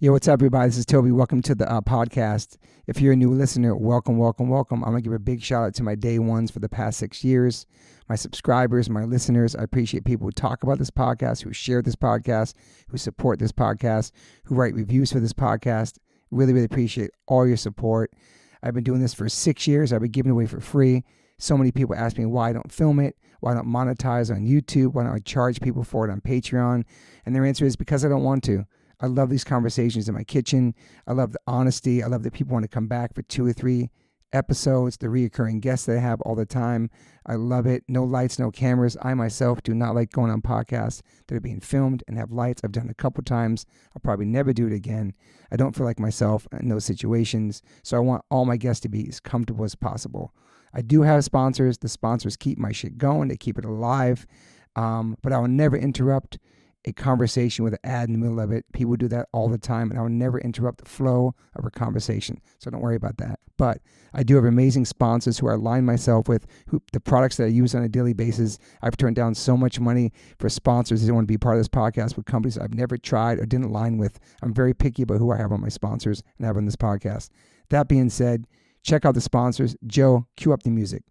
Yo, what's up, everybody? This is Toby. Welcome to the podcast. If you're a new listener, welcome. I'm going to give a big shout out to my day ones for the past 6 years, my subscribers, my listeners. I appreciate people who talk about this podcast, who share this podcast, who support this podcast, who write reviews for this podcast. Really appreciate all your support. I've been doing this for 6 years. I've been giving it away for free. So many people ask me why I don't film it, why I don't monetize on YouTube, why don't I charge people for it on Patreon? And their answer is because I don't want to. I love these conversations in my kitchen. I love the honesty. I love that people want to come back for 2 or 3 episodes, the reoccurring guests that I have all the time. I love it. No lights, no cameras. I myself do not like going on podcasts that are being filmed and have lights. I've done it a couple times. I'll probably never do it again. I don't feel like myself in those situations. So I want all my guests to be as comfortable as possible. I do have sponsors. The sponsors keep my shit going. They keep it alive. But I will never interrupt a conversation with an ad in the middle of it. People do that all the time, and I will never interrupt the flow of a conversation. So don't worry about that. But I do have amazing sponsors who I align myself with, who the products that I use on a daily basis. I've turned down so much money for sponsors that want to be part of this podcast with companies I've never tried or didn't align with. I'm very picky about who I have on my sponsors and have on this podcast. That being said, check out the sponsors. Joe, cue up the music.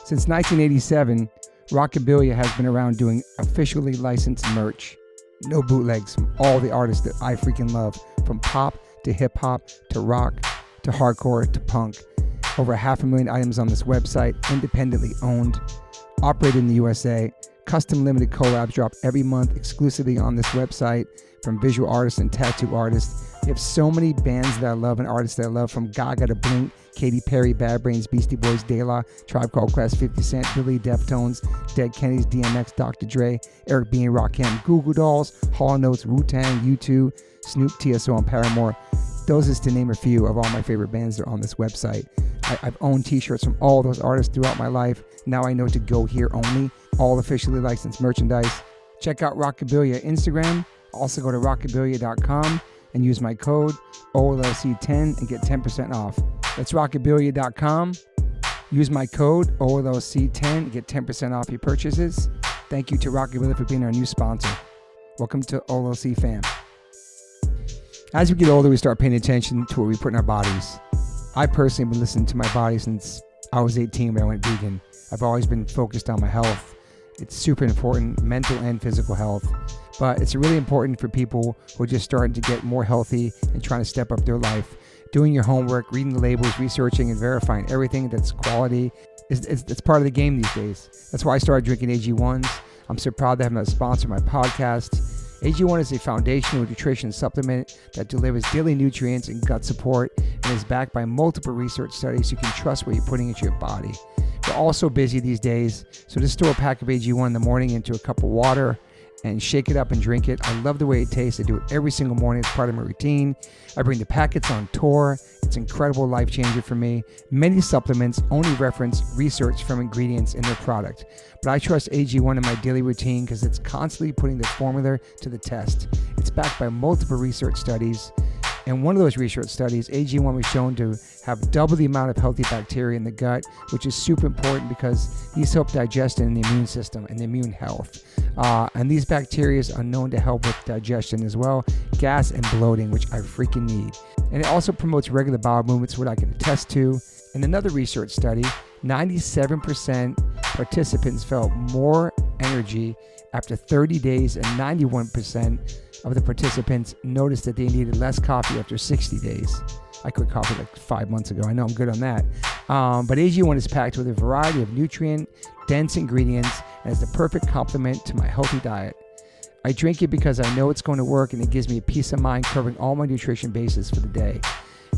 Since 1987, Rockabilia has been around doing officially licensed merch. No bootlegs from all the artists that I freaking love, from pop to hip hop to rock to hardcore to punk. Over 500,000 items on this website, independently owned, operated in the USA. Custom limited collabs drop every month exclusively on this website from visual artists and tattoo artists. We have so many bands that I love and artists that I love, from Gaga to Blink, Katy Perry, Bad Brains, Beastie Boys, De La, Tribe Called Quest, 50 Cent, Billy, Deftones, Dead Kennedys, DMX, Dr. Dre, Eric B. and Rakim, Goo Goo Dolls, Hall & Oates, Wu-Tang, U2, Snoop, TSO, and Paramore. Those is to name a few of all my favorite bands that are on this website. I've owned t-shirts from all those artists throughout my life. Now I know to go here only. All officially licensed merchandise. Check out Rockabilia Instagram. Also go to rockabilia.com and use my code OLLC10 and get 10% off. That's rockabilia.com. Use my code OLLC10 and get 10% off your purchases. Thank you to Rockabilia for being our new sponsor. Welcome to OLLC fam. As we get older, we start paying attention to what we put in our bodies. I personally have been listening to my body since I was 18 when I went vegan. I've always been focused on my health. It's super important, mental and physical health. But it's really important for people who are just starting to get more healthy and trying to step up their life. Doing your homework, reading the labels, researching and verifying everything that's quality. It's part of the game these days. That's why I started drinking AG1s. I'm so proud to have them as a sponsor of my podcast. AG1 is a foundational nutrition supplement that delivers daily nutrients and gut support and is backed by multiple research studies so you can trust what you're putting into your body. We're all so busy these days, so just store a pack of AG1 in the morning into a cup of water and shake it up and drink it. I love the way it tastes. I do it every single morning. It's part of my routine. I bring the packets on tour. It's an incredible life changer for me. Many supplements only reference research from ingredients in their product, but I trust AG1 in my daily routine because it's constantly putting the formula to the test. It's backed by multiple research studies. In one of those research studies, AG1 was shown to have double the amount of healthy bacteria in the gut, which is super important because these help digestion in the immune system and the immune health. And these bacteria are known to help with digestion as well, gas and bloating, which I freaking need. And it also promotes regular bowel movements, what I can attest to. In another research study, 97% participants felt more energy after 30 days and 91% of the participants noticed that they needed less coffee after 60 days. I quit coffee like 5 months ago. I know I'm good on that. But AG1 is packed with a variety of nutrient-dense ingredients and is the perfect complement to my healthy diet. I drink it because I know it's going to work and it gives me a peace of mind covering all my nutrition bases for the day.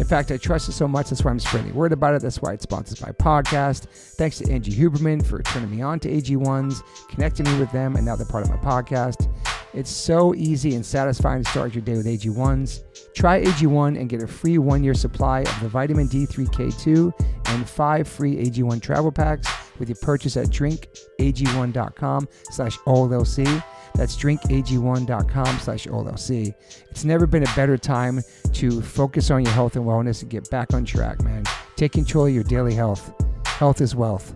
In fact, I trust it so much, that's why I'm spreading the word about it. That's why it sponsors my podcast. Thanks to Angie Huberman for turning me on to AG1s, connecting me with them, and now they're part of my podcast. It's so easy and satisfying to start your day with AG1s. Try AG1 and get a free 1-year supply of the vitamin D3K2 and 5 free AG1 travel packs with your purchase at drinkag1.com/OLLC. That's drinkag1.com/OLLC. It's never been a better time to focus on your health and wellness and get back on track, man. Take control of your daily health. Health is wealth.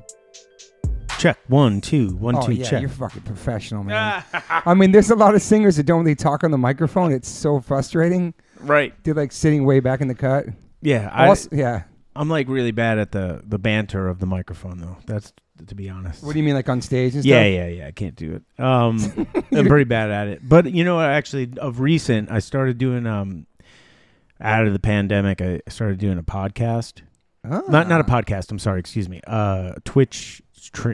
Check. 1, 2, 1, 2, yeah, check. You're fucking professional, man. I mean, there's a lot of singers that don't really talk on the microphone. It's so frustrating. Right. Did like sitting way back in the cut. Yeah. Yeah. I'm like really bad at the banter of the microphone though. That's to be honest. What do you mean, like on stage and stuff? Yeah. I can't do it. I'm pretty bad at it. But you know what? Actually, of recent, I started doing out of the pandemic, I started doing a podcast. Not a podcast. I'm sorry. Excuse me. Twitch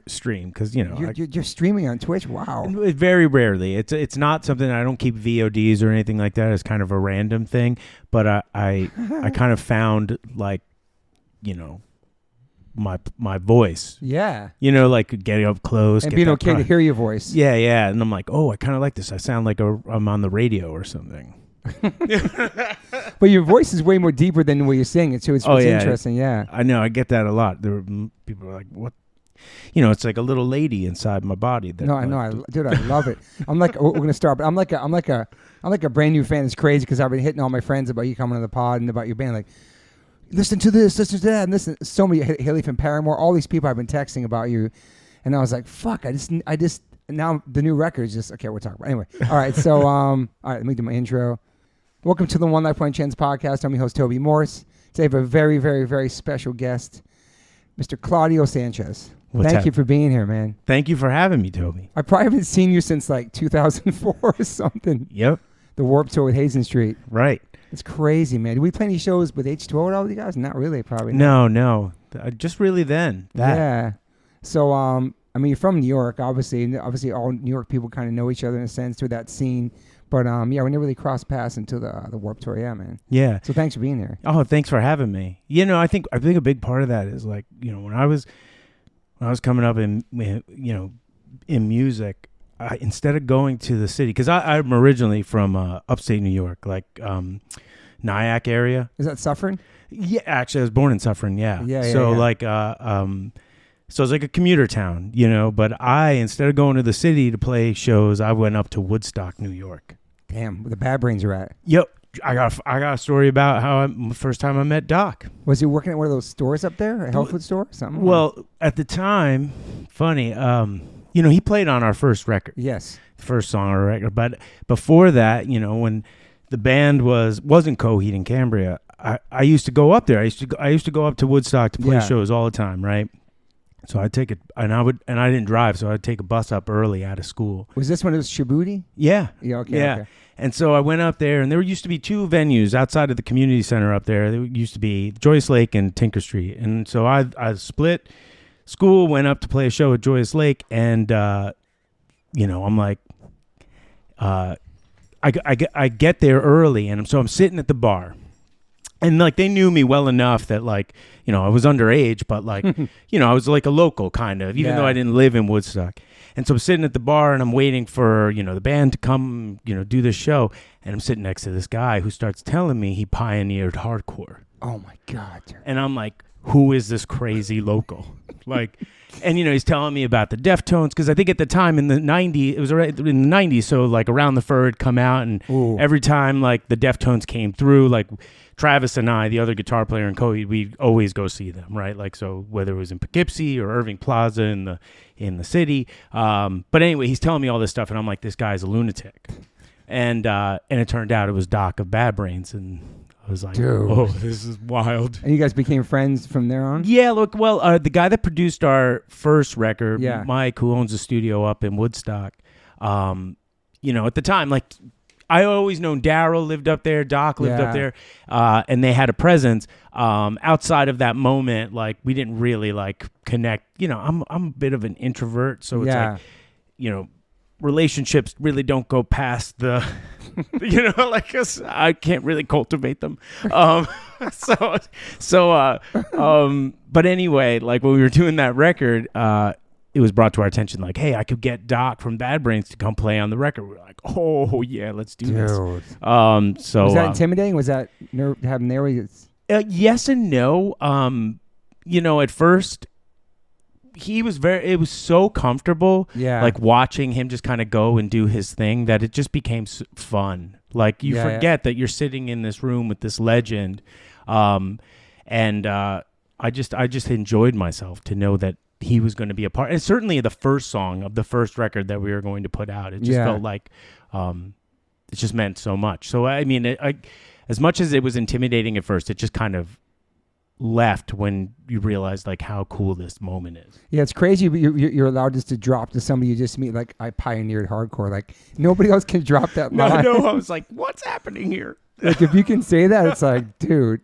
stream because you're streaming on Twitch. Wow. Very rarely. It's not something I don't keep VODs or anything like that. It's kind of a random thing. But I kind of found like my voice. Yeah. Like getting up close and being okay to hear your voice. Yeah. And I'm like, oh, I kind of like this. I sound like I'm on the radio or something. But your voice is way more deeper than the way you're saying it, so it's interesting. Yeah, I know. I get that a lot. People are like, "What?" It's like a little lady inside my body. No, I know, dude. I love it. I'm like, we're gonna start, but I'm like a brand new fan. It's crazy because I've been hitting all my friends about you coming to the pod and about your band. Like, listen to this, listen to that, and listen. So many Haley from Paramore. All these people I've been texting about you, and I was like, fuck. I just now the new record is just okay. We're talking about anyway. All right, so all right. Let me do my intro. Welcome to the One Life One Chance podcast. I'm your host, Toby Morse. Today I have a very, very, very special guest, Mr. Claudio Sanchez. Thank you for being here, man. Thank you for having me, Toby. I probably haven't seen you since like 2004 or something. Yep. The Warped Tour with Hazen Street. Right. It's crazy, man. Did we play any shows with H2O at all with you guys? Not really, probably. No. Just really then. Yeah. So, I mean, you're from New York, obviously. And obviously, all New York people kind of know each other in a sense through that scene. But, we never really crossed paths until the Warped Tour. Yeah, man. Yeah. So thanks for being here. Oh, thanks for having me. I think a big part of that is like, when I was coming up in music, instead of going to the city, because I'm originally from upstate New York, like Nyack area. Is that Suffern? Yeah, actually, I was born in Suffern. Yeah. So yeah. like, so it's like a commuter town, But instead of going to the city to play shows, I went up to Woodstock, New York. Damn, where the Bad Brains are at. Yep. I got a story about how the first time I met Doc. Was he working at one of those stores up there, a health food store, or something? Well, at the time, funny, he played on our first record. Yes, the first song on our record. But before that, when the band wasn't Coheed Cambria, I used to go up there. I used to go up to Woodstock to play shows all the time, right? So I'd take it, and I didn't drive, so I'd take a bus up early out of school. Was this when it was Shibuti? Yeah. Yeah. Okay. Yeah. Okay. And so I went up there, and there used to be two venues outside of the community center up there. There used to be Joyce Lake and Tinker Street. And so I split school, went up to play a show at Joyce Lake, and, I'm like, I get there early, and so I'm sitting at the bar. And, like, they knew me well enough that, like, I was underage, but, like, I was like a local kind of, even though I didn't live in Woodstock. And so I'm sitting at the bar, and I'm waiting for, the band to come, do this show. And I'm sitting next to this guy who starts telling me he pioneered hardcore. Oh, my God. And I'm like, who is this crazy local? Like, and, he's telling me about the Deftones, because I think at the time in the 90s, it was in the 90s, so, like, Around the Fur had come out, and every time, like, the Deftones came through, like, Travis and I, the other guitar player in Coheed, we'd always go see them, right? Like, so whether it was in Poughkeepsie or Irving Plaza in the city. But anyway, he's telling me all this stuff, and I'm like, this guy's a lunatic. And it turned out it was Doc of Bad Brains, and I was like, dude, oh, this is wild. And you guys became friends from there on? Yeah, look, well, the guy that produced our first record, Mike, who owns a studio up in Woodstock, at the time, like, I always known Daryl lived up there, Doc lived up there, and they had a presence. Outside of that moment, like, we didn't really, like, connect. I'm a bit of an introvert, so it's like, relationships really don't go past the, like, I can't really cultivate them. But anyway, like, when we were doing that record, it was brought to our attention, like, hey, I could get Doc from Bad Brains to come play on the record. We're like, oh, yeah, let's do this. So was that intimidating? Was that having there? Yes and no. At first, it was so comfortable, like, watching him just kind of go and do his thing, that it just became fun. Like, you forget that you're sitting in this room with this legend. I just enjoyed myself to know that he was going to be a part. And certainly the first song of the first record that we were going to put out, it just felt like it just meant so much. So, I mean, as much as it was intimidating at first, it just kind of left when you realize like how cool this moment is. Yeah, it's crazy. You're allowed just to drop to somebody you just meet. Like, I pioneered hardcore. Like, nobody else can drop that line. No, I was like, what's happening here? Like, if you can say that, it's like, dude,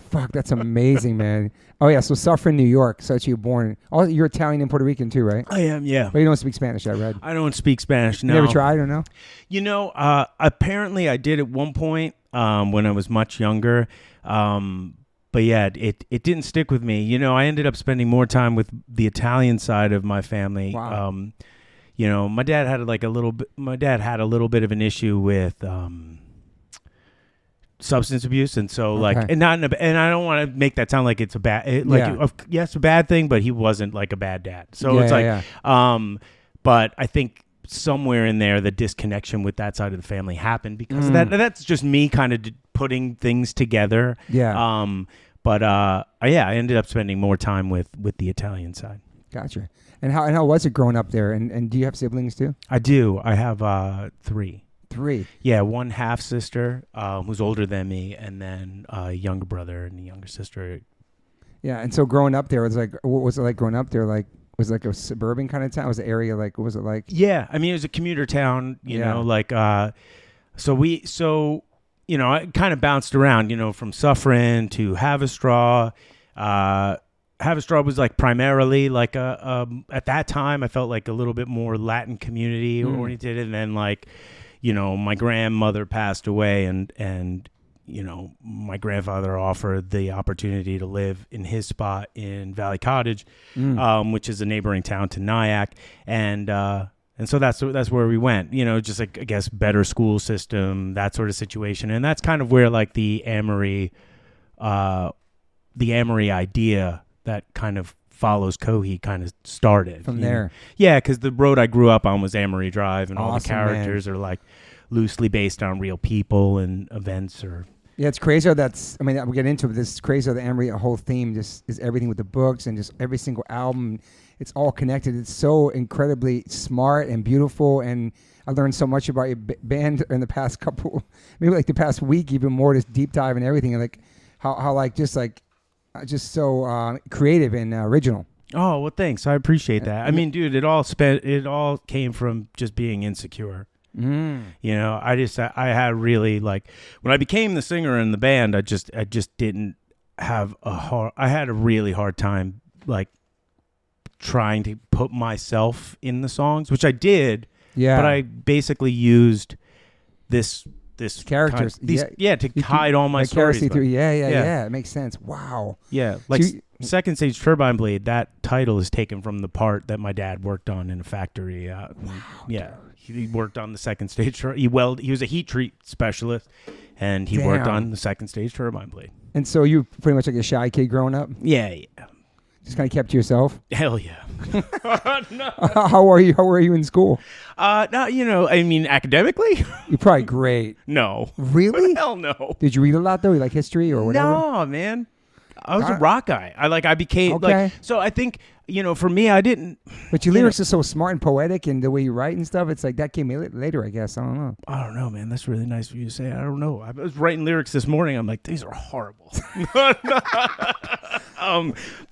fuck, that's amazing, man. Oh yeah, so Suffern, New York. So that's you were born. Oh, you're Italian and Puerto Rican too, right? I am, yeah. But you don't speak Spanish, I read. I don't speak Spanish. No. You never tried or no? You know, apparently I did at one point when I was much younger. But yeah, it didn't stick with me. You know, I ended up spending more time with the Italian side of my family. Wow. You know, my dad had a little bit of an issue with substance abuse, and so like, and I don't want to make that sound like it's a bad, yes, a bad thing, but he wasn't like a bad dad. So it's like, but I think somewhere in there, the disconnection with that side of the family happened because of that. That's just me kind of putting things together. Yeah. But I ended up spending more time with the Italian side. Gotcha. And how was it growing up there? And do you have siblings too? I do. I have 3. 3? Yeah, one half sister who's older than me, and then a younger brother and a younger sister. Yeah, and so growing up there, was like, what was it like growing up there? Like, was it like a suburban kind of town? Was the area like, what was it like? Yeah, I mean, it was a commuter town, you know, like, so you know, I kind of bounced around, you know, from Suffern to Haverstraw. Haverstraw was like primarily like at that time, I felt like a little bit more Latin community oriented, and then like, you know, my grandmother passed away, and you know, my grandfather offered the opportunity to live in his spot in Valley Cottage, which is a neighboring town to Nyack, and so that's where we went. You know, just like, I guess, better school system, that sort of situation, and that's kind of where like the Amory idea that kind of follows Coheed kind of started from there. Know? Yeah, because the road I grew up on was Amory Drive, and awesome, all the characters are like loosely based on real people and events. Or yeah, it's crazy how that's. I mean, we'll get into it. This is crazy how the Amory whole theme just is everything with the books and just every single album. It's all connected. It's so incredibly smart and beautiful, and I learned so much about your band in the past couple, maybe like the past week, even more. Just deep dive and everything, and like how like just so creative and original. Oh, well, thanks. I appreciate that. I mean, dude, it all came from just being insecure. You know, I had really, like, when I became the singer in the band, I just didn't have I had a really hard time, like, trying to put myself in the songs, which I did. Yeah. But I basically used this characters, to hide all my stories. Yeah. It makes sense. Wow. Yeah, like Second Stage Turbine Blade. That title is taken from the part that my dad worked on in a factory. Wow. Yeah, he worked on the second stage. He was a heat treat specialist, and he worked on the Second Stage Turbine Blade. And so you pretty much like a shy kid growing up. Yeah. Just kind of kept to yourself. Hell yeah. No. How were you in school? No, you know, I mean, academically, you're probably great. No, really? Hell no. Did you read a lot though? You like history or whatever? No, man. I was a rock guy. I became like, so I think, you know, for me, I didn't. But your lyrics are so smart and poetic, and the way you write and stuff, it's like that came later, I guess. I don't know, man. That's really nice of you to say. I don't know. I was writing lyrics this morning. I'm like, these are horrible.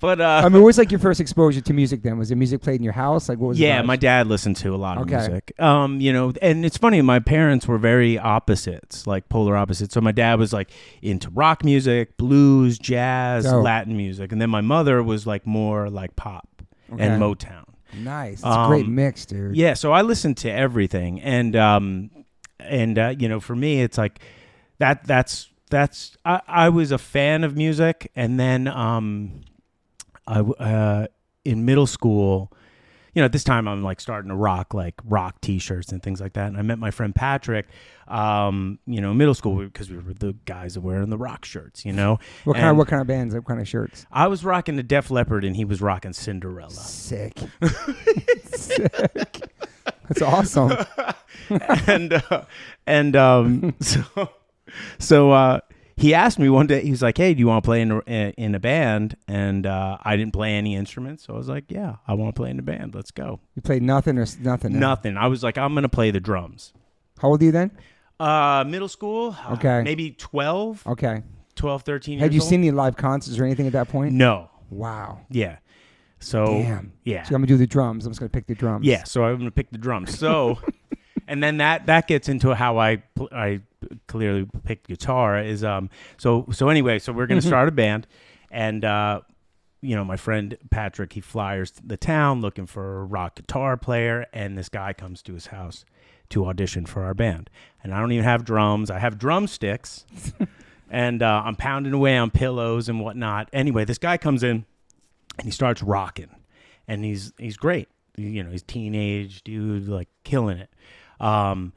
But I mean, what was like your first exposure to music then? Was it music played in your house? Like, what was it? Yeah, my dad listened to a lot of music. You know, and it's funny, my parents were very opposites, like polar opposites. So my dad was like into rock music, blues, jazz, Latin music, and then my mother was like more like pop and Motown. Nice. It's a great mix, dude. Yeah, so I listened to everything, and you know, for me, it's like that's I was a fan of music, and then in middle school, you know, at this time I'm like starting to rock t-shirts and things like that. And I met my friend Patrick, you know, in middle school, because we were the guys that were wearing the rock shirts, you know. What kind of bands? What kind of shirts? I was rocking the Def Leppard, and he was rocking Cinderella. Sick. Sick. That's awesome. So he asked me one day, he was like, hey, do you want to play in a band? And I didn't play any instruments. So I was like, yeah, I want to play in a band. Let's go. You played nothing or nothing? Nothing. I was like, I'm going to play the drums. How old are you then? Middle school. Okay. Maybe 12. Okay. 12, 13 years Had you old. seen any live concerts or anything at that point? No. Wow. Yeah. So. Damn. Yeah. So I'm gonna do the drums. I'm just gonna pick the drums. Yeah. So I'm gonna pick the drums. So, and then that gets into how I clearly picked guitar is so anyway. So we're gonna start a band, and my friend Patrick, he flyers the town looking for a rock guitar player, and this guy comes to his house to audition for our band. And I don't even have drums. I have drumsticks, and I'm pounding away on pillows and whatnot. Anyway, this guy comes in, and he starts rocking, and he's great. He's teenage dude, like killing it. And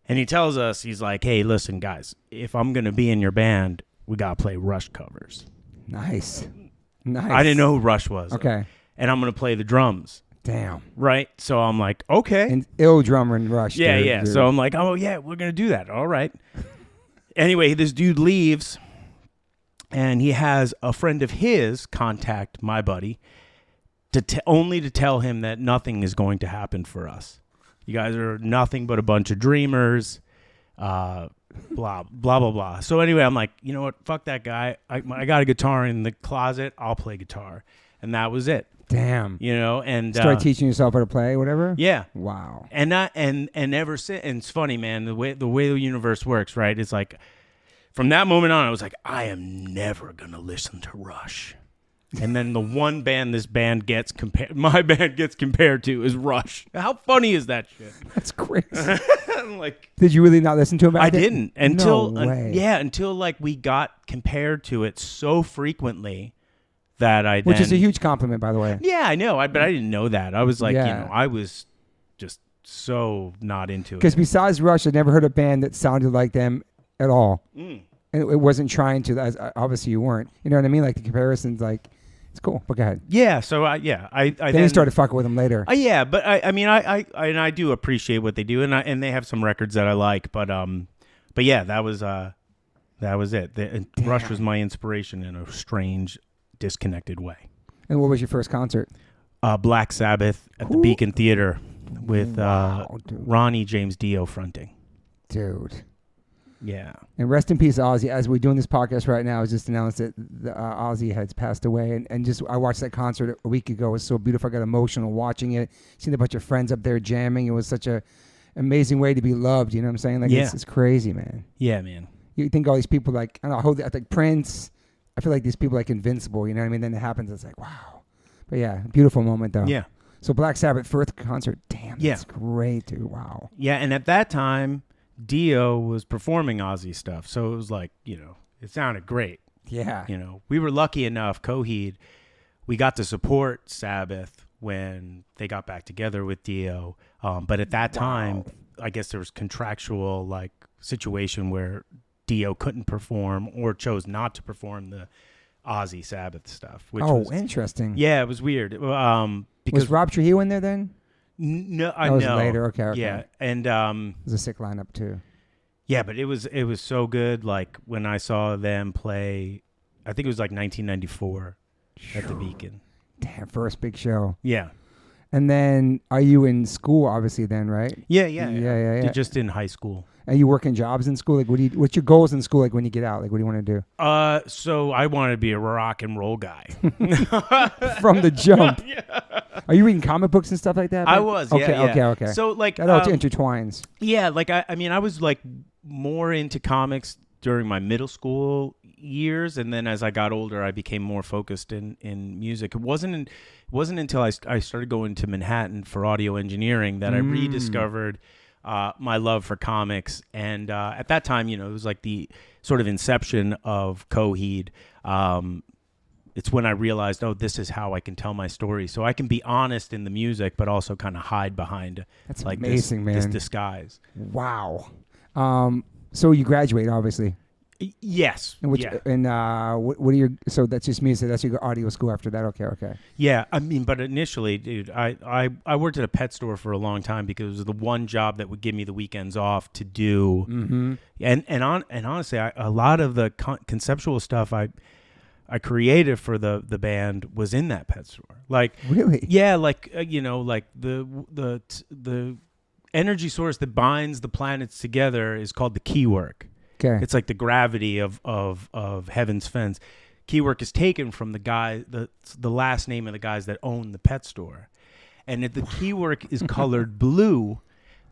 he tells us, he's like, hey, listen, guys, if I'm going to be in your band, we got to play Rush covers. Nice. I didn't know who Rush was. Okay. And I'm going to play the drums. Damn. Right? So I'm like, okay. An ill drummer in Rush. Yeah, dude, yeah. dude. So I'm like, oh, yeah, we're going to do that. All right. Anyway, this dude leaves, and he has a friend of his contact my buddy only to tell him that nothing is going to happen for us. You guys are nothing but a bunch of dreamers, blah, blah, blah, blah. So anyway, I'm like, you know what? Fuck that guy. I got a guitar in the closet. I'll play guitar. And that was it. Damn. And start teaching yourself how to play, whatever. Yeah. Wow. And ever since, and it's funny, man, the way the universe works, right? It's like from that moment on, I was like, I am never gonna listen to Rush. And then the one band my band gets compared to is Rush. How funny is that shit? That's crazy. Like, did you really not listen to him? I didn't until no way. until like we got compared to it so frequently that which is a huge compliment, by the way. Yeah, I know. But I didn't know that. I was like, Yeah. I was just so not into it. Because besides Rush, I'd never heard a band that sounded like them at all. And it wasn't trying to. Obviously, you weren't. You know what I mean? Like the comparisons, like. It's cool, but go ahead. Yeah, so I then you started fucking with them later. Yeah, but I do appreciate what they do, and they have some records that I like, but yeah, that was it. Rush was my inspiration in a strange, disconnected way. And what was your first concert? Black Sabbath at the Beacon Theater with dude. Ronnie James Dio fronting. Dude. Yeah. And rest in peace, Ozzy. As we're doing this podcast right now, it's just announced that Ozzy has passed away. And just I watched that concert a week ago. It was so beautiful. I got emotional watching it. Seeing a bunch of friends up there jamming. It was such a amazing way to be loved. You know what I'm saying? Like it's crazy, man. Yeah, man. You think all these people like, I don't know, like Prince. I feel like these people like invincible. You know what I mean? Then it happens. It's like, wow. But yeah, beautiful moment though. Yeah. So Black Sabbath first concert. Damn, Yeah. that's great, dude. Wow. Yeah, and at that time, Dio was performing Ozzy stuff, so it was like, it sounded great. Yeah. We were lucky enough, Coheed, we got to support Sabbath when they got back together with Dio. But at that time, I guess there was contractual like situation where Dio couldn't perform or chose not to perform the Ozzy Sabbath stuff. Which was interesting. Yeah, it was weird. Because was Rob Trujillo in there then? No, That was later. Okay. Yeah, and it was a sick lineup too. Yeah, but it was so good. Like when I saw them play, I think it was like 1994 at the Beacon. Damn, first big show. Yeah. And then, are you in school? Obviously, then, right? Yeah. Just in high school. Are you working jobs in school? Like, what's your goals in school? Like, when you get out, like, what do you want to do? So I wanted to be a rock and roll guy from the jump. Yeah. Are you reading comic books and stuff like that? I was. Okay. So like that all intertwines. Yeah, like I mean, I was like more into comics during my middle school years, and then as I got older, I became more focused in music. It wasn't until I started going to Manhattan for audio engineering that I rediscovered my love for comics. And at that time, it was like the sort of inception of Coheed. It's when I realized, this is how I can tell my story. So I can be honest in the music, but also kind of hide behind That's like amazing, this man. disguise. Wow. So you graduate, obviously. Yes. And what are your? So that's just music. That's your audio school after that. Okay. Yeah, I mean, but initially, dude, I worked at a pet store for a long time because it was the one job that would give me the weekends off to do. Mm-hmm. And honestly, a lot of the conceptual stuff I created for the band was in that pet store. Like really? Yeah, like like the energy source that binds the planets together is called the key work. Okay. It's like the gravity of Heaven's Fence. Key work is taken from the guy, the last name of the guys that own the pet store. And the key work is colored blue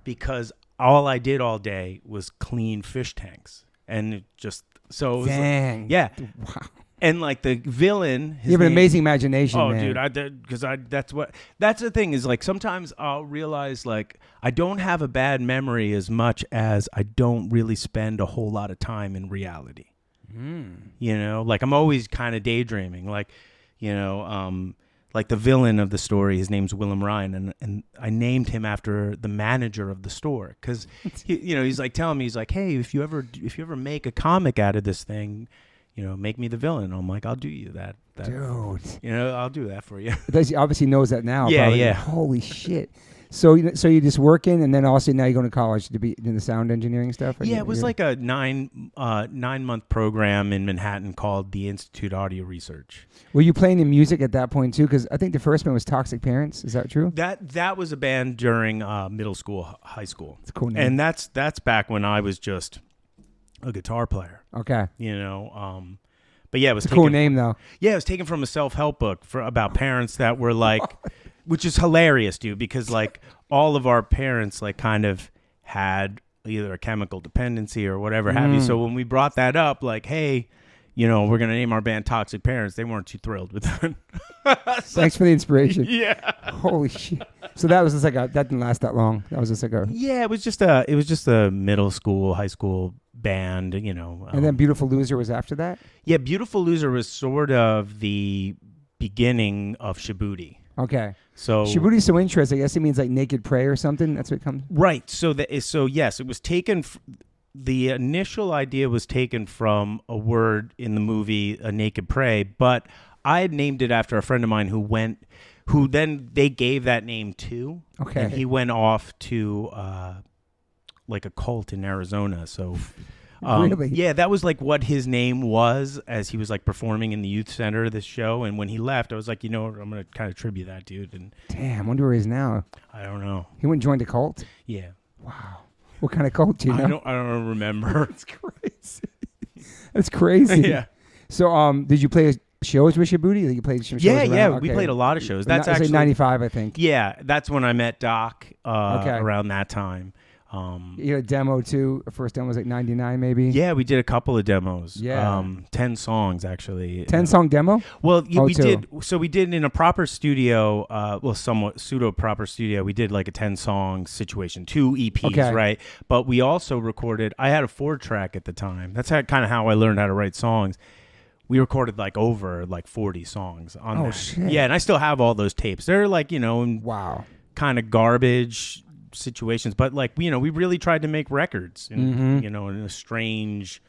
because all I did all day was clean fish tanks. And it just, so it was Dang. Like, yeah. Wow. And like the villain, you have an amazing imagination, oh, man. dude, that's the thing is like sometimes I'll realize like I don't have a bad memory as much as I don't really spend a whole lot of time in reality. You know, like I'm always kind of daydreaming, like, you know, like the villain of the story, his name's Willem Ryan, and I named him after the manager of the store because, you know, he's like telling me, he's like, hey, if you ever make a comic out of this thing, you know, make me the villain. I'm like, I'll do you that. Dude. You know, I'll do that for you. He obviously knows that now. Yeah, probably. yeah. Holy shit. So you're just working, and then also now you're going to college to be doing the sound engineering stuff? Yeah, it was like a 9-month program in Manhattan called the Institute Audio Research. Were you playing in music at that point too? Because I think the first band was Toxic Parents. Is that true? That was a band during middle school, high school. It's a cool name. And that's back when I was just a guitar player. Okay. You know, but yeah, it was a cool name though. Yeah, it was taken from a self-help book about parents that were like, which is hilarious, dude, because like all of our parents like kind of had either a chemical dependency or whatever have you. So when we brought that up, like, hey, you know, we're gonna name our band Toxic Parents, they weren't too thrilled with that. Thanks for the inspiration. Yeah. Holy shit. So that was just like that didn't last that long. That was just like it was just a middle school, high school band, you know. And then Beautiful Loser was after that? Yeah, Beautiful Loser was sort of the beginning of Shibuti. Okay. So Shibuti's so interesting. I guess it means like naked prey or something. That's what it comes. Right. So yes, it was taken. The initial idea was taken from a word in the movie A Naked Prey, but I had named it after a friend of mine who then they gave that name to. Okay. And he went off to like a cult in Arizona. So really? Yeah, that was like what his name was as he was like performing in the youth center of this show. And when he left, I was like, you know, I'm going to kind of tribute that dude. And damn, I wonder where he is now. I don't know. He went and joined a cult? Yeah. Wow. What kind of cult do you know? I don't remember. That's crazy. That's crazy. Yeah. So did you play shows with Shibuti? You played some shows around? We played a lot of shows. That's actually actually 95, I think. Yeah, that's when I met Doc around that time. You had a demo too. The first demo was like 99 maybe. Yeah, we did a couple of demos. Yeah. 10 songs actually. 10-song demo? Well, we did. So we did in a proper studio, somewhat pseudo proper studio. We did like a 10-song situation, 2 EPs, right? But we also recorded. I had a 4-track at the time. That's kind of how I learned how to write songs. We recorded like over like 40 songs on that. Shit. Yeah, and I still have all those tapes. They're like, you know, wow, kind of garbage situations, but like, you know, we really tried to make records in, you know, in a strange,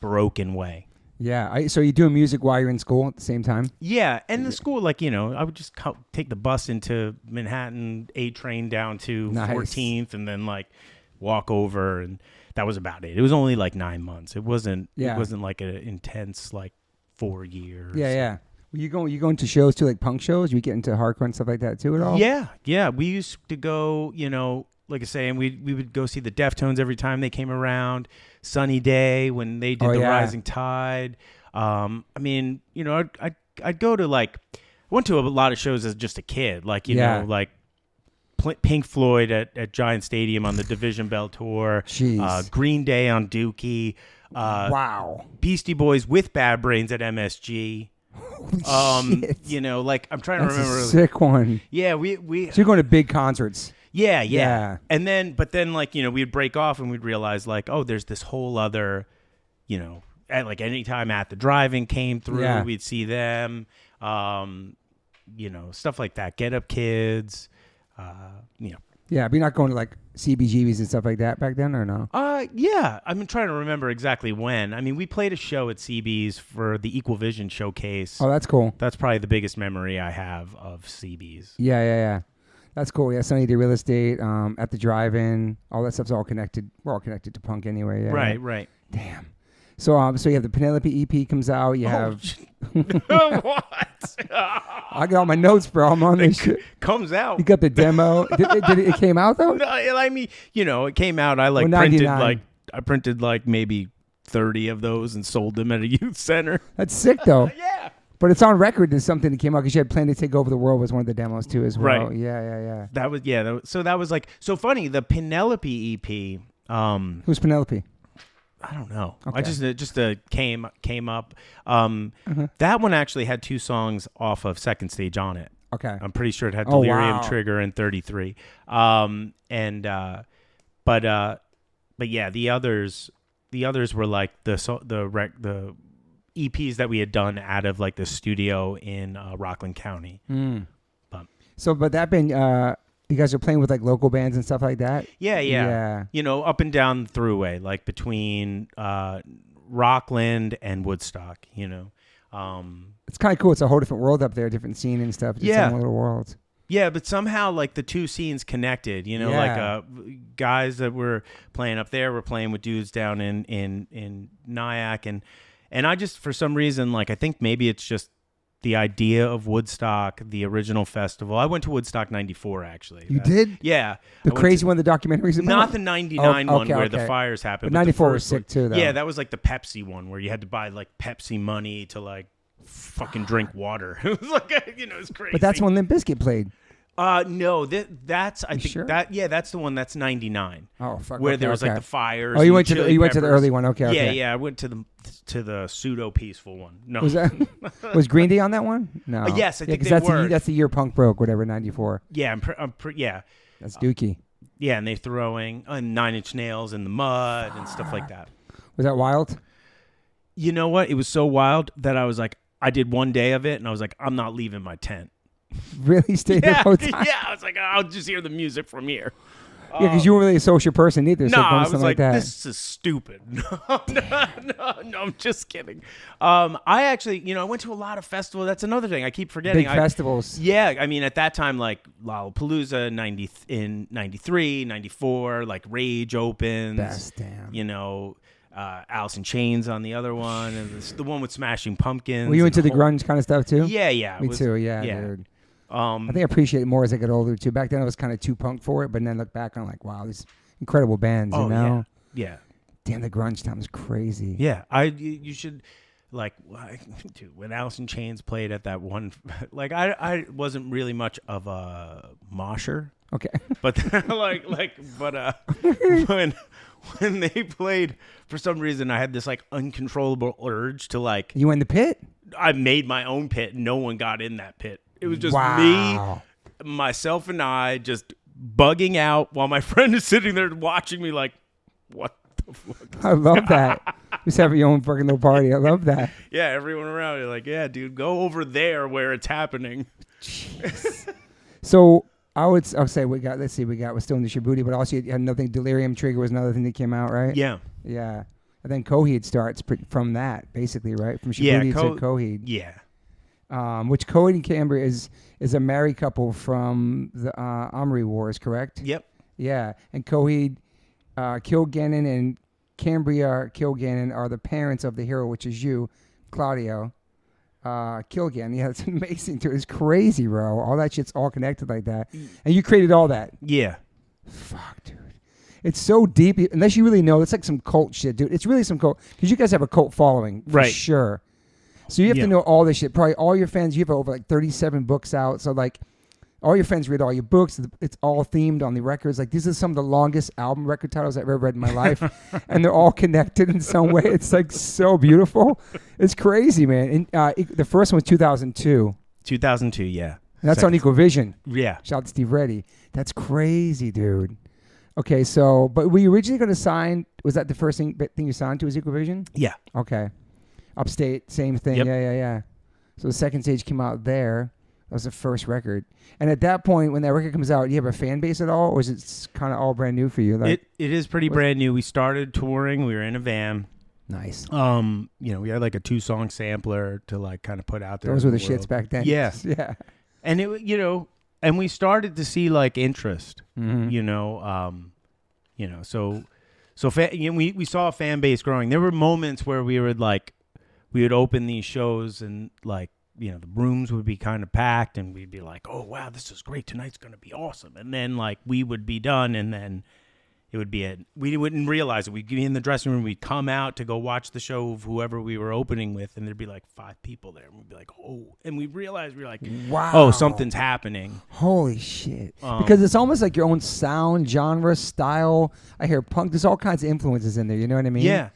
broken way. Yeah. So you doing music while you're in school at the same time? Yeah. And the school, like, you know, I would just take the bus into Manhattan, A train down to 14th, and then like walk over, and that was about it. It was only like 9 months. It wasn't like an intense like 4 years. Yeah. Yeah. You going to shows too, like punk shows? You get into hardcore and stuff like that too at all? Yeah. We used to go, you know, like I say, and we would go see the Deftones every time they came around. Sunny Day when they did Rising Tide. I mean, you know, I'd go to like, I went to a lot of shows as just a kid, like, you know, like Pink Floyd at Giant Stadium on the Division Bell tour. Green Day on Dookie. Wow. Beastie Boys with Bad Brains at MSG. Holy shit. You know, like I'm trying to remember. A sick one. Yeah, we. So you're going to big concerts. Yeah. And then, like, you know, we'd break off and we'd realize like, oh, there's this whole other, you know, like anytime At the Drive-In came through, we'd see them. You know, stuff like that. Get Up Kids. You know. Yeah, but you're not going to like CBGBs and stuff like that back then, or no? Yeah. I'm trying to remember exactly when. I mean, we played a show at CB's for the Equal Vision Showcase. Oh, that's cool. That's probably the biggest memory I have of CB's. Yeah. That's cool. Yeah, Sunny Day Real Estate, At the Drive-In, all that stuff's all connected. We're all connected to punk anyway. Yeah. Right. Damn. So you have the Penelope EP comes out. You have what? I got all my notes, bro. I'm on this shit. Comes out. You got the demo. Did it came out though? No, I mean, it came out. I printed like maybe 30 of those and sold them at a youth center. That's sick though. Yeah. But it's on record as something that came out because you had Plan to Take Over the World was one of the demos too as well. Right. Yeah. So that was like so funny. The Penelope EP. Who's Penelope? I don't know. Okay. I just came up. That one actually had 2 songs off of Second Stage on it. Okay. I'm pretty sure it had Delirium, wow. Trigger, and 33. But yeah, the others were like the EPs that we had done out of like the studio in Rockland County. But that band, you guys are playing with like local bands and stuff like that? Yeah. Up and down the thruway, like between Rockland and Woodstock, It's kind of cool. It's a whole different world up there, different scene and stuff. It's its own little world. Yeah, but somehow like the 2 scenes connected, like guys that were playing up there were playing with dudes down in Nyack and I just, for some reason, like, I think maybe it's just the idea of Woodstock, the original festival. I went to Woodstock 94, actually. You did? Yeah. The crazy one, the documentaries about? Not the 99 one where the fires happened. But 94 was sick, too, though. Yeah, that was like the Pepsi one where you had to buy, like, Pepsi money to, like, fucking drink water. It was like, it was crazy. But that's when Limp Bizkit played. No, that's I think sure? That's the one that's 99. Oh fuck! Where there was like the fires. Oh, you went to the early one. Okay. Yeah. I went to the pseudo peaceful one. No, was Green Day on that one? No. Yes, I think they were. That's the year punk broke. Whatever, 94. Yeah, yeah. That's dookie. Yeah, and they're throwing 9 Inch Nails in the mud and stuff like that. Was that wild? You know what? It was so wild that I was like, I did one day of it, and I was like, I'm not leaving my tent. Really stayed the whole time? Yeah, I was like, I'll just hear the music from here. Yeah, because you weren't really a social person either. So I was like, that. This is stupid. No, I'm just kidding. I actually, I went to a lot of festivals. That's another thing I keep forgetting. Big festivals. Yeah, I mean, at that time, like Lollapalooza in 93, 94, like Rage opens. Best, damn. Alice in Chains on the other one, and the one with Smashing Pumpkins. Were you into the grunge kind of stuff too? Yeah. Me too, yeah, dude. I think I appreciate it more as I get older too. Back then I was kind of too punk for it, but then look back and I'm like, wow, these incredible bands, you know? Yeah. Damn, the grunge time was crazy. Yeah, you should, like, dude, when Alice in Chains played at that one, like, I wasn't really much of a mosher. Okay. But when they played, for some reason I had this like uncontrollable urge to like. You in the pit? I made my own pit. No one got in that pit. It was just me, myself, and I just bugging out while my friend is sitting there watching me like, what the fuck? I love that. Just have your own fucking little party. I love that. Yeah, everyone around you're like, yeah, dude, go over there where it's happening. Jeez. So I'll say we're still in the Shibuti, but also you had another thing. Delirium Trigger was another thing that came out, right? Yeah. Yeah. And then Coheed starts from that, basically, right? From Shibuti to Coheed. Yeah. Which Coheed Cambria is a married couple from the Omri Wars, correct? Yep. Yeah. And Coheed Kilgannon and Cambria Kilgannon are the parents of the hero, which is you, Claudio Kilgannon. Yeah, it's amazing, too. It's crazy, bro. All that shit's all connected like that. And you created all that. Yeah. Fuck, dude. It's so deep. Unless you really know, it's like some cult shit, dude. It's really some cult. Because you guys have a cult following, for sure. So you have to know all this shit. Probably all your fans, you have over like 37 books out. So like all your fans read all your books. It's all themed on the records. Like these are some of the longest album record titles I've ever read in my life. And they're all connected in some way. It's like so beautiful. It's crazy, man. And the first one was 2002. 2002, yeah. And that's on Equal Vision. Yeah. Shout out to Steve Reddy. That's crazy, dude. Okay, so, but were you originally going to sign, was that the first thing you signed to was Equal Vision? Yeah. Okay. Upstate, same thing. Yep. Yeah. So the second stage came out there. That was the first record. And at that point, when that record comes out, do you have a fan base at all? Or is it kind of all brand new for you? Like, it is pretty brand new. We started touring. We were in a van. Nice. We had like a 2-song sampler to like kind of put out there. Those were the shits back then. Yeah. Yeah. And it, and we started to see like interest, mm-hmm. We saw a fan base growing. There were moments where we would open these shows and like the rooms would be kind of packed, and we'd be like, oh, wow, this is great. Tonight's going to be awesome. And then, like, we would be done, and then it would be we wouldn't realize it. We'd be in the dressing room. We'd come out to go watch the show of whoever we were opening with, and there'd be like 5 people there. And we'd be like, oh. And we'd realize we were like, wow, oh, something's happening. Holy shit. Because it's almost like your own sound, genre, style. I hear punk. There's all kinds of influences in there. You know what I mean? Yeah.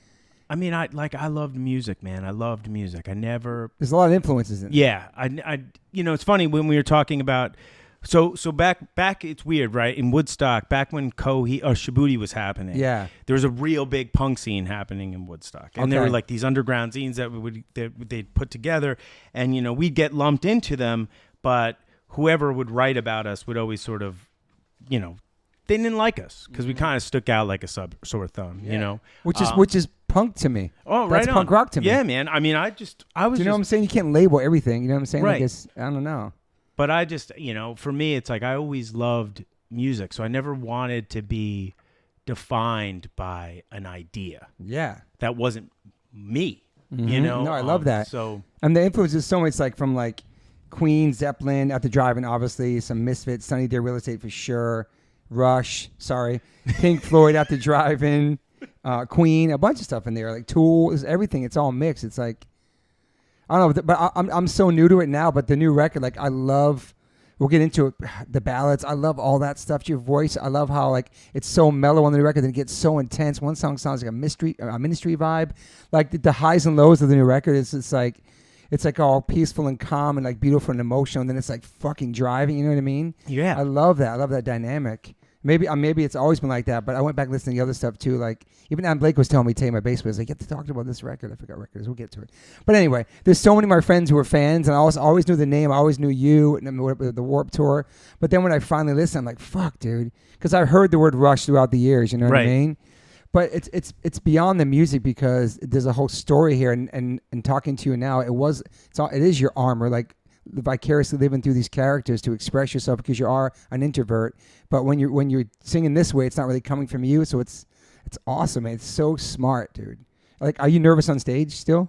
I mean, I loved music, man. I loved music. There's a lot of influences in there. Yeah. I it's funny when we were talking about... So back, it's weird, right? In Woodstock, back when Shibuya was happening, yeah, there was a real big punk scene happening in Woodstock, and there were like these underground zines that they'd put together, and we'd get lumped into them, but whoever would write about us would always sort of, they didn't like us because we kind of stuck out like a sore thumb, which is punk to me. Oh, that's right, punk rock to me. Yeah, man. I mean, I was. Do you know what I'm saying? You can't label everything. You know what I'm saying? Right. Like I don't know. But I just, for me, it's like I always loved music, so I never wanted to be defined by an idea. Yeah. That wasn't me, No, I love that. So, and the influence is so much like from like Queen, Zeppelin, At the Drive-In, obviously, some Misfits, Sunny Day Real Estate for sure, Rush, Pink Floyd, At the Drive-In, Queen, a bunch of stuff in there. Like Tool, is everything. It's all mixed. It's like, I don't know, but I'm so new to it now. But the new record, like I love, we'll get into it, the ballads. I love all that stuff. Your voice, I love how like it's so mellow on the new record, then it gets so intense. One song sounds like a ministry vibe. Like the highs and lows of the new record is it's like all peaceful and calm and like beautiful and emotional. And then it's like fucking driving. You know what I mean? Yeah. I love that. I love that dynamic. Maybe it's always been like that, but I went back listening to the other stuff too. Like even Adam Blake was telling me today, my bass player was like, "You have to talk about this record." I forgot records. We'll get to it. But anyway, there's so many of my friends who were fans, and I always knew the name. I always knew you and the Warped Tour. But then when I finally listened, I'm like, "Fuck, dude," because I heard the word Rush throughout the years. You know what I mean? But it's beyond the music because there's a whole story here. And talking to you now, it is your armor, like vicariously living through these characters to express yourself because you are an introvert. But when you're singing this way, it's not really coming from you. So it's awesome, man. It's so smart, dude. Like, are you nervous on stage still?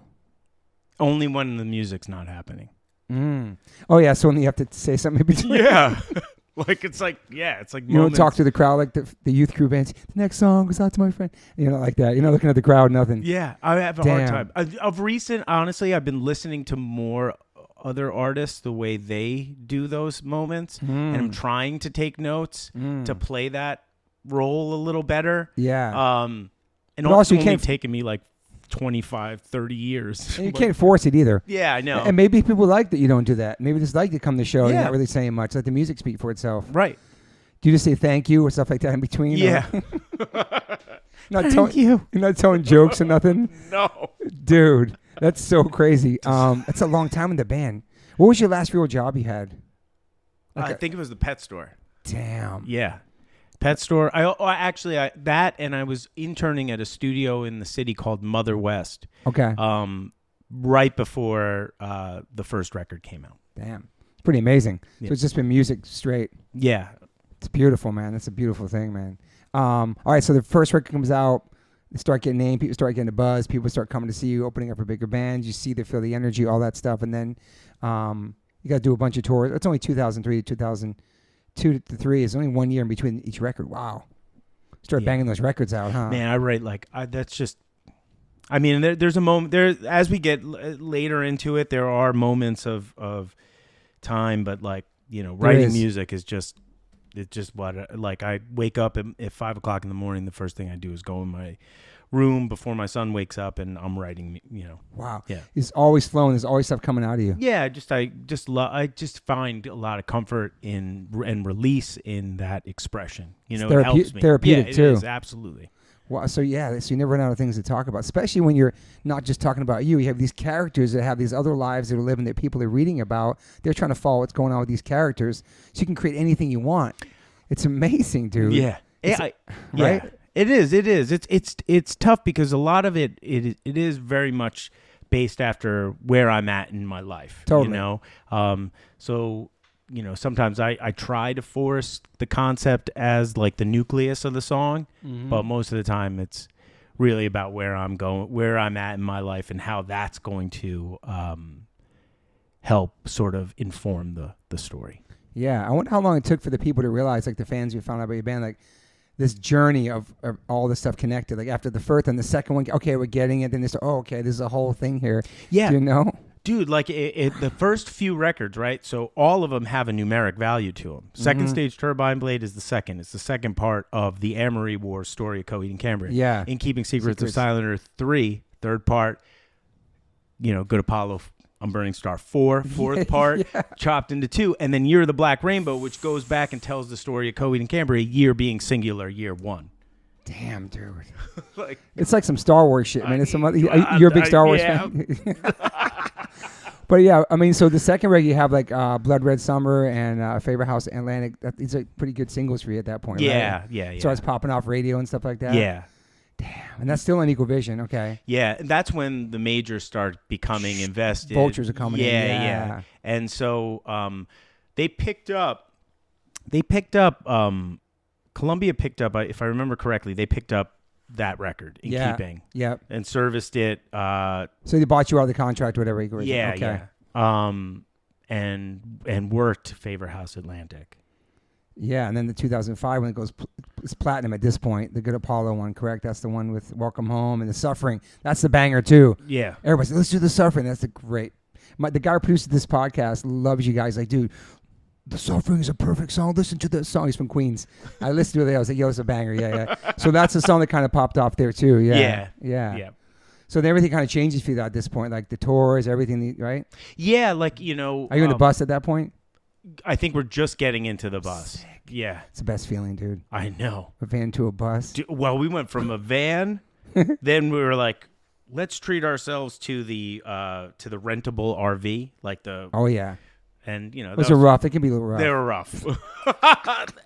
Only when the music's not happening. Oh yeah, so when you have to say something in between. Yeah. It's like you don't talk to the crowd like the youth crew bands. The next song goes out to my friend. Like that. You're not looking at the crowd, nothing. Yeah, I have a hard time. Of recent, honestly, I've been listening to more other artists, the way they do those moments, and I'm trying to take notes to play that role a little better. Yeah. And also only taken me like 25, 30 years. And you can't force it either. Yeah, I know. And maybe people like that you don't do that. Maybe they just like to come to the show and you're not really saying much. Let the music speak for itself. Right. Do you just say thank you or stuff like that in between? Yeah. Thank you. You're not telling jokes or nothing? No. Dude, that's so crazy. That's a long time in the band. What was your last real job you had? I think it was the pet store. Damn. Yeah. Pet store. I was interning at a studio in the city called Mother West. Okay. Right before the first record came out. Damn. It's pretty amazing. Yeah. So it's just been music straight. Yeah. It's beautiful, man. That's a beautiful thing, man. All right, so the first record comes out. They start getting named. People start getting a buzz. People start coming to see you, opening up for bigger bands. You see, they feel the energy, all that stuff. And then you got to do a bunch of tours. It's only 2003 to 2002 to 3. It's only 1 year in between each record. Wow. Start banging those records out, huh? Man, I write that's just... I mean, there's a moment... there as we get later into it, there are moments of time, but writing music is just... It's just what, I wake up at 5 o'clock in the morning. The first thing I do is go in my room before my son wakes up, and I'm writing. Wow. Yeah. It's always flowing. There's always stuff coming out of you. Yeah. I just find a lot of comfort in and release in that expression. It helps me. Therapeutic too. It is, absolutely. Wow. So you never run out of things to talk about, especially when you're not just talking about you. You have these characters that have these other lives that are living that people are reading about. They're trying to follow what's going on with these characters, so you can create anything you want. It's amazing, dude. Yeah. Right? It is. It's tough because a lot of it is very much based after where I'm at in my life. Totally. So sometimes I try to force the concept as like the nucleus of the song, but most of the time it's really about where I'm going, where I'm at in my life, and how that's going to help sort of inform the story. Yeah, I wonder how long it took for the people to realize, like the fans who found out about your band, like this journey of all this stuff connected. Like after the first and the second one, okay, we're getting it. Then they start, okay, there's a whole thing here. Yeah. Do you know? Dude, like the first few records, right? So all of them have a numeric value to them. Second Stage Turbine Blade is the second. It's the second part of the Amory War story of Coheed Cambria. Yeah. In Keeping Secrets of Silent Earth 3, third part, Good Apollo, I'm Burning Star 4, fourth part, chopped into 2. And then Year of the Black Rainbow, which goes back and tells the story of Coheed Cambria, year being singular, year 1. Damn, dude. It's like some Star Wars shit, man. It's some other, you're a big Star Wars fan. But yeah, I mean, so the second record you have like Blood Red Summer and Favorite House Atlantic. These are pretty good singles for you at that point, right? Yeah. So it's popping off radio and stuff like that? Yeah. Damn, and that's still on Equal Vision, okay. Yeah, and that's when the majors start becoming invested. Vultures are coming in. Yeah. And so they picked up, Columbia picked up, if I remember correctly, they picked up that record in keeping. Yep. And serviced it. So they bought you out of the contract, whatever. Yeah, okay. And worked Favor House Atlantic. Yeah, and then the 2005 when it goes it's platinum at this point, the Good Apollo one, correct? That's the one with Welcome Home and The Suffering. That's the banger too. Yeah. Everybody's like, let's do The Suffering. That's the great. The guy who produced this podcast loves you guys. Like, dude, The Suffering is a perfect song. Listen to this song. He's from Queens. I listened to it. I was like, yo, it's a banger. Yeah. So that's the song that kind of popped off there too. Yeah. So then everything kind of changes for you at this point, like the tours, everything, right? Yeah, like, Are you in the bus at that point? I think we're just getting into the bus. Sick. Yeah. It's the best feeling, dude. I know. A van to a bus. Well, we went from a van, then we were like, let's treat ourselves to the rentable RV, like the. Oh yeah. And those are rough. They can be a little rough. They were rough,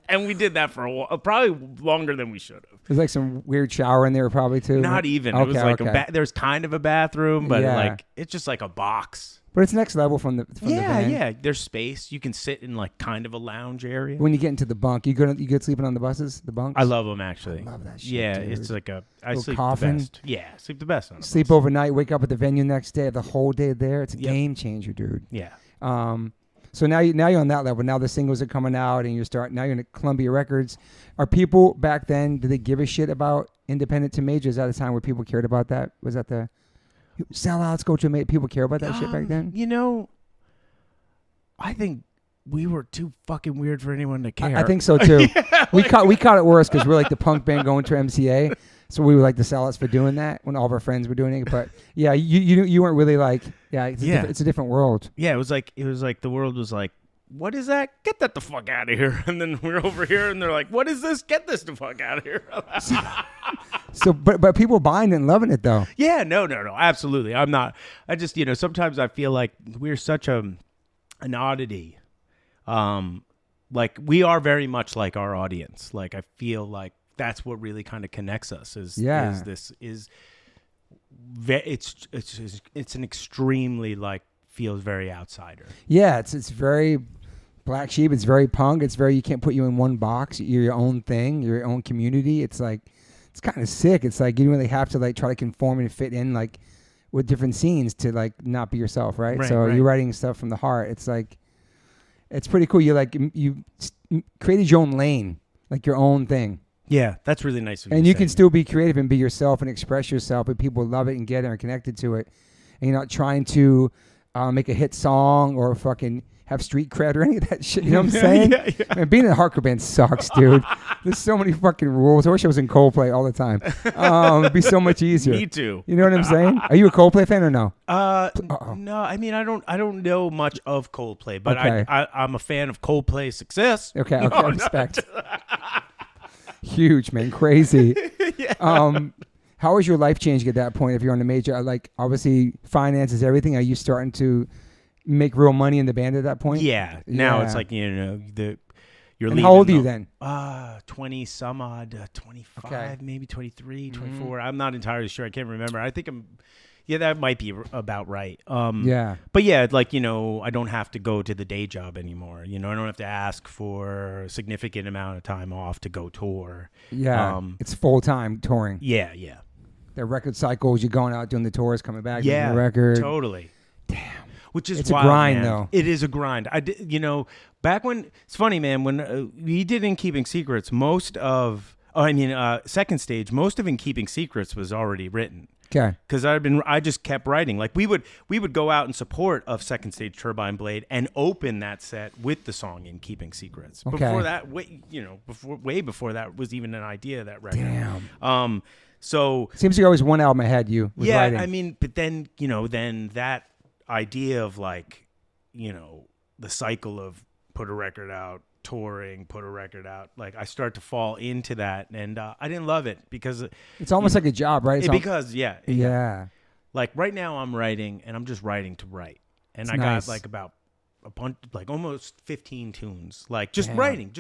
and we did that for a while, probably longer than we should have. There's like some weird shower in there, probably too. Not even. Okay, it was like there's kind of a bathroom, but like it's just like a box. But it's next level from the van. Yeah. There's space. You can sit in like kind of a lounge area. When you get into the bunk, you good sleeping on the buses, the bunks? I love them actually. I love that shit. Yeah, dude. it's like I sleep coffin. the best. Yeah, sleep the best on Sleep overnight, wake up at the venue next day, the whole day there. It's a game changer, dude. Yeah. So now you're on that level. Now the singles are coming out, and now you're in Columbia Records. Are people back then? Did they give a shit about independent to major? Is that a time where people cared about that? Was that the sellouts go to major? People care about that shit back then? I think we were too fucking weird for anyone to care. I think so too. We caught it worse because we're like the punk band going to MCA, so we were like the sellouts for doing that when all of our friends were doing it. But yeah, you weren't really like it's a different world. Yeah, it was like the world was like, what is that? Get that the fuck out of here! And then we're over here, and they're like, what is this? Get this the fuck out of here! So, but people buying it and loving it though. Yeah, no, absolutely. I'm not. I just sometimes I feel like we're such an oddity. Like we are very much like our audience. Like I feel like that's what really kind of connects us. It's an extremely like feels very outsider. Yeah, it's very black sheep. It's very punk. It's very you can't put you in one box. You're your own thing. You're your own community. It's like it's kind of sick. It's like you don't really have to like try to conform and fit in like with different scenes to like not be yourself, right? So you're writing stuff from the heart. It's like. It's pretty cool. You created your own lane, like your own thing. Yeah, that's really nice of you. And you can still be creative and be yourself and express yourself, but people love it and get it and are connected to it. And you're not trying to make a hit song or fucking have street cred or any of that shit. You know what I'm saying? Yeah. Man, being in a hardcore band sucks, dude. There's so many fucking rules. I wish I was in Coldplay all the time. It'd be so much easier. Me too. You know what I'm saying? Are you a Coldplay fan or no? No. I mean, I don't know much of Coldplay, but okay. I'm a fan of Coldplay's success. Okay. Respect. Huge, man. Crazy. Yeah. How was your life changing at that point? If you're on a major, like obviously finances, everything. Are you starting to make real money in the band at that point? Yeah. Now it's like you're leaving. How old are you then? 20 some odd, 25, maybe 23, 24. I'm not entirely sure. I can't remember. I think that might be about right. But yeah, like, I don't have to go to the day job anymore. I don't have to ask for a significant amount of time off to go tour. Yeah. It's full-time touring. Yeah. The record cycles, you're going out doing the tours, coming back, doing the record. Totally. Damn. which is it's wild, a grind, man. though. It is a grind. I did, back when it's funny, man. When we did In Keeping Secrets, Second Stage, most of In Keeping Secrets was already written. Okay. Because I just kept writing. Like we would go out in support of Second Stage Turbine Blade and open that set with the song In Keeping Secrets. Okay. Before that, way before that was even an idea, that record. Damn. So seems you're always one album ahead. You with yeah, writing. I mean, but then then that idea of like, the cycle of put a record out, touring, put a record out, like I start to fall into that, and I didn't love it because it's almost like a job, right? Yeah. Like right now I'm writing, and I'm just writing to write, and I got like about a bunch, like almost 15 tunes, like just writing,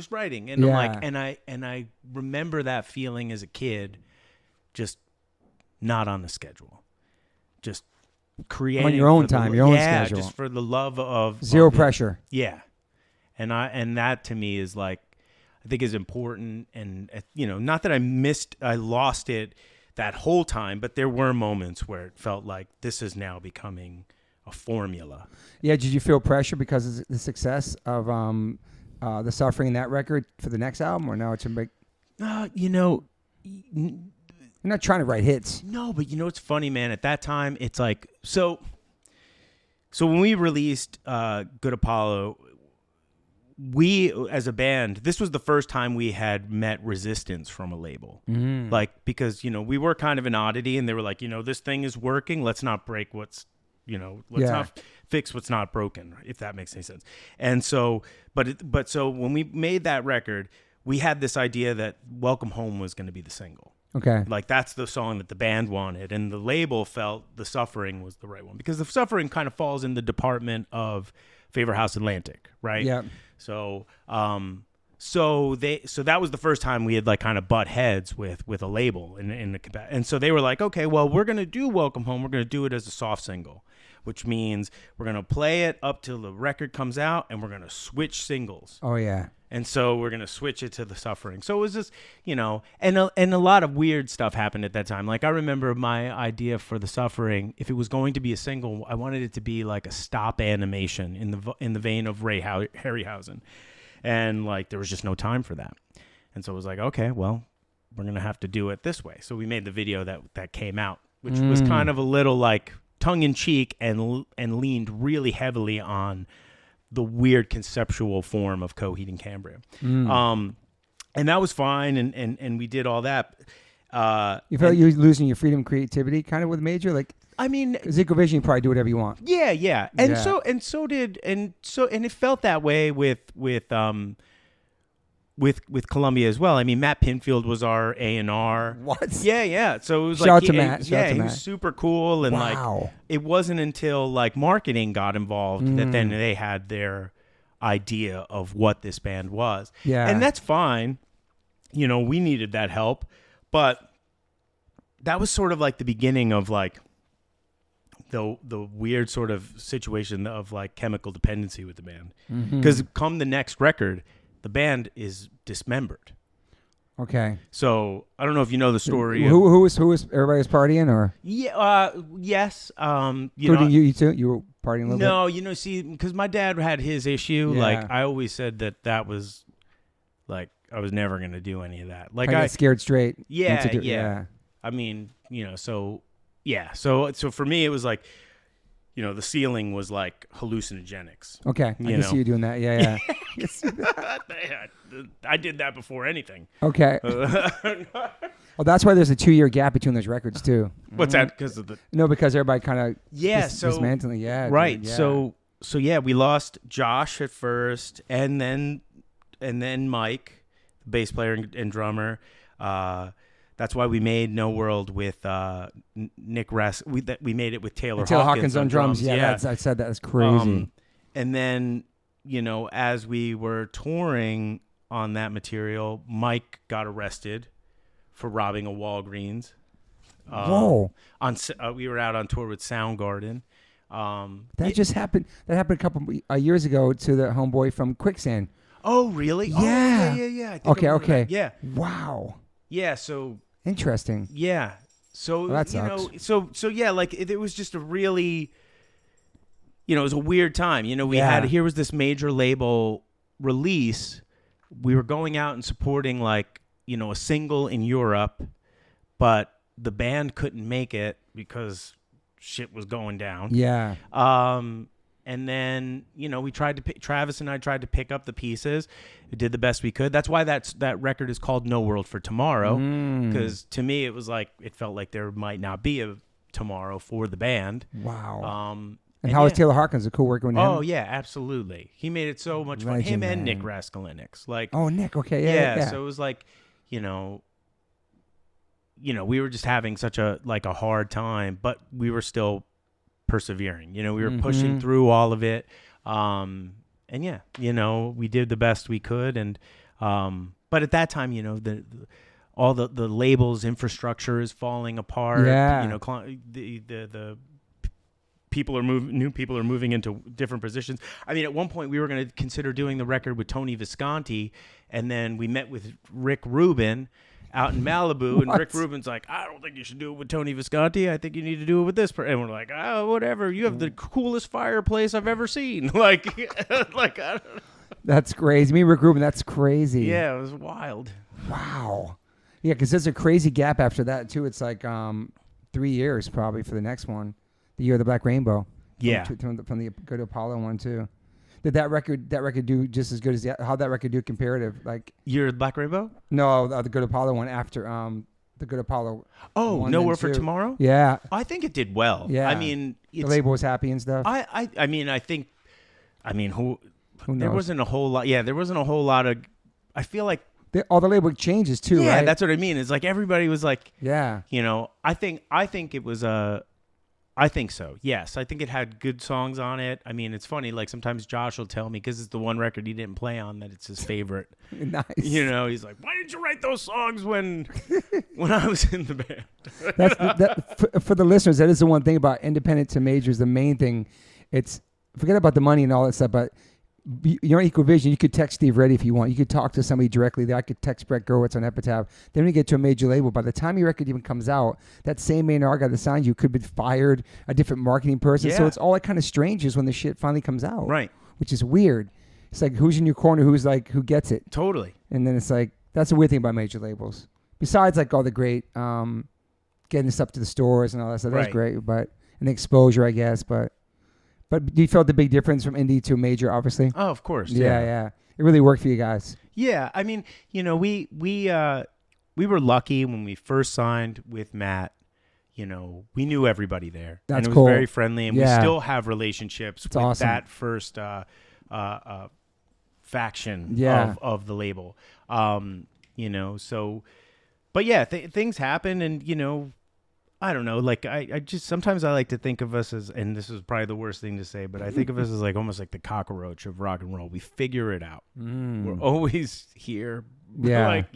and I'm like, and I remember that feeling as a kid, just not on the schedule, just creating on your own time, your own schedule, just for the love of zero pressure. Yeah. And that to me is like, I think is important. And, not that I lost it that whole time, but there were moments where it felt like this is now becoming a formula. Yeah. Did you feel pressure because of the success of The Suffering in that record for the next album, or no, it's a big... You're not trying to write hits. No, but it's funny, man. At that time, it's like, so when we released Good Apollo, we, as a band, this was the first time we had met resistance from a label. Like, because, we were kind of an oddity, and they were like, this thing is working. Let's not break what's, not fix what's not broken, if that makes any sense. And so, but so when we made that record, we had this idea that Welcome Home was going to be the single. Okay. Like, that's the song that the band wanted, and the label felt The Suffering was the right one, because The Suffering kind of falls in the department of Favor House Atlantic, right? Yeah. So, so that was the first time we had like kind of butt heads with a label, and so they were like, okay, well, we're gonna do Welcome Home. We're gonna do it as a soft single, which means we're gonna play it up till the record comes out, and we're gonna switch singles. Oh yeah. And so we're gonna switch it to The Suffering. So it was just, and a lot of weird stuff happened at that time. Like, I remember my idea for The Suffering, if it was going to be a single, I wanted it to be like a stop animation in the vein of Harryhausen, and like there was just no time for that. And so it was like, okay, well, we're gonna have to do it this way. So we made the video that came out, which was kind of a little like tongue in cheek and leaned really heavily on the weird conceptual form of Coheed Cambria. And that was fine, and we did all that. You felt like you were losing your freedom and creativity kind of with Major? Like, I mean, Zico Vision, you probably do whatever you want. Yeah. And it felt that way with Columbia as well. I mean, Matt Pinfield was our A&R. What? Yeah. So it was Shout out to Matt. He was super cool, and like it wasn't until like marketing got involved that then they had their idea of what this band was. Yeah. And that's fine. We needed that help, but that was sort of like the beginning of like the weird sort of situation of like chemical dependency with the band. Because come the next record, the band is dismembered. Okay. So I don't know if you know the story. Who was everybody was partying, or? Yeah. Yes. Including you too. You were partying a little bit. No. See, because my dad had his issue. Yeah. Like, I always said that was like I was never gonna do any of that. Like, I got scared straight. Yeah. I mean, So yeah. So for me, it was like, the ceiling was like hallucinogenics. Okay. I can see you doing that. Yeah. I did that before anything. Okay. Well, that's why there's a 2-year gap between those records too. What's that? Because of the... No, because everybody kind of dismantling. Yeah. Right. Dude, yeah. So yeah, we lost Josh at first, and then Mike, the bass player and drummer. That's why we made No World with Nick Ress. We made it with Taylor Hawkins on drums. Yeah. I said that. That's crazy. And then, as we were touring on that material, Mike got arrested for robbing a Walgreens. Whoa! We were out on tour with Soundgarden. That just happened. That happened a couple years ago to the homeboy from Quicksand. Oh, really? Yeah. Oh, yeah. Okay. Yeah. Wow. Yeah. So interesting. Yeah. So that sucks. So yeah, like it was just a really it was a weird time. Here was this major label release. We were going out and supporting like, a single in Europe, but the band couldn't make it because shit was going down. Yeah. And then, Travis and I tried to pick up the pieces. We did the best we could. That's why that record is called No World for Tomorrow. Because to me, it was like, it felt like there might not be a tomorrow for the band. Wow. And how was Taylor Hawkins? A cool working with him? Oh, yeah, absolutely. He made it so much fun. Him and Nick Raskulinecz. Like, oh, Nick. Okay. Yeah. So it was like, we were just having such a hard time, but we were still persevering. We were pushing through all of it. And yeah, we did the best we could. And but at that time, all the labels infrastructure is falling apart. Yeah. The new people are moving into different positions. I mean, at one point we were going to consider doing the record with Tony Visconti, and then we met with Rick Rubin out in Malibu, and Rick Rubin's like, I don't think you should do it with Tony Visconti. I think you need to do it with this person. And we're like, oh, whatever. You have the coolest fireplace I've ever seen. I don't know. That's crazy. Me and Rick Rubin, that's crazy. Yeah, it was wild. Wow. Yeah, because there's a crazy gap after that, too. It's like 3 years probably for the next one. The Year of the Black Rainbow. From the Go to Apollo one, too. Did that record do just as good as how'd that record do comparative? Like Year of the Black Rainbow? No, the Go to Apollo one after the Go to Apollo. Oh, No World for Tomorrow? Yeah. I think it did well. Yeah. I mean, the label was happy and stuff. I mean, who knows? There wasn't a whole lot. Yeah, there wasn't a whole lot of. I feel like all the label changes too. Yeah, right? That's what I mean. It's like everybody was like, yeah. I think it was I think so. Yes, I think it had good songs on it. I mean, it's funny. Like sometimes Josh will tell me because it's the one record he didn't play on that it's his favorite. Nice. He's like, "Why didn't you write those songs when I was in the band?" For the listeners, that is the one thing about independent to majors. The main thing, it's forget about the money and all that stuff, but you're on Equal Vision. You could text Steve Reddy if you want. You could talk to somebody directly. I could text Brett Gurwitz on Epitaph. Then when you get to a major label, by the time your record even comes out, that same A&R guy that signed you could be fired, a different marketing person. Yeah. So it's all like kind of strangers when the shit finally comes out. Right. Which is weird. It's like, who's in your corner? Who gets it? Totally. And then it's like, that's a weird thing about major labels. Besides like all the great getting this up to the stores and all that stuff. That's great. And the exposure, I guess. But you felt the big difference from indie to major, obviously? Oh, of course. Yeah. It really worked for you guys. Yeah. I mean, we were lucky when we first signed with Matt. We knew everybody there. That's and it was cool. very friendly. And we still have relationships with awesome. that first faction of the label. So, but yeah, things happen and, I don't know. Like I just sometimes I like to think of us as, and this is probably the worst thing to say, but I think of us as like almost like the cockroach of rock and roll. We figure it out. We're always here. Yeah. Like,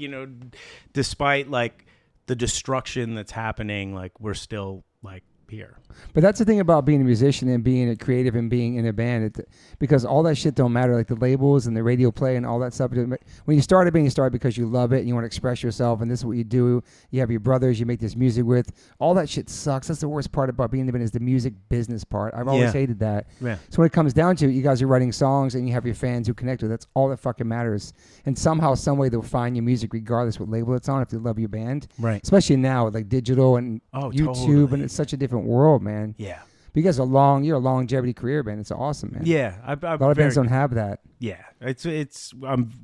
despite like the destruction that's happening, like we're still like here. But that's the thing about being a musician and being a creative and being in a band, because all that shit don't matter, like the labels and the radio play and all that stuff. When you start a band, you start because you love it and you want to express yourself, and this is what you do. You have your brothers you make this music with. All that shit sucks. That's the worst part about being in a band is the music business part. I've always hated that. Yeah. So when it comes down to it, you guys are writing songs and you have your fans who connect with it. That's all that fucking matters. And somehow, some way, they'll find your music regardless what label it's on if they love your band. Right. Especially now with like digital and YouTube, totally. And it's such a different world, man. Yeah. But you guys are you're a longevity career band. It's awesome, man. Yeah. A lot of bands don't have that. Yeah.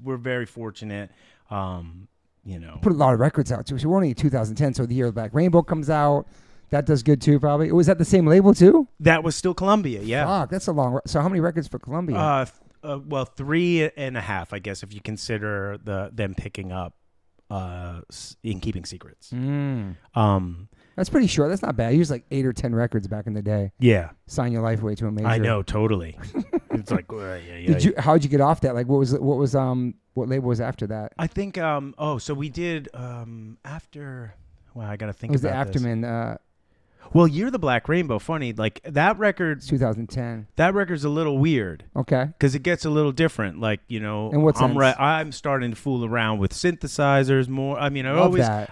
We're very fortunate. Put a lot of records out too. So we're only in 2010. So the Year of the Black Rainbow comes out. That does good too, probably. Was that the same label too? That was still Columbia. Yeah. Fuck, that's a long. So how many records for Columbia? Well, 3.5, I guess, if you consider them picking up In Keeping Secrets. That's pretty short. That's not bad. You used like 8 or 10 records back in the day. Yeah. Sign your life away to a major. I know, totally. It's like, yeah. How'd you get off that? Like, what label was after that? I think, so we did after. Well, I gotta think. It was about the Afterman. Well, Year of the Black Rainbow. Funny, like that record. 2010. That record's a little weird. Okay. Because it gets a little different. Like, In what sense? I'm starting to fool around with synthesizers more. I mean, I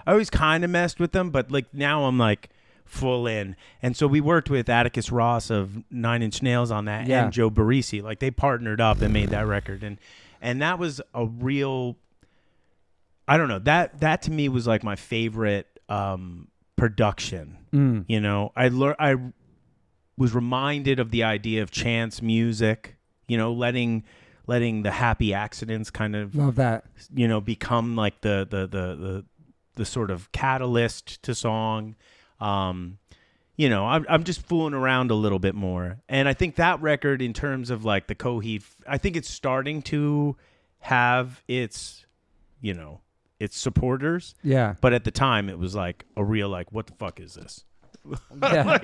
always kind of messed with them, but like now I'm like, full in. And so we worked with Atticus Ross of 9 Inch Nails on that, and Joe Barresi. Like, they partnered up and made that record. And that was a real, I don't know, that to me was like my favorite production. You know, I was reminded of the idea of chance music, you know, letting the happy accidents kind of, love that, you know, become like the sort of catalyst to song. You know, I'm just fooling around a little bit more. And I think that record, in terms of like the Coheed, I think it's starting to have its, you know, its supporters. Yeah. But at the time it was like a real, like, what the fuck is this? Yeah.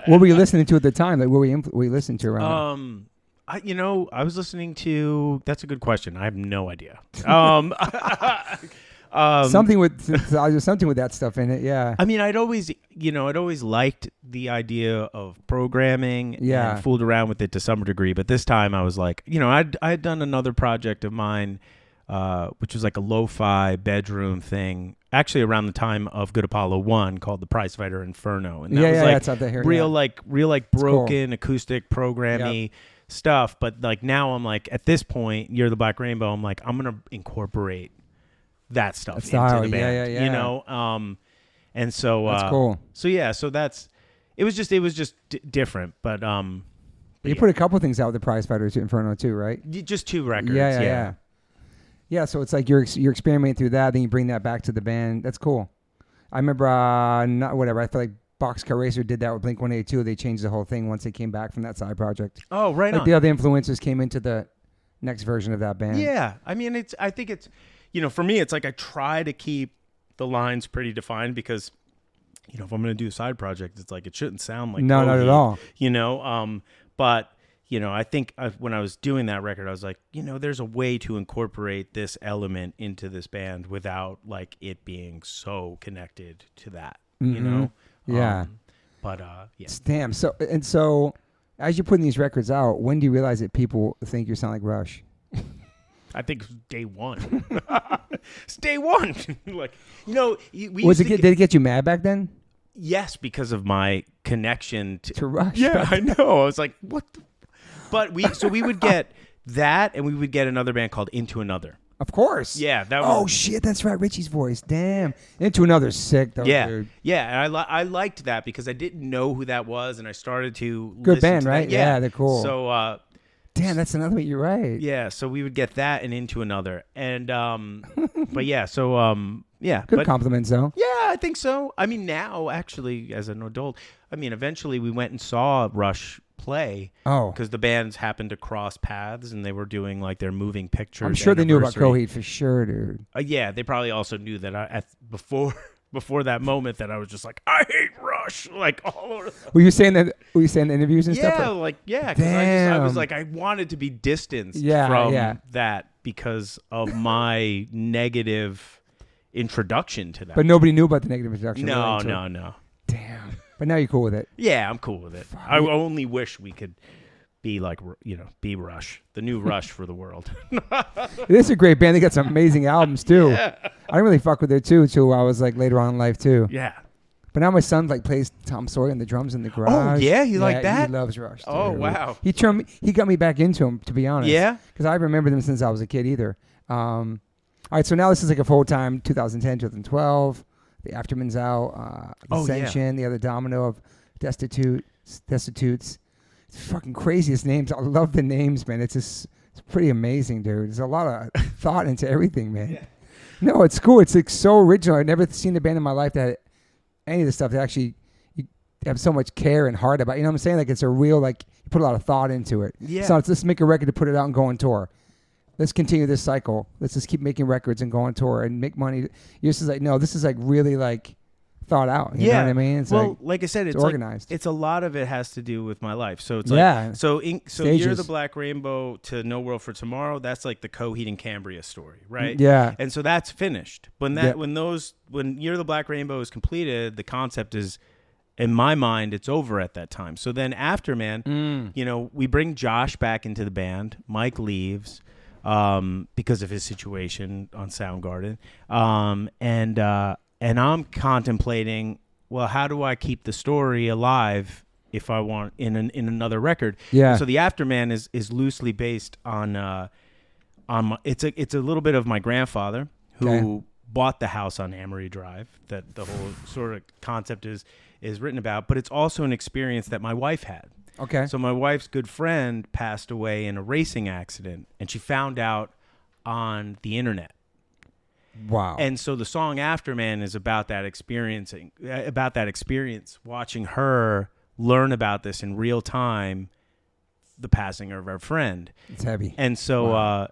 What were you listening to at the time? Like, what were you listening to around? I was listening to, that's a good question. I have no idea. Something with that stuff in it. Yeah. I mean, I'd always liked the idea of programming and fooled around with it to some degree. But this time I was like, you know, I had done another project of mine, which was like a lo-fi bedroom thing, actually around the time of Good Apollo 1, called The Prizefighter Inferno. And that was like that's out there, real like broken acoustic programmy stuff. But like now I'm like, at this point, You're the Black Rainbow, I'm like, I'm going to incorporate that stuff into the band, you know? And so, that's cool. So yeah, so it was just different, but you put a couple things out with The Prizefighter Inferno too, right? Just 2 records. Yeah, so it's like you're experimenting through that, then you bring that back to the band. That's cool. I remember, I feel like Boxcar Racer did that with Blink-182. They changed the whole thing once they came back from that side project. Oh, right like on. The other influences came into the next version of that band. Yeah, I mean, I think it's, you know, for me, it's like I try to keep the lines pretty defined because, you know, if I'm going to do a side project, it's like it shouldn't sound like no, Coheed, not at all. You know, but you know, I think when I was doing that record, I was like, you know, there's a way to incorporate this element into this band without like it being so connected to that, you know? Yeah. Yeah. Damn. So as you're putting these records out, when do you realize that people think you sound like Rush? I think day one. It's day one. Like, you know, did it get you mad back then? Yes, because of my connection to Rush. Yeah, I know. I was like, what the? But we would get that, and we would get another band called Into Another. Of course. Yeah. That was, oh shit, that's right. Richie's voice. Damn. Into Another's sick though. Yeah. Dude. Yeah, and I liked that because I didn't know who that was, and I started to good listen band, to right? That. Yeah, they're cool. So. Damn, that's another one. You're right. Yeah, so we would get that and Into Another, and but yeah, so yeah. Good compliments though. Yeah, I think so. I mean, now actually, as an adult, I mean, eventually we went and saw Rush play. Oh, because the bands happened to cross paths, and they were doing like their moving pictures. I'm sure they knew about Coheed for sure, dude. Yeah, they probably also knew that before that moment that I was just like, I hate Rush, like all over. Were you saying that? Were you saying interviews and stuff? Yeah, because I was like, I wanted to be distanced from that because of my negative introduction to that. But nobody knew about the negative introduction. No. Damn. But now you're cool with it. Yeah, I'm cool with it. I only wish we could be like, you know, be Rush, the new Rush for the world. This is a great band. They got some amazing albums too. Yeah. I didn't really fuck with it too until I was like later on in life too. Yeah. But now my son like plays Tom Sawyer and the drums in the garage. Oh yeah, like that? He loves Rush. Dude. Oh wow. He got me back into him, to be honest. Yeah. Because I remember them since I was a kid either. All right, so now this is like a full time 2010, 2012. The Afterman's out. Ascension, the other domino of Destitutes. It's fucking craziest names. I love the names, man. It's pretty amazing, dude. There's a lot of thought into everything, man. Yeah. No, it's cool. It's like so original. I've never seen a band in my life that had any of the stuff that actually you have so much care and heart about. You know what I'm saying? Like it's a real, like you put a lot of thought into it. Yeah. So let's make a record to put it out and go on tour. Let's continue this cycle. Let's just keep making records and go on tour and make money. You're just like, no, this is like really like thought out. You know what I mean? It's like I said, it's organized. Like, it's a lot of it has to do with my life. So it's like, so You're the Black Rainbow to No World for Tomorrow. That's like the Coheed and Cambria story, right? Yeah. And so that's finished. When You're the Black Rainbow is completed, the concept is, in my mind, it's over at that time. So then Afterman, you know, we bring Josh back into the band. Mike leaves because of his situation on Soundgarden. And I'm contemplating, well, how do I keep the story alive if I want in another record? Yeah. So the Afterman is loosely based on it's a little bit of my grandfather who bought the house on Amory Drive that the whole sort of concept is written about, but it's also an experience that my wife had. Okay. So my wife's good friend passed away in a racing accident, and she found out on the internet. Wow. And so the song Afterman is about that experience, watching her learn about this in real time, the passing of her friend. It's heavy. And so, wow.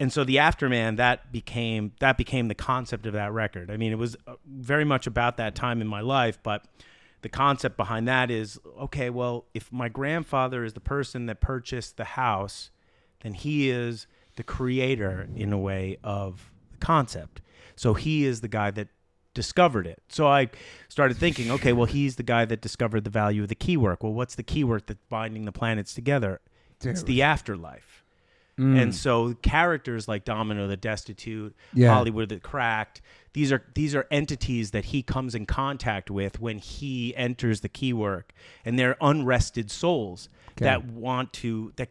And so the Afterman, that became the concept of that record. I mean, it was very much about that time in my life, but the concept behind that is, okay, well, if my grandfather is the person that purchased the house, then he is the creator, in a way, of the concept. So he is the guy that discovered it. So I started thinking, okay, well, he's the guy that discovered the value of the keywork. Well, what's the keywork that's binding the planets together? Dude. It's the afterlife. And so characters like Domino the Destitute, Hollywood the Cracked, these are entities that he comes in contact with when he enters the keywork, and they're unrested souls that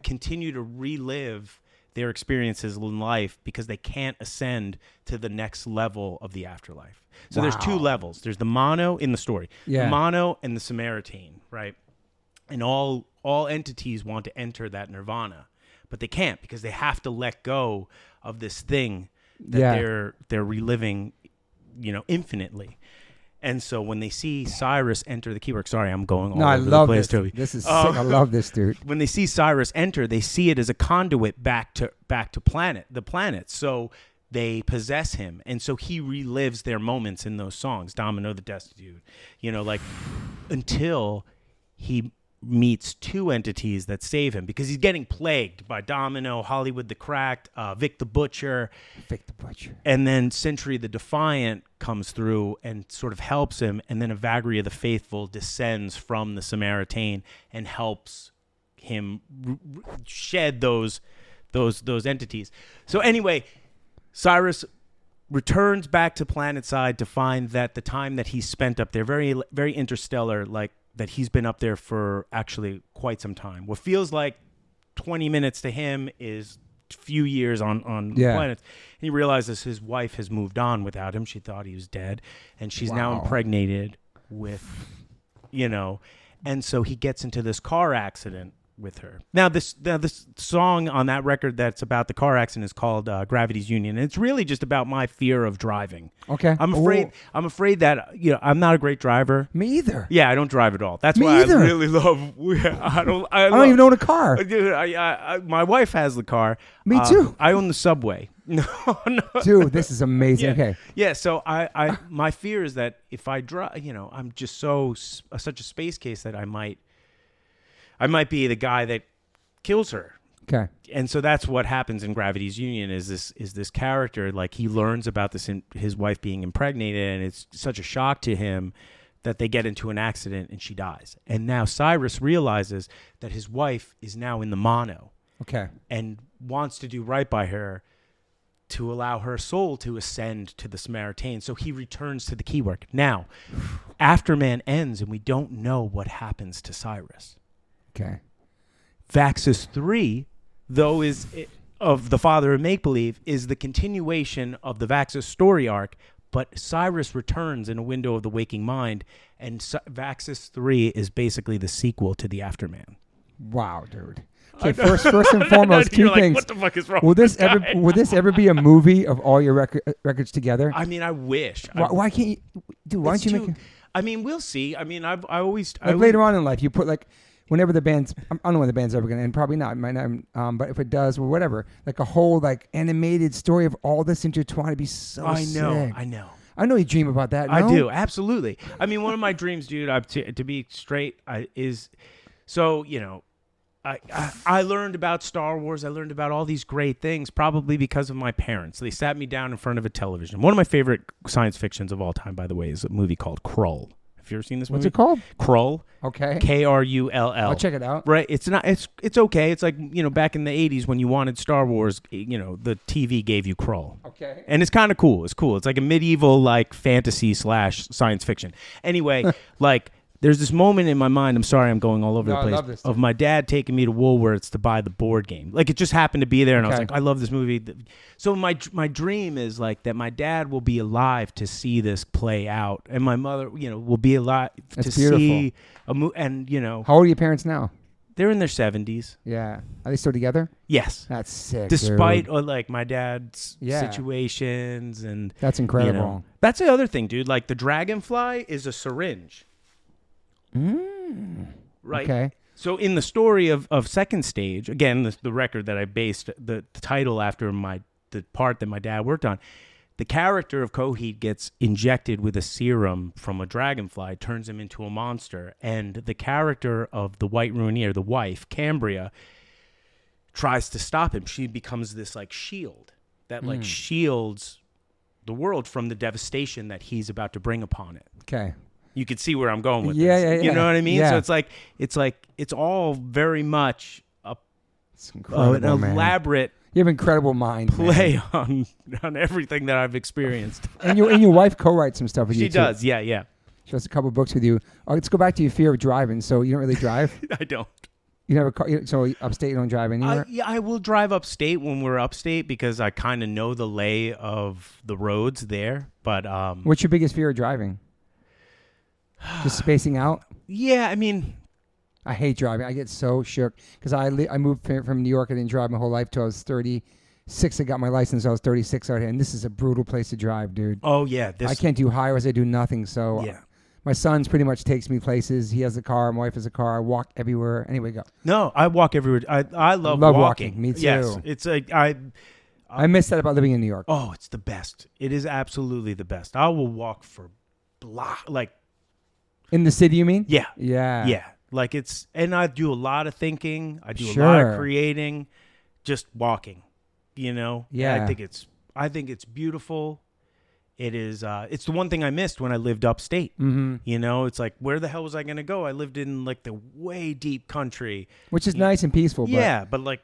continue to relive their experiences in life because they can't ascend to the next level of the afterlife. So there's two levels. There's the mono in the story, the mono and the Samaritan, right? And all entities want to enter that nirvana, but they can't because they have to let go of this thing that they're reliving, infinitely. And so when they see Cyrus enter the keywork, sorry, I'm going all over the place, Toby. This is sick. I love this, dude. When they see Cyrus enter, they see it as a conduit back to the planet. So they possess him, and so he relives their moments in those songs. Domino the Destitute, until he meets two entities that save him because he's getting plagued by Domino, Hollywood the Cracked, Vic the Butcher. And then Century the Defiant comes through and sort of helps him, and then Evagria the Faithful descends from the Samaritan and helps him shed those entities. So anyway, Cyrus returns back to planetside to find that the time that he spent up there, very, very interstellar, like that he's been up there for actually quite some time. What feels like 20 minutes to him is a few years on the planet. And he realizes his wife has moved on without him. She thought he was dead, and she's now impregnated with, and so he gets into this car accident with her. Now this song on that record that's about the car accident is called Gravity's Union, and it's really just about my fear of driving. Okay. I'm afraid that I'm not a great driver. Me either. Yeah, I don't drive at all. That's Me why either. I really love. I don't even own a car. Dude, my wife has the car. Me too. I own the Subway. No. Dude, this is amazing. Okay. Yeah. So I my fear is that if I drive, I'm just such a space case that I might be the guy that kills her. Okay. And so that's what happens in Gravity's Union is this character, like he learns about this his wife being impregnated, and it's such a shock to him that they get into an accident and she dies. And now Cyrus realizes that his wife is now in the mono. Okay. And wants to do right by her to allow her soul to ascend to the Samaritan. So he returns to the keywork. Now, Afterman ends and we don't know what happens to Cyrus. Okay. Vaxis 3, though, is of the father of make-believe, is the continuation of the Vaxis story arc, but Cyrus returns in a window of the waking mind, and Vaxis 3 is basically the sequel to the Afterman. Wow, dude. Okay, first and foremost, two things. What the fuck is wrong Will with this ever be a movie of all your records together? I mean, I wish. Why can't you? Dude, why don't you make it? I mean, we'll see. I mean, I always... later on in life, you put whenever the band's, I don't know when the band's ever going to end, probably not, it might not, but if it does, or whatever, like a whole animated story of all this intertwined, it'd be so sick. I know. I know you dream about that, no? I do, absolutely. I mean, one of my dreams, dude, to be straight, is, so, I learned about Star Wars. I learned about all these great things probably because of my parents. They sat me down in front of a television. One of my favorite science fictions of all time, by the way, is a movie called Krull. Have you ever seen this What's movie? it called? Krull. Okay. Krull. I'll check it out. Right. It's not. It's okay. It's like, back in the 80s when you wanted Star Wars, the TV gave you Krull. Okay. And it's kind of cool. It's cool. It's like a medieval like fantasy / science fiction. Anyway, like there's this moment in my mind. I'm sorry, I'm going all over the place. I love this, of my dad taking me to Woolworths to buy the board game. Like it just happened to be there, and I was like, I love this movie. So my dream is like that my dad will be alive to see this play out, and my mother, will be alive to see a movie. And how old are your parents now? They're in their 70s. Yeah. Are they still together? Yes. That's sick. Despite dude. like my dad's situations and that's incredible. That's the other thing, dude. Like the dragonfly is a syringe. Right. Okay. So in the story of Second Stage, again, the record that I based the title after the part that my dad worked on, the character of Coheed gets injected with a serum from a dragonfly, turns him into a monster, and the character of the White Ruineer, the wife, Cambria, tries to stop him. She becomes this like shield that like shields the world from the devastation that he's about to bring upon it. Okay. You could see where I'm going with this. Yeah. You know what I mean? Yeah. So it's all very much an elaborate You have an incredible mind. play on everything that I've experienced. And your wife co-writes some stuff with you She too. does, yeah. She has a couple of books with you. Let's go back to your fear of driving. So you don't really drive? I don't. You never car, so upstate you don't drive anywhere? I will drive upstate when we're upstate because I kind of know the lay of the roads there. But what's your biggest fear of driving? Just spacing out? Yeah, I mean, I hate driving. I get so shook because I moved from New York. I didn't drive my whole life till I was 36. I got my license. I was 36 out here, and this is a brutal place to drive, dude. Oh yeah, I can't do highways. I do nothing. So yeah. My son's pretty much takes me places. He has a car. My wife has a car. I walk everywhere. Anyway, go. No, I walk everywhere. I love walking. Me too. Yes, it's like I miss that about living in New York. Oh, it's the best. It is absolutely the best. I will walk for in the city, you mean? Yeah. Yeah. Yeah. Like and I do a lot of thinking. I do a lot of creating, just walking, Yeah. I think it's beautiful. It is, it's the one thing I missed when I lived upstate. Mm-hmm. It's like, where the hell was I going to go? I lived in like the way deep country. Which is nice and peaceful. Yeah. But like,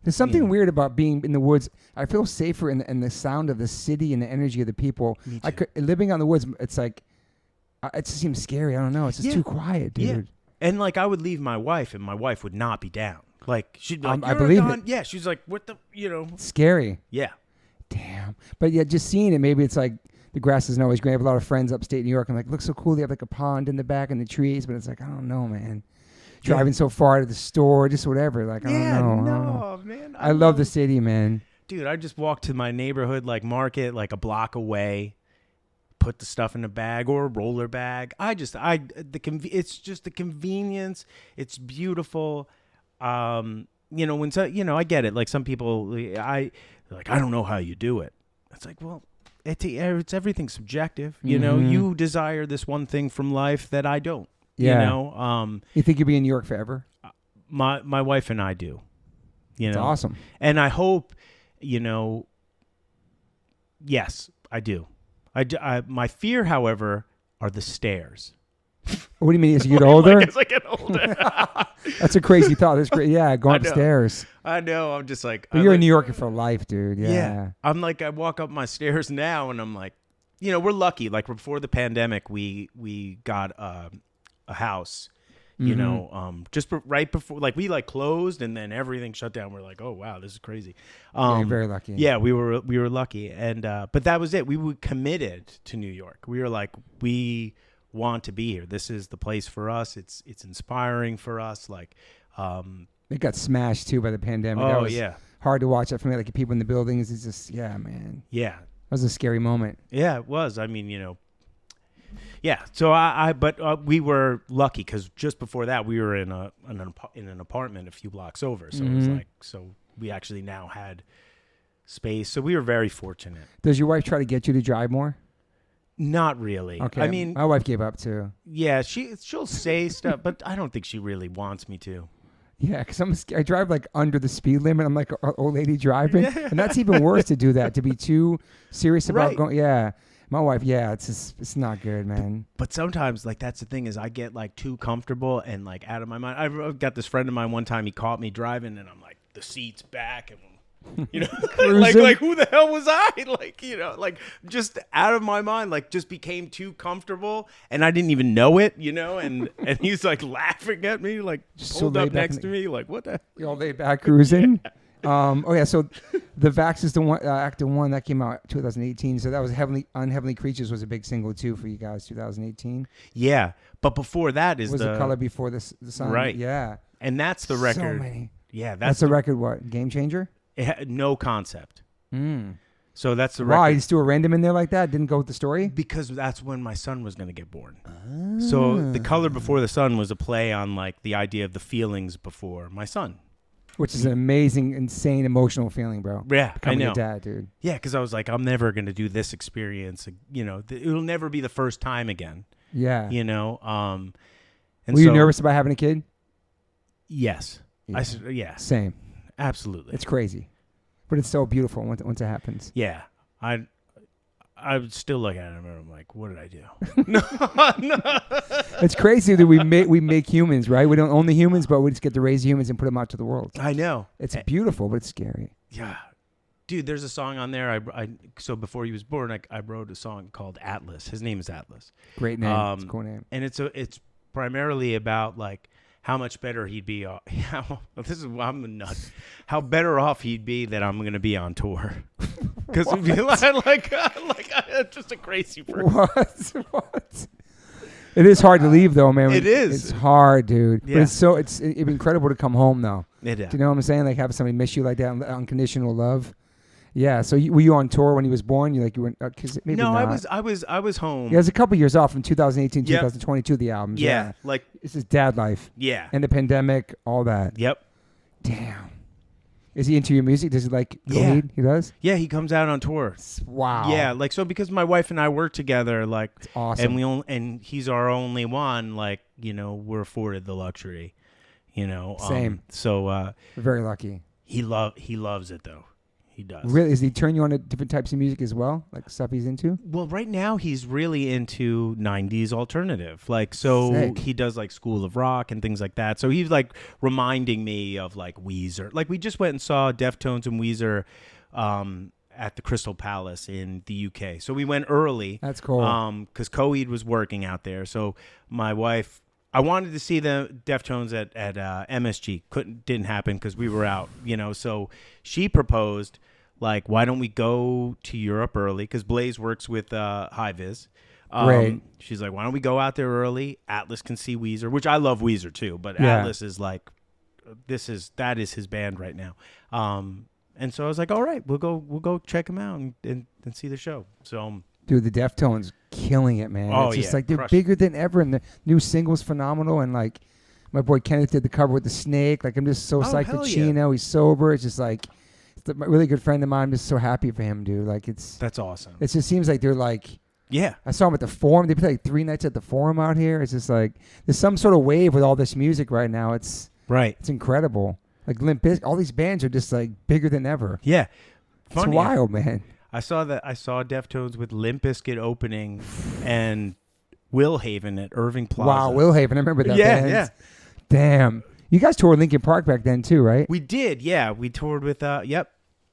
there's something weird about being in the woods. I feel safer in the sound of the city and the energy of the people. Me too. Living on the woods, it's like, it just seems scary. I don't know. It's just too quiet, dude. Yeah. And like I would leave my wife, and my wife would not be down. Like she'd be like, I believe it. Yeah, she's like, what the, It's scary. Yeah. Damn. But yeah, just seeing it, maybe it's like the grass isn't always green. I have a lot of friends upstate New York. I'm like, looks so cool. They have like a pond in the back and the trees, but it's like, I don't know, man. Driving so far to the store, just whatever. Like, I don't know. No, man. I love the city, man. Dude, I just walked to my neighborhood like market, like a block away. Put the stuff in a bag or a roller bag. It's just the convenience. It's beautiful. I get it. Like some people, I don't know how you do it. It's like, well, it's everything subjective. Mm-hmm. You desire this one thing from life that I don't. Yeah. You think you'll be in New York forever? My wife and I do. It's awesome. And I hope, yes, I do. My fear, however, are the stairs. What do you mean? As you get older? As I get older. That's a crazy thought. That's great. Yeah, going upstairs. I know. I'm just like. But you're a New Yorker for life, dude. Yeah. I'm like, I walk up my stairs now, and I'm like, we're lucky. Like before the pandemic, we got a house. Just right before, like we like closed and then everything shut down. We're like, oh wow, this is crazy. You're very lucky. Yeah, we were lucky, and but that was it. We were committed to New York. We were like, we want to be here. This is the place for us. It's inspiring for us. Like, it got smashed too by the pandemic. Oh, that was hard to watch that for me. Like people in the buildings. It's just man. Yeah, that was a scary moment. Yeah, it was. I mean, Yeah, so but we were lucky because just before that we were in an apartment a few blocks over, so it was like, so we actually now had space, so we were very fortunate. Does your wife try to get you to drive more? Not really. Okay, I mean, my wife gave up too. Yeah, she'll say stuff, but I don't think she really wants me to. Yeah, because I drive like under the speed limit. I'm like an old lady driving, and that's even worse to do that, to be too serious about going. Yeah. My wife, yeah, it's not good, man. But sometimes, like, that's the thing is I get, like, too comfortable and, like, out of my mind. I've got this friend of mine one time, he caught me driving, and I'm like, the seat's back, and, you know, like who the hell was I? Like, you know, like, just out of my mind, like, just became too comfortable, and I didn't even know it, you know, and he's, like, laughing at me, like, just pulled up next to me, like, what the? You're all laid back cruising? Yeah. So the Vax is the one, Active One that came out 2018. So that was Heavenly Creatures was a big single too for you guys, 2018. Yeah, but before that is was the Color Before the Sun. Right. Yeah, and that's the record. So many. Yeah, that's the record. What, Game Changer? It had no concept. So that's the record. Why? You just do a random in there like that? Didn't go with the story? Because that's when my son was going to get born. So the Color Before the Sun was a play on, like, the idea of the feelings before my son. Which is an amazing, insane, emotional feeling, bro. Yeah, becoming I know. a dad, dude. Yeah, because I was like, I'm never going to do this experience. You know, it'll never be the first time again. Yeah. You know? And were you nervous about having a kid? Yes. Yeah. Yeah. Same. Absolutely. It's crazy. But it's so beautiful once it happens. Yeah. I would still look at him and I'm like, what did I do? No. It's crazy that we make humans, right? We don't own the humans, but we just get to raise humans and put them out to the world. I know. It's beautiful, but it's scary. Yeah. Dude, there's a song on there. So before he was born, I wrote a song called Atlas. His name is Atlas. Great name. It's a cool name. And it's primarily about, like, how much better he'd be. I'm a nut. How better off he'd be that I'm going to be on tour. Because it'd be like just a crazy person. What? It is hard to leave, though, man. It is. It's hard, dude. Yeah. But it's incredible to come home, though. It is. Do you know what I'm saying? Like, have somebody miss you like that, unconditional love. Yeah. So were you on tour when he was born? You were maybe no, not. I was home. Yeah, there's a couple years off from 2018, 2022. The albums. Yeah, like this is dad life. Yeah. And the pandemic, all that. Yep. Damn. Is he into your music? Does he like Coheed? He does? Yeah, he comes out on tour. Wow. Yeah, like, so because my wife and I work together, like, it's awesome. And he's our only one, like, you know, we're afforded the luxury, you know. Same. So we're very lucky. He loves it though. He does. Really? Does he turn you on to different types of music as well? Like stuff he's into? Well, right now he's really into 90s alternative. Like, so Sick. He does, like, School of Rock and things like that. So he's, like, reminding me of, like, Weezer. Like, we just went and saw Deftones and Weezer at the Crystal Palace in the UK. So we went early. That's cool. Because Coheed was working out there. So my wife, I wanted to see the Deftones at MSG. Didn't happen because we were out, you know. So she proposed, like, why don't we go to Europe early? Because Blaze works with Hi-Vis. Great. She's like, why don't we go out there early? Atlas can see Weezer, which I love Weezer too, but Atlas is like, that is his band right now. And so I was like, all right, we'll go check him out and see the show. So, dude, the Deftones killing it, man. Oh, it's just yeah, like they're bigger than ever, and the new single's phenomenal. And like, my boy Kenneth did the cover with the snake. Like, I'm just so psyched for Chino. He's sober. It's just like, it's a really good friend of mine. I'm just so happy for him, dude. Like, that's awesome. It just seems like they're like, yeah. I saw him at the Forum. They played like 3 nights at the Forum out here. It's just like there's some sort of wave with all this music right now. It's incredible. Like Limp Bizkit, all these bands are just like bigger than ever. Yeah. Funny. It's wild, man. I saw Deftones with Limp Bizkit opening and Willhaven at Irving Plaza. Wow, Willhaven. I remember that band. Yeah. Damn. You guys toured Linkin Park back then too, right? We did, yeah. We toured with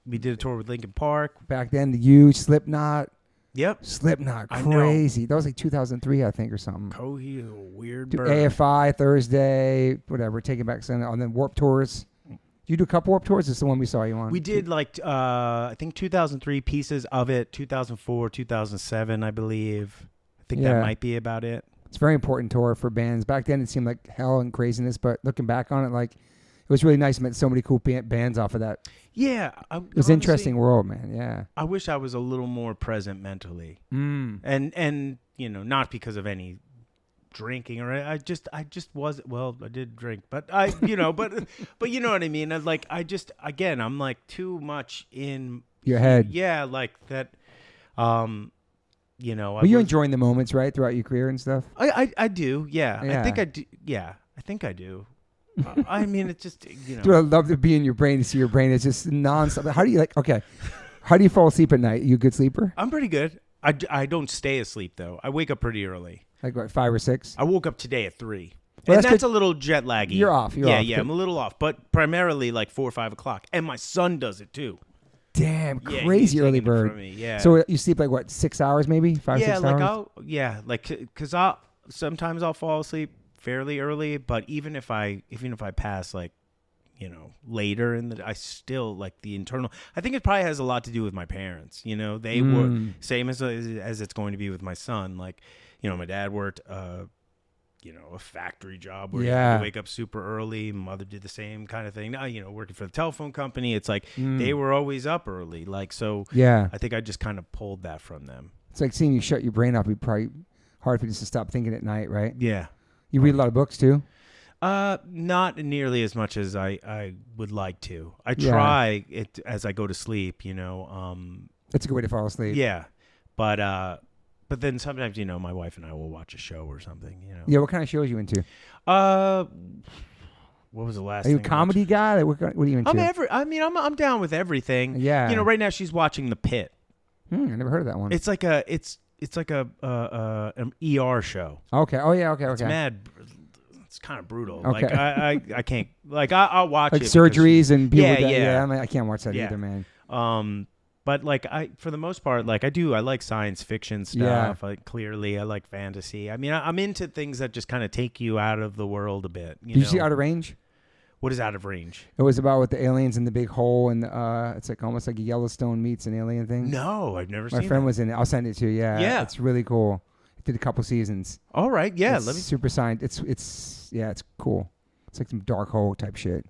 we did a tour with Linkin Park. Back then, the Huge, Slipknot. Yep. Slipknot, crazy. That was like 2003, I think, or something. Coheed, weird bird. AFI, Thursday, whatever, Taking Back Sunday, and then Warped Tours. Did you do a couple Warped Tours? This is the one we saw you on. We did, like, I think 2003 pieces of it, 2004, 2007, I believe. I think that might be about it. It's a very important tour for bands. Back then, it seemed like hell and craziness, but looking back on it, like, it was really nice. Met so many cool bands off of that. Yeah. It was an interesting world, man. Yeah. I wish I was a little more present mentally. And you know, not because of any drinking or I just wasn't. Well, I did drink, but but you know what I mean. I'm like too much in your head. Yeah, like that. You know. But you're enjoying the moments, right, throughout your career and stuff. I do. Yeah. I think I do. Yeah. I think I do. I mean, it's just, you know. Dude, I'd love to be in your brain, to see your brain. It's just nonstop. How do you fall asleep at night? You a good sleeper? I'm pretty good. I don't stay asleep though. I wake up pretty early. Like what, 5 or 6? I woke up today at 3. Well, and that's a little jet laggy. You're off. Yeah, I'm a little off, but primarily like 4 or 5 o'clock. And my son does it too. Damn, crazy early bird. Yeah. So you sleep like what, 6 hours maybe? 5, 6 hours? Because sometimes I'll fall asleep fairly early, but even if I pass like, later I still like the internal. I think it probably has a lot to do with my parents. They were same as it's going to be with my son. Like, my dad worked a factory job where you had to wake up super early. Mother did the same kind of thing. Now, working for the telephone company, it's like they were always up early. Like, so I think I just kind of pulled that from them. It's like seeing you shut your brain off. It'd be probably hard for you just to stop thinking at night, right? Yeah. You read a lot of books too? Not nearly as much as I would like to. I try it as I go to sleep, That's a good way to fall asleep. Yeah. But then sometimes, my wife and I will watch a show or something, Yeah, what kind of shows are you into? What was the last Are you a comedy guy? Like, what are you into? I'm down with everything. Yeah. Right now she's watching The Pit. I never heard of that one. It's like an ER show. Okay. Oh yeah. Okay. It's okay. mad. It's kind of brutal. Okay. Like I can't. Like I'll watch like it. surgeries and people. Yeah. I can't watch that either, man. But like for the most part, like I like science fiction stuff. Yeah. I like fantasy. I mean, I'm into things that just kind of take you out of the world a bit. Did you see Out of Range? What is Out of Range? It was about with the aliens in the big hole, and it's like almost like a Yellowstone meets an alien thing. No, I've never seen it. My friend was in it. I'll send it to you. Yeah. It's really cool. It did a couple seasons. All right. Yeah. It's super science. It's cool. It's like some dark hole type shit.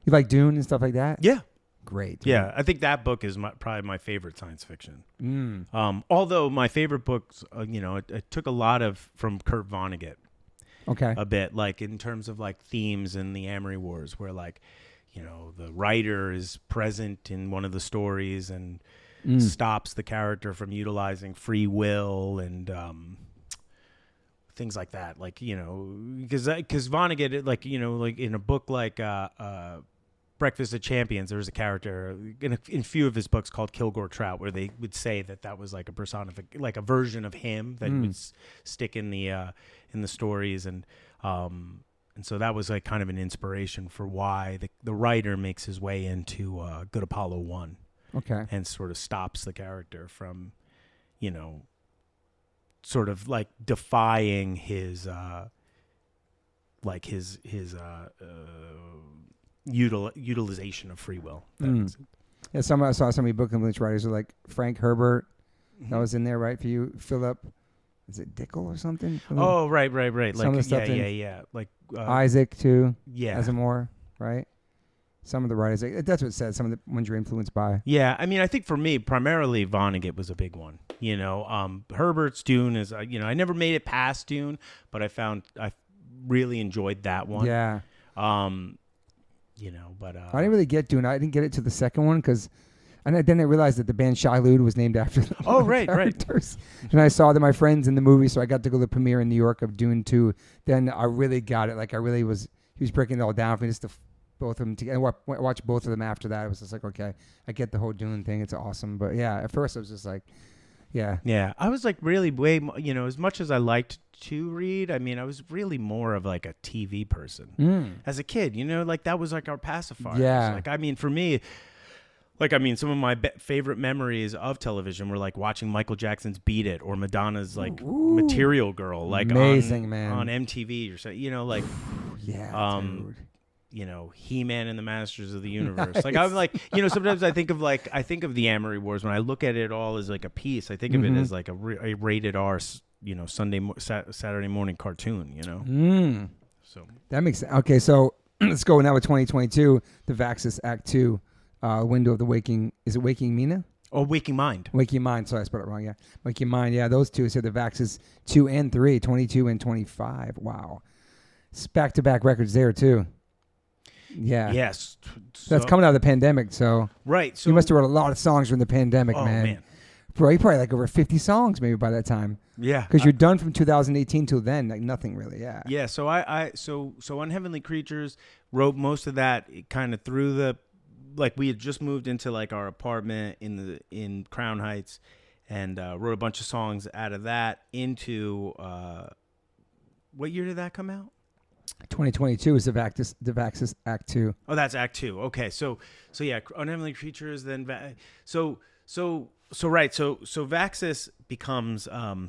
You like Dune and stuff like that? Yeah. Great. Yeah, man. I think that book is probably my favorite science fiction. Although my favorite books, it took a lot from Kurt Vonnegut. Okay. A bit, like in terms of like themes in the Amory Wars, where like, the writer is present in one of the stories and stops the character from utilizing free will and things like that. Like, because Vonnegut, like, like in a book like Breakfast of Champions, there was a character in a few of his books called Kilgore Trout, where they would say that was like a personification, like a version of him that would stick in the stories, and so that was like kind of an inspiration for why the writer makes his way into Good Apollo 1. Okay. And sort of stops the character from, sort of like defying his utilization of free will. Yeah, I saw so many book English writers like Frank Herbert. That was in there, right? For you, Philip, is it Dickel or something? Philip? Oh, right. Like, some of the stuff Like Isaac too. Yeah, Asimov, right? Some of the writers, that's what it says. Some of the ones you're influenced by. Yeah, I mean, I think for me, primarily Vonnegut was a big one. Herbert's Dune is, I never made it past Dune, but I really enjoyed that one. Yeah. But I didn't really get Dune. I didn't get it to the second one because, and then I realized that the band Shai-Hulud was named after the characters. And I saw that my friends in the movie, so I got to go to the premiere in New York of Dune 2. Then I really got it. Like he was breaking it all down for me, just both of them together. I watched both of them after that. I was just like, okay, I get the whole Dune thing. It's awesome. But yeah, at first I was just like, yeah. Yeah, I was like really way, as much as I liked to read, I mean, I was really more of like a TV person as a kid, like that was like our pacifier. Yeah. Like, I mean, for me, some of my favorite memories of television were like watching Michael Jackson's Beat It or Madonna's like Material Girl, like amazing, man, on MTV or so, like, yeah, dude. He-Man and the Masters of the Universe. Nice. Like I'm like, sometimes I think of the Amory Wars when I look at it all as like a piece. I think of it as like a rated R, Saturday morning cartoon. So that makes sense. Okay, so let's go now with 2022. The Vaxxus Act 2, Window of the Waking. Is it Waking Mina? Oh, Waking Mind. Waking Mind. Sorry, I spelled it wrong. Yeah, Waking Mind. Yeah, those two. So the Vaxxus 2 and 3, 22 and 25. Wow, it's back-to-back records there too. Yeah. Yes. That's coming out of the pandemic, so. Right. So you must have wrote a lot of songs during the pandemic, man. Oh, man. Bro, you probably like over 50 songs maybe by that time. Yeah. Because you're done from 2018 till then, like nothing really, yeah. Yeah, so so Unheavenly Creatures wrote most of that kind of through we had just moved into like our apartment in Crown Heights, and wrote a bunch of songs out of that into what year did that come out? 2022 is the Vaxxus Act 2. Oh, that's Act 2. Okay, so yeah, Unheavenly Creatures. Then so Vaxxus becomes now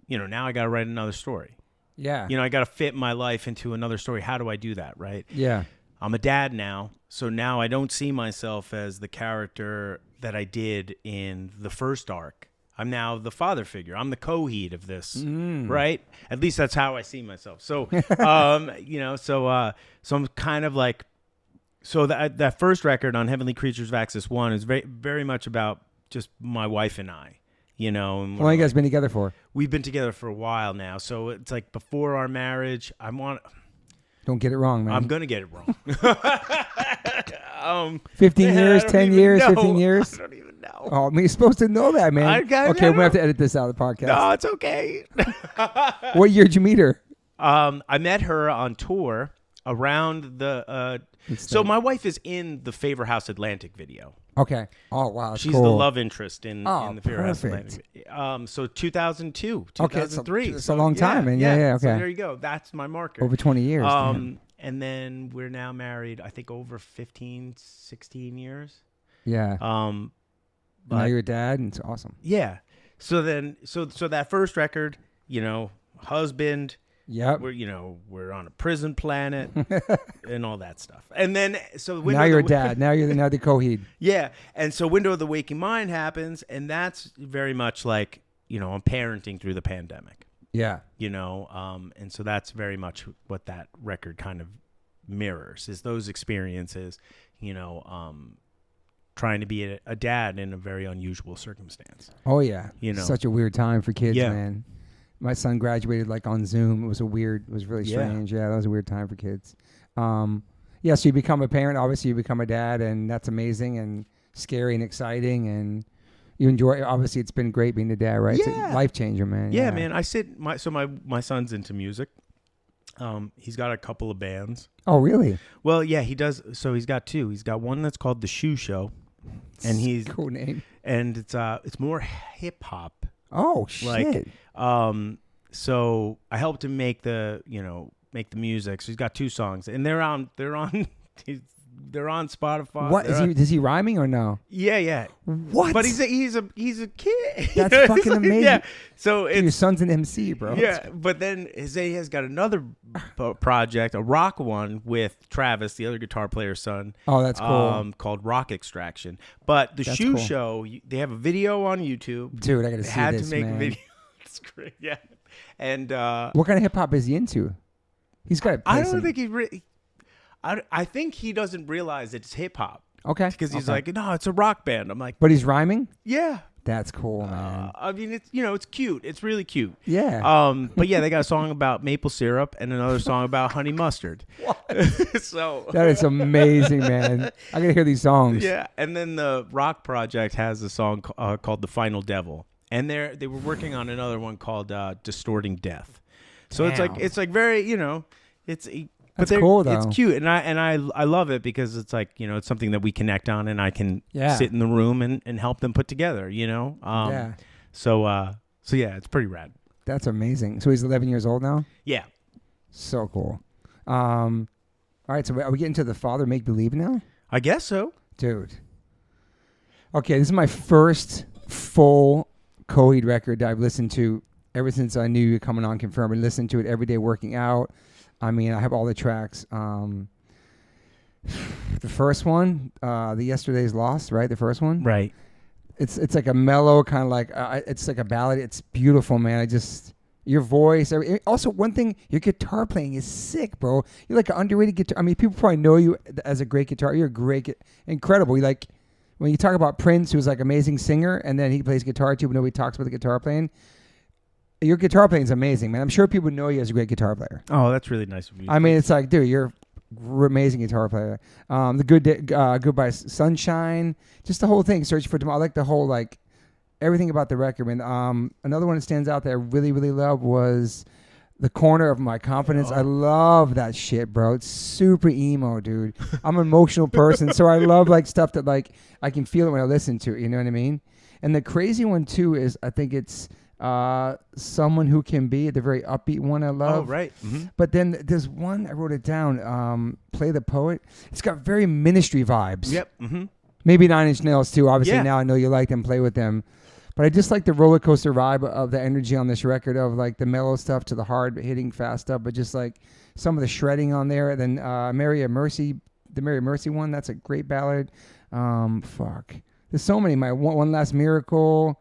I got to write another story. Yeah. I got to fit my life into another story. How do I do that? Right. Yeah. I'm a dad now, so now I don't see myself as the character that I did in the first arc. I'm now the father figure. I'm the Coheed of this, right? At least that's how I see myself. So, so I'm kind of like, so that first record on Heavenly Creatures Vaxxus 1 is very, very much about just my wife and I, And how long have you guys been together for? We've been together for a while now. So it's like before our marriage, Don't get it wrong, man. I'm going to get it wrong. 15 years, 10 years, 15 years? I don't even know. Oh, I mean, you're supposed to know that, man. Okay, we're going to have to edit this out of the podcast. No, it's okay. What year did you meet her? I met her on tour around the... so my wife is in the Favor House Atlantic video. Okay. Oh, wow. She's cool. the love interest in the Favor House perfect. Atlantic. So 2002, 2003. Okay, it's a long time. Yeah, okay. So there you go. That's my marker. Over 20 years. And then we're now married, I think, over 15, 16 years. Yeah. Now you're a dad, and it's awesome. Yeah. So then, so that first record, husband. Yep. We're on a prison planet and all that stuff. And then, now you're a dad. Now you're the Coheed. Yeah. And so Window of the Waking Mind happens, and that's very much like, I'm parenting through the pandemic. Yeah. And so that's very much what that record kind of mirrors is those experiences, trying to be a dad in a very unusual circumstance. Oh yeah. Such a weird time for kids, man. My son graduated on Zoom. It was really strange. Yeah, that was a weird time for kids. So you become a parent, obviously you become a dad, and that's amazing and scary and exciting, and you enjoy. Obviously, it's been great being a dad, right? Yeah. It's a life changer, man. Yeah, man. My son's into music. He's got a couple of bands. Oh, really? Well, yeah, he does. So he's got two. He's got one that's called The Shoe Show, and he's cool name. And it's more hip hop. Oh shit! So I helped him make the music. So he's got two songs, and they're on Spotify. What is he rhyming or no? Yeah. What? But he's a kid. That's fucking amazing. Yeah. So your son's an MC, bro. Yeah. But then Zay has got another project, a rock one with Travis, the other guitar player's son. Oh, that's cool. Called Rock Extraction. But the Shoe Show, they have a video on YouTube. Dude, I gotta see this. Had to make man. a video. It's great. Yeah. And what kind of hip hop is he into? He's got. I don't think he. I think he doesn't realize it's hip hop. Okay. Because he's like, no, it's a rock band. I'm like, but he's rhyming? Yeah. That's cool, man. I mean, it's it's cute. It's really cute. Yeah. But yeah, they got a song about maple syrup and another song about honey mustard. So that is amazing, man. I gotta hear these songs. Yeah. And then the rock project has a song called "The Final Devil," and they were working on another one called "Distorting Death." So it's like very it's. That's cool though. It's cute, and I love it because it's like it's something that we connect on, and I can sit in the room and help them put together. Yeah. So yeah, it's pretty rad. That's amazing. So he's 11 years old now. Yeah. So cool. All right, so are we getting to the father make believe now? I guess so, dude. Okay, this is my first full Coheed record that I've listened to ever since I knew you were coming on Confirmed. I listened to it every day working out. I mean, I have all the tracks. The first one, the Yesterday's Lost, right? The first one, right? It's like a mellow kind of like it's like a ballad. It's beautiful, man. Your voice. Also, one thing, your guitar playing is sick, bro. You're like an underrated guitar. I mean, people probably know you as a great guitar. You're incredible. You like when you talk about Prince, who's like amazing singer, and then he plays guitar too, but nobody talks about the guitar playing. Your guitar playing is amazing, man. I'm sure people know you as a great guitar player. Oh, that's really nice of you. I mean, it's like, dude, you're an amazing guitar player. The Goodbye Sunshine, just the whole thing. Search for Tomorrow. I like the whole everything about the record, man. Another one that stands out that I really, really love was The Corner of My Confidence. I love that shit, bro. It's super emo, dude. I'm an emotional person, so I love like stuff that like I can feel it when I listen to it. You know what I mean? And the crazy one too is I think it's Someone Who Can Be, the very upbeat one I love. Oh, right. Mm-hmm. But then there's one, I wrote it down, Play the Poet. It's got very Ministry vibes. Yep. Mm-hmm. Maybe Nine Inch Nails too. Obviously now I know you like them, play with them. But I just like the roller coaster vibe of the energy on this record, of like the mellow stuff to the hard hitting fast stuff, but just like some of the shredding on there. Then the Mary of Mercy one, that's a great ballad. There's so many. My One Last Miracle.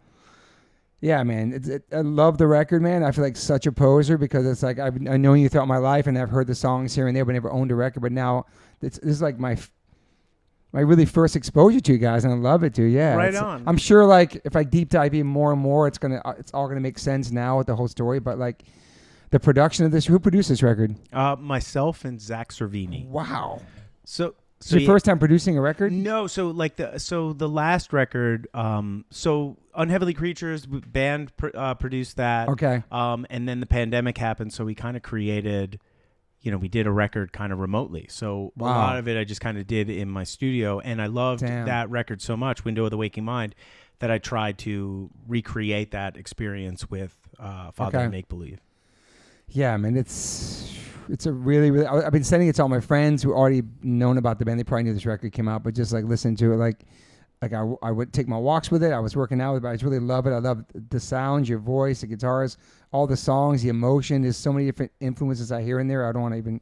Yeah, man. I love the record, man. I feel like such a poser because it's like I've known you throughout my life and I've heard the songs here and there, but never owned a record. But now this is like my really first exposure to you guys, and I love it, dude. Yeah, right on. I'm sure, like, if I deep dive in more and more, it's all gonna make sense now with the whole story. But like, the production of this, who produced this record? Myself and Zach Cervini. Wow. So your first time producing a record? No. So the last record. So Unheavenly Creatures band produced that. Okay. And then the pandemic happened, so we kind of created. We did a record kind of remotely. So a lot of it I just kind of did in my studio. And I loved that record so much, Window of the Waking Mind, that I tried to recreate that experience with Father Make Believe. Yeah, I mean, it's a really, really... I've been sending it to all my friends who already known about the band. They probably knew this record came out, but just like listening to it, like I would take my walks with it. I was working out with it, but I just really love it. I love the sounds, your voice, the guitars, all the songs, the emotion. There's so many different influences I hear in there. I don't want to even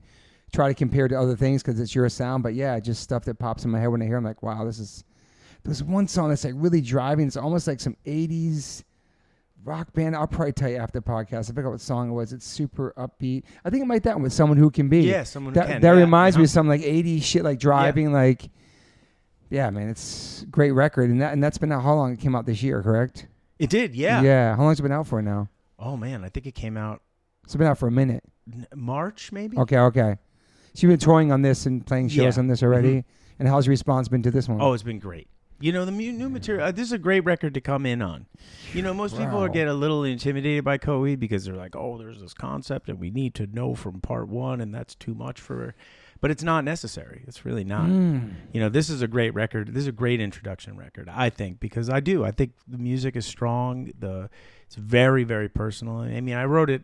try to compare to other things because it's your sound. But yeah, just stuff that pops in my head when I hear it. I'm like, wow, there's one song that's like really driving. It's almost like some 80s rock band. I'll probably tell you after the podcast. I forgot what song it was. It's super upbeat. I think it might that one with Someone Who Can Be. Yeah, Someone Who Can. That reminds me of some like 80s shit, like driving, like... Yeah, man, it's a great record, and that's been out. How long? It came out this year, correct? It did, yeah. Yeah, how long's it been out for now? Oh man, I think it came out. It's been out for a minute. March, maybe. Okay. So you've been touring on this and playing shows on this already. Mm-hmm. And how's your response been to this one? Oh, it's been great. The new material. This is a great record to come in on. Most people get a little intimidated by Coheed because they're like, oh, there's this concept and we need to know from part one, and that's too much for. But it's not necessary. It's really not. This is a great record. This is a great introduction record, I think, because I think the music is strong. It's very, very personal. I mean, I wrote a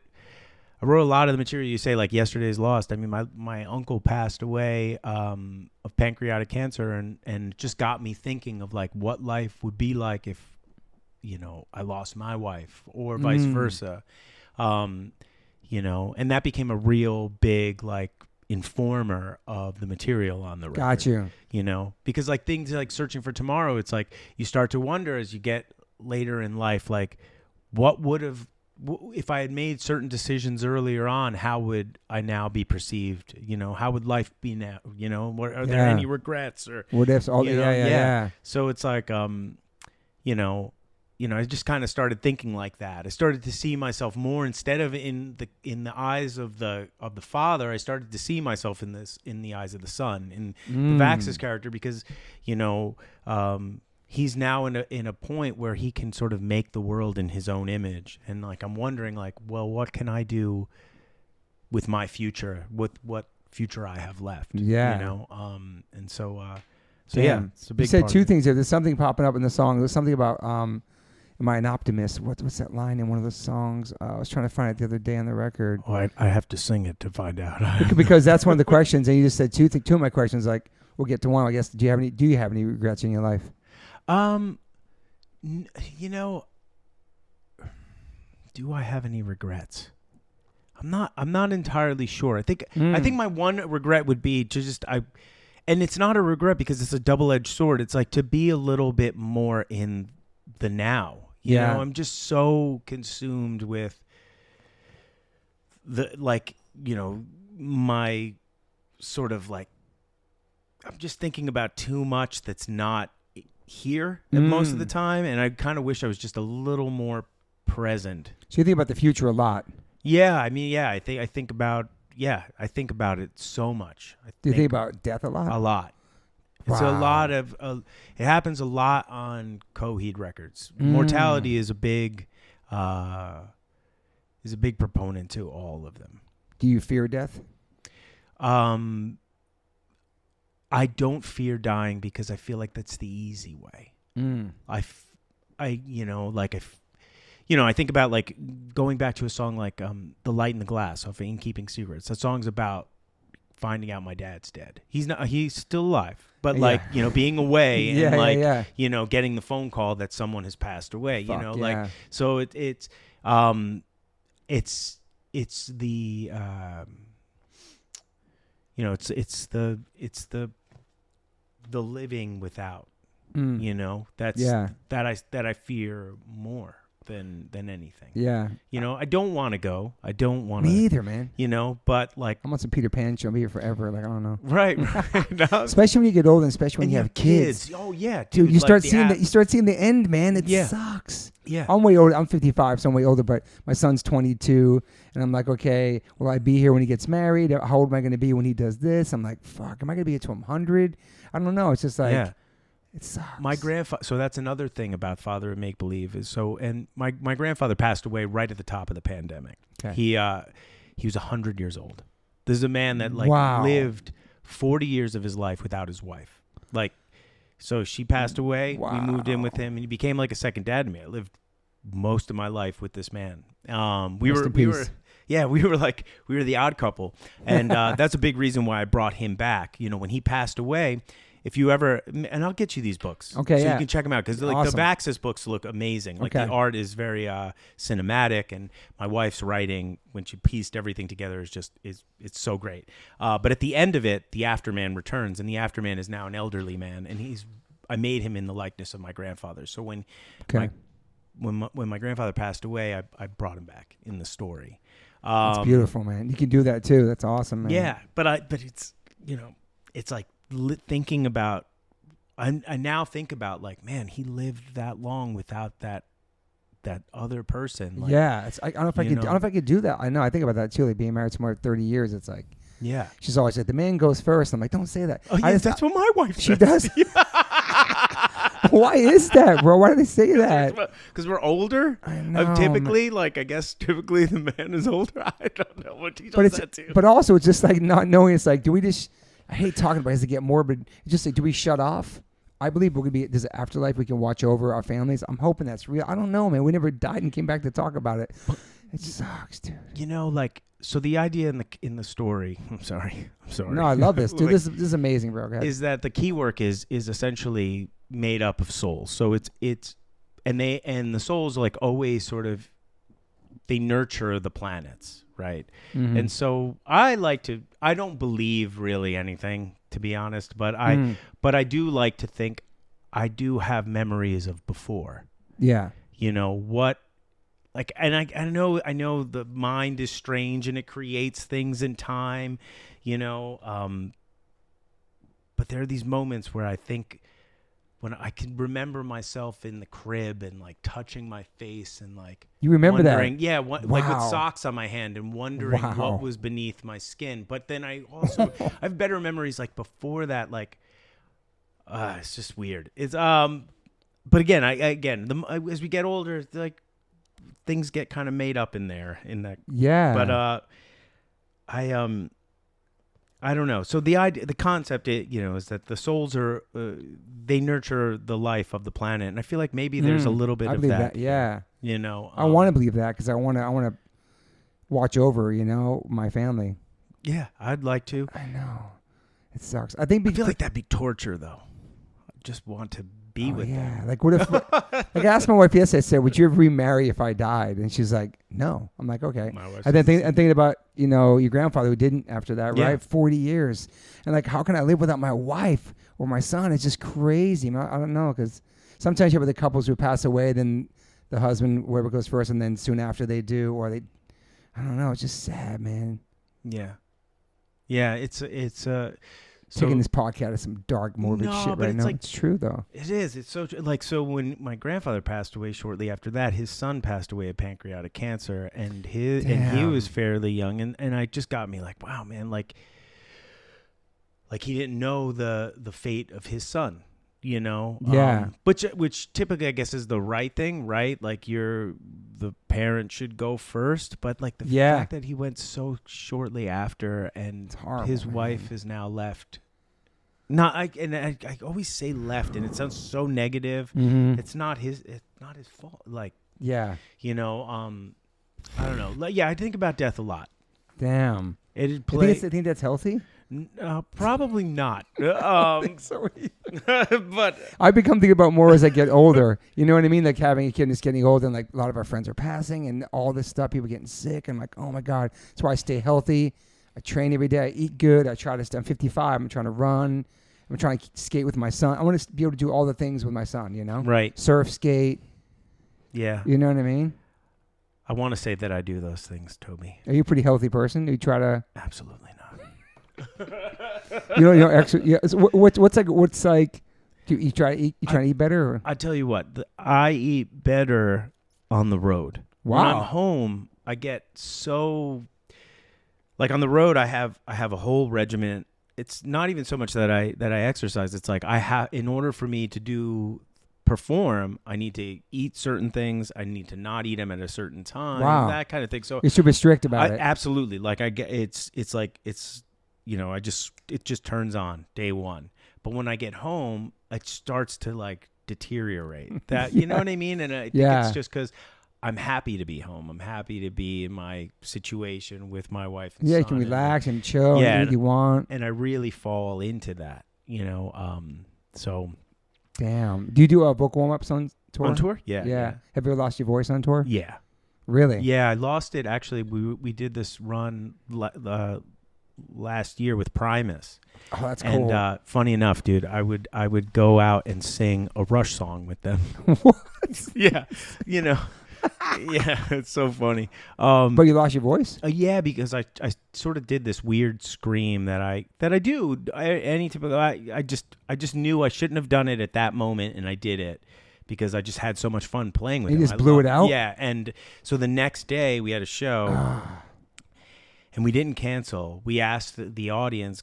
lot of the material you say, like Yesterday's Lost. I mean, my uncle passed away of pancreatic cancer, and just got me thinking of like what life would be like if, I lost my wife or vice versa. And that became a real big like informer of the material on the record. Got you. Because like things like Searching for Tomorrow, it's like you start to wonder as you get later in life, like what would have, if I had made certain decisions earlier on, how would I now be perceived? How would life be now? Are there any regrets or what ifs? Yeah. So it's like, I just kind of started thinking like that. I started to see myself more instead of in the eyes of the father. I started to see myself in the eyes of the son, in the Vax's character, because he's now in a point where he can sort of make the world in his own image, and like I'm wondering like, well, what can I do with my future, with what future I have left? And so yeah, it's a big. You said two things there. There's something popping up in the song. There's something about Am I an Optimist? What's that line in one of the songs? I was trying to find it the other day on the record. Oh, I have to sing it to find out. Because that's one of the questions, and you just said two of my questions. Like, we'll get to one. I guess. Do you have any regrets in your life? Do I have any regrets? I'm not entirely sure. I think my one regret would be to and it's not a regret because it's a double-edged sword. It's like to be a little bit more in the now. I'm just so consumed with my sort of like, I'm just thinking about too much that's not here most of the time, and I kind of wish I was just a little more present. So you think about the future a lot? Yeah, I mean, I think about it so much. Do you think about death a lot? A lot. It's a lot of it happens a lot on Coheed records. Mortality is a big is a big proponent to all of them. Do you fear death? I don't fear dying because I feel like that's the easy way. I think about like going back to a song like "The Light in the Glass" off of In Keeping Secrets. That song's about finding out my dad's dead. He's still alive, but like being away and getting the phone call that someone has passed away. So it's the the living without, that I fear more than anything. Yeah. I don't want to go. I don't want to. Me either, man. But like I'm on some Peter Pan show. I'll be here forever. Like, I don't know. Right. No. Especially when you get older, and especially when you have kids. Oh yeah, dude. You start seeing that. You start seeing the end, man. It sucks. Yeah. I'm way older. I'm 55, so I'm way older. But my son's 22, and I'm like, okay, will I be here when he gets married? How old am I going to be when he does this? I'm like, fuck. Am I going to be here till I'm 100? I don't know. It's just like. Yeah. It sucks. My grandfather. So that's another thing about Father of Make Believe is and my grandfather passed away right at the top of the pandemic. Okay. He was 100 years old. This is a man that lived 40 years of his life without his wife. So she passed away. Wow. We moved in with him, and he became like a second dad to me. I lived most of my life with this man. We were the odd couple, and that's a big reason why I brought him back. When he passed away. If you ever, and I'll get you these books, so you can check them out because awesome. The Vaxxas books look amazing. The art is very cinematic, and my wife's writing when she pieced everything together it's so great. But at the end of it, the Afterman returns, and the Afterman is now an elderly man, and I made him in the likeness of my grandfather. So when my grandfather passed away, I brought him back in the story. That's beautiful, man. You can do that too. That's awesome, man. Yeah, but it's it's like. Thinking about, I now think about like, man, he lived that long without that other person. Like, I don't know if I could do that. I know. I think about that too. Like being married to more than 30 years. It's like, she's always like, the man goes first. I'm like, don't say that. Oh, yeah, that's what my wife says. She does. Why is that, bro? Why do they say that? Because we're older. I know. Typically the man is older. I don't know what he does that too. But also, it's just like not knowing. It's like, do we just? I hate talking about it as to get morbid. It's just like, do we shut off? I believe there's an afterlife we can watch over our families. I'm hoping that's real. I don't know, man. We never died and came back to talk about it. It sucks, dude. So the idea in the story. I'm sorry. No, I love this, dude. This is amazing, bro. Is that the key work is essentially made up of souls. So it's and the souls like always sort of they nurture the planets. Right. Mm-hmm. And so I don't believe really anything, to be honest, but I do like to think I do have memories of before. Yeah. And I know the mind is strange and it creates things in time, but there are these moments where I think when I can remember myself in the crib and like touching my face and like you remember that? Yeah, like with socks on my hand and wondering what was beneath my skin. But then I have better memories like before that. Like, it's just weird. It's but again, as we get older, like things get kind of made up in there in that. Yeah. But I don't know. So the concept, is that the souls are they nurture the life of the planet, and I feel like maybe there's a little bit of that. Yeah. I want to believe that because I want to watch over, my family. Yeah, I'd like to. I know. It sucks. I feel like that'd be torture, though. I just want to be with them. Like, what if? Like, I asked my wife yesterday. I said, "Would you ever remarry if I died?" And she's like, "No." I'm like, "Okay." And then I'm thinking about your grandfather who didn't after that, right? 40 years, and like, how can I live without my wife or my son? It's just crazy. I don't know, because sometimes you have the couples who pass away, then the husband whoever goes first, and then soon after they do, or they, I don't know. It's just sad, man. Yeah. It's taking this podcast to some dark, morbid shit right now. It's true, though. It is. It's so so when my grandfather passed away shortly after that, his son passed away of pancreatic cancer, and he was fairly young, and it just got me like, wow, man, like he didn't know the fate of his son, you know? Yeah. Which typically I guess is the right thing, right? Like the parent should go first, but like the fact that he went so shortly after and horrible, his man. wife is now left. I always say left and it sounds so negative. Mm-hmm. It's not his fault. Like, yeah. you know, I don't know. Like, yeah, I think about death a lot. Damn. You think that's healthy? Probably not. I think so. But I become thinking about more as I get older. You know what I mean? Like having a kid is getting older, and like a lot of our friends are passing, and all this stuff, people getting sick. I'm like, oh my God. That's why I stay healthy. I train every day. I eat good. I try to. I'm 55. I'm trying to run. I'm trying to skate with my son. I want to be able to do all the things with my son. You know? Right. Surf, skate. Yeah. You know what I mean? I want to say that I do those things, Toby. Are you a pretty healthy person? Do you try to? Absolutely not. you know, actually, yeah. So what's like? Do you try to eat? You trying to eat better? Or? I tell you what, I eat better on the road. Wow. When I'm home, I get so like on the road. I have a whole regimen. It's not even so much that I exercise. It's like in order for me to perform, I need to eat certain things. I need to not eat them at a certain time. Wow. That kind of thing. So you're super strict about it. Absolutely. Like I get it's you know, it just turns on day one. But when I get home, it starts to like deteriorate. That you know what I mean? And I think it's just because I'm happy to be home. I'm happy to be in my situation with my wife and son. You can relax and chill and eat what you want. And I really fall into that, you know. So damn. Do you do book warm-ups on tour? On tour? Yeah. Have you ever lost your voice on tour? Yeah. Really? Yeah, I lost it. Actually, we did this run last year with Primus. Oh, that's cool. And funny enough, dude, I would go out and sing a Rush song with them. What? Yeah, you know, yeah, it's so funny. But you lost your voice? Yeah, because I sort of did this weird scream that I do. I just knew I shouldn't have done it at that moment, and I did it. Because I just had so much fun playing with it. You just blew it out? Yeah, and so the next day we had a show, and we didn't cancel. We asked the audience,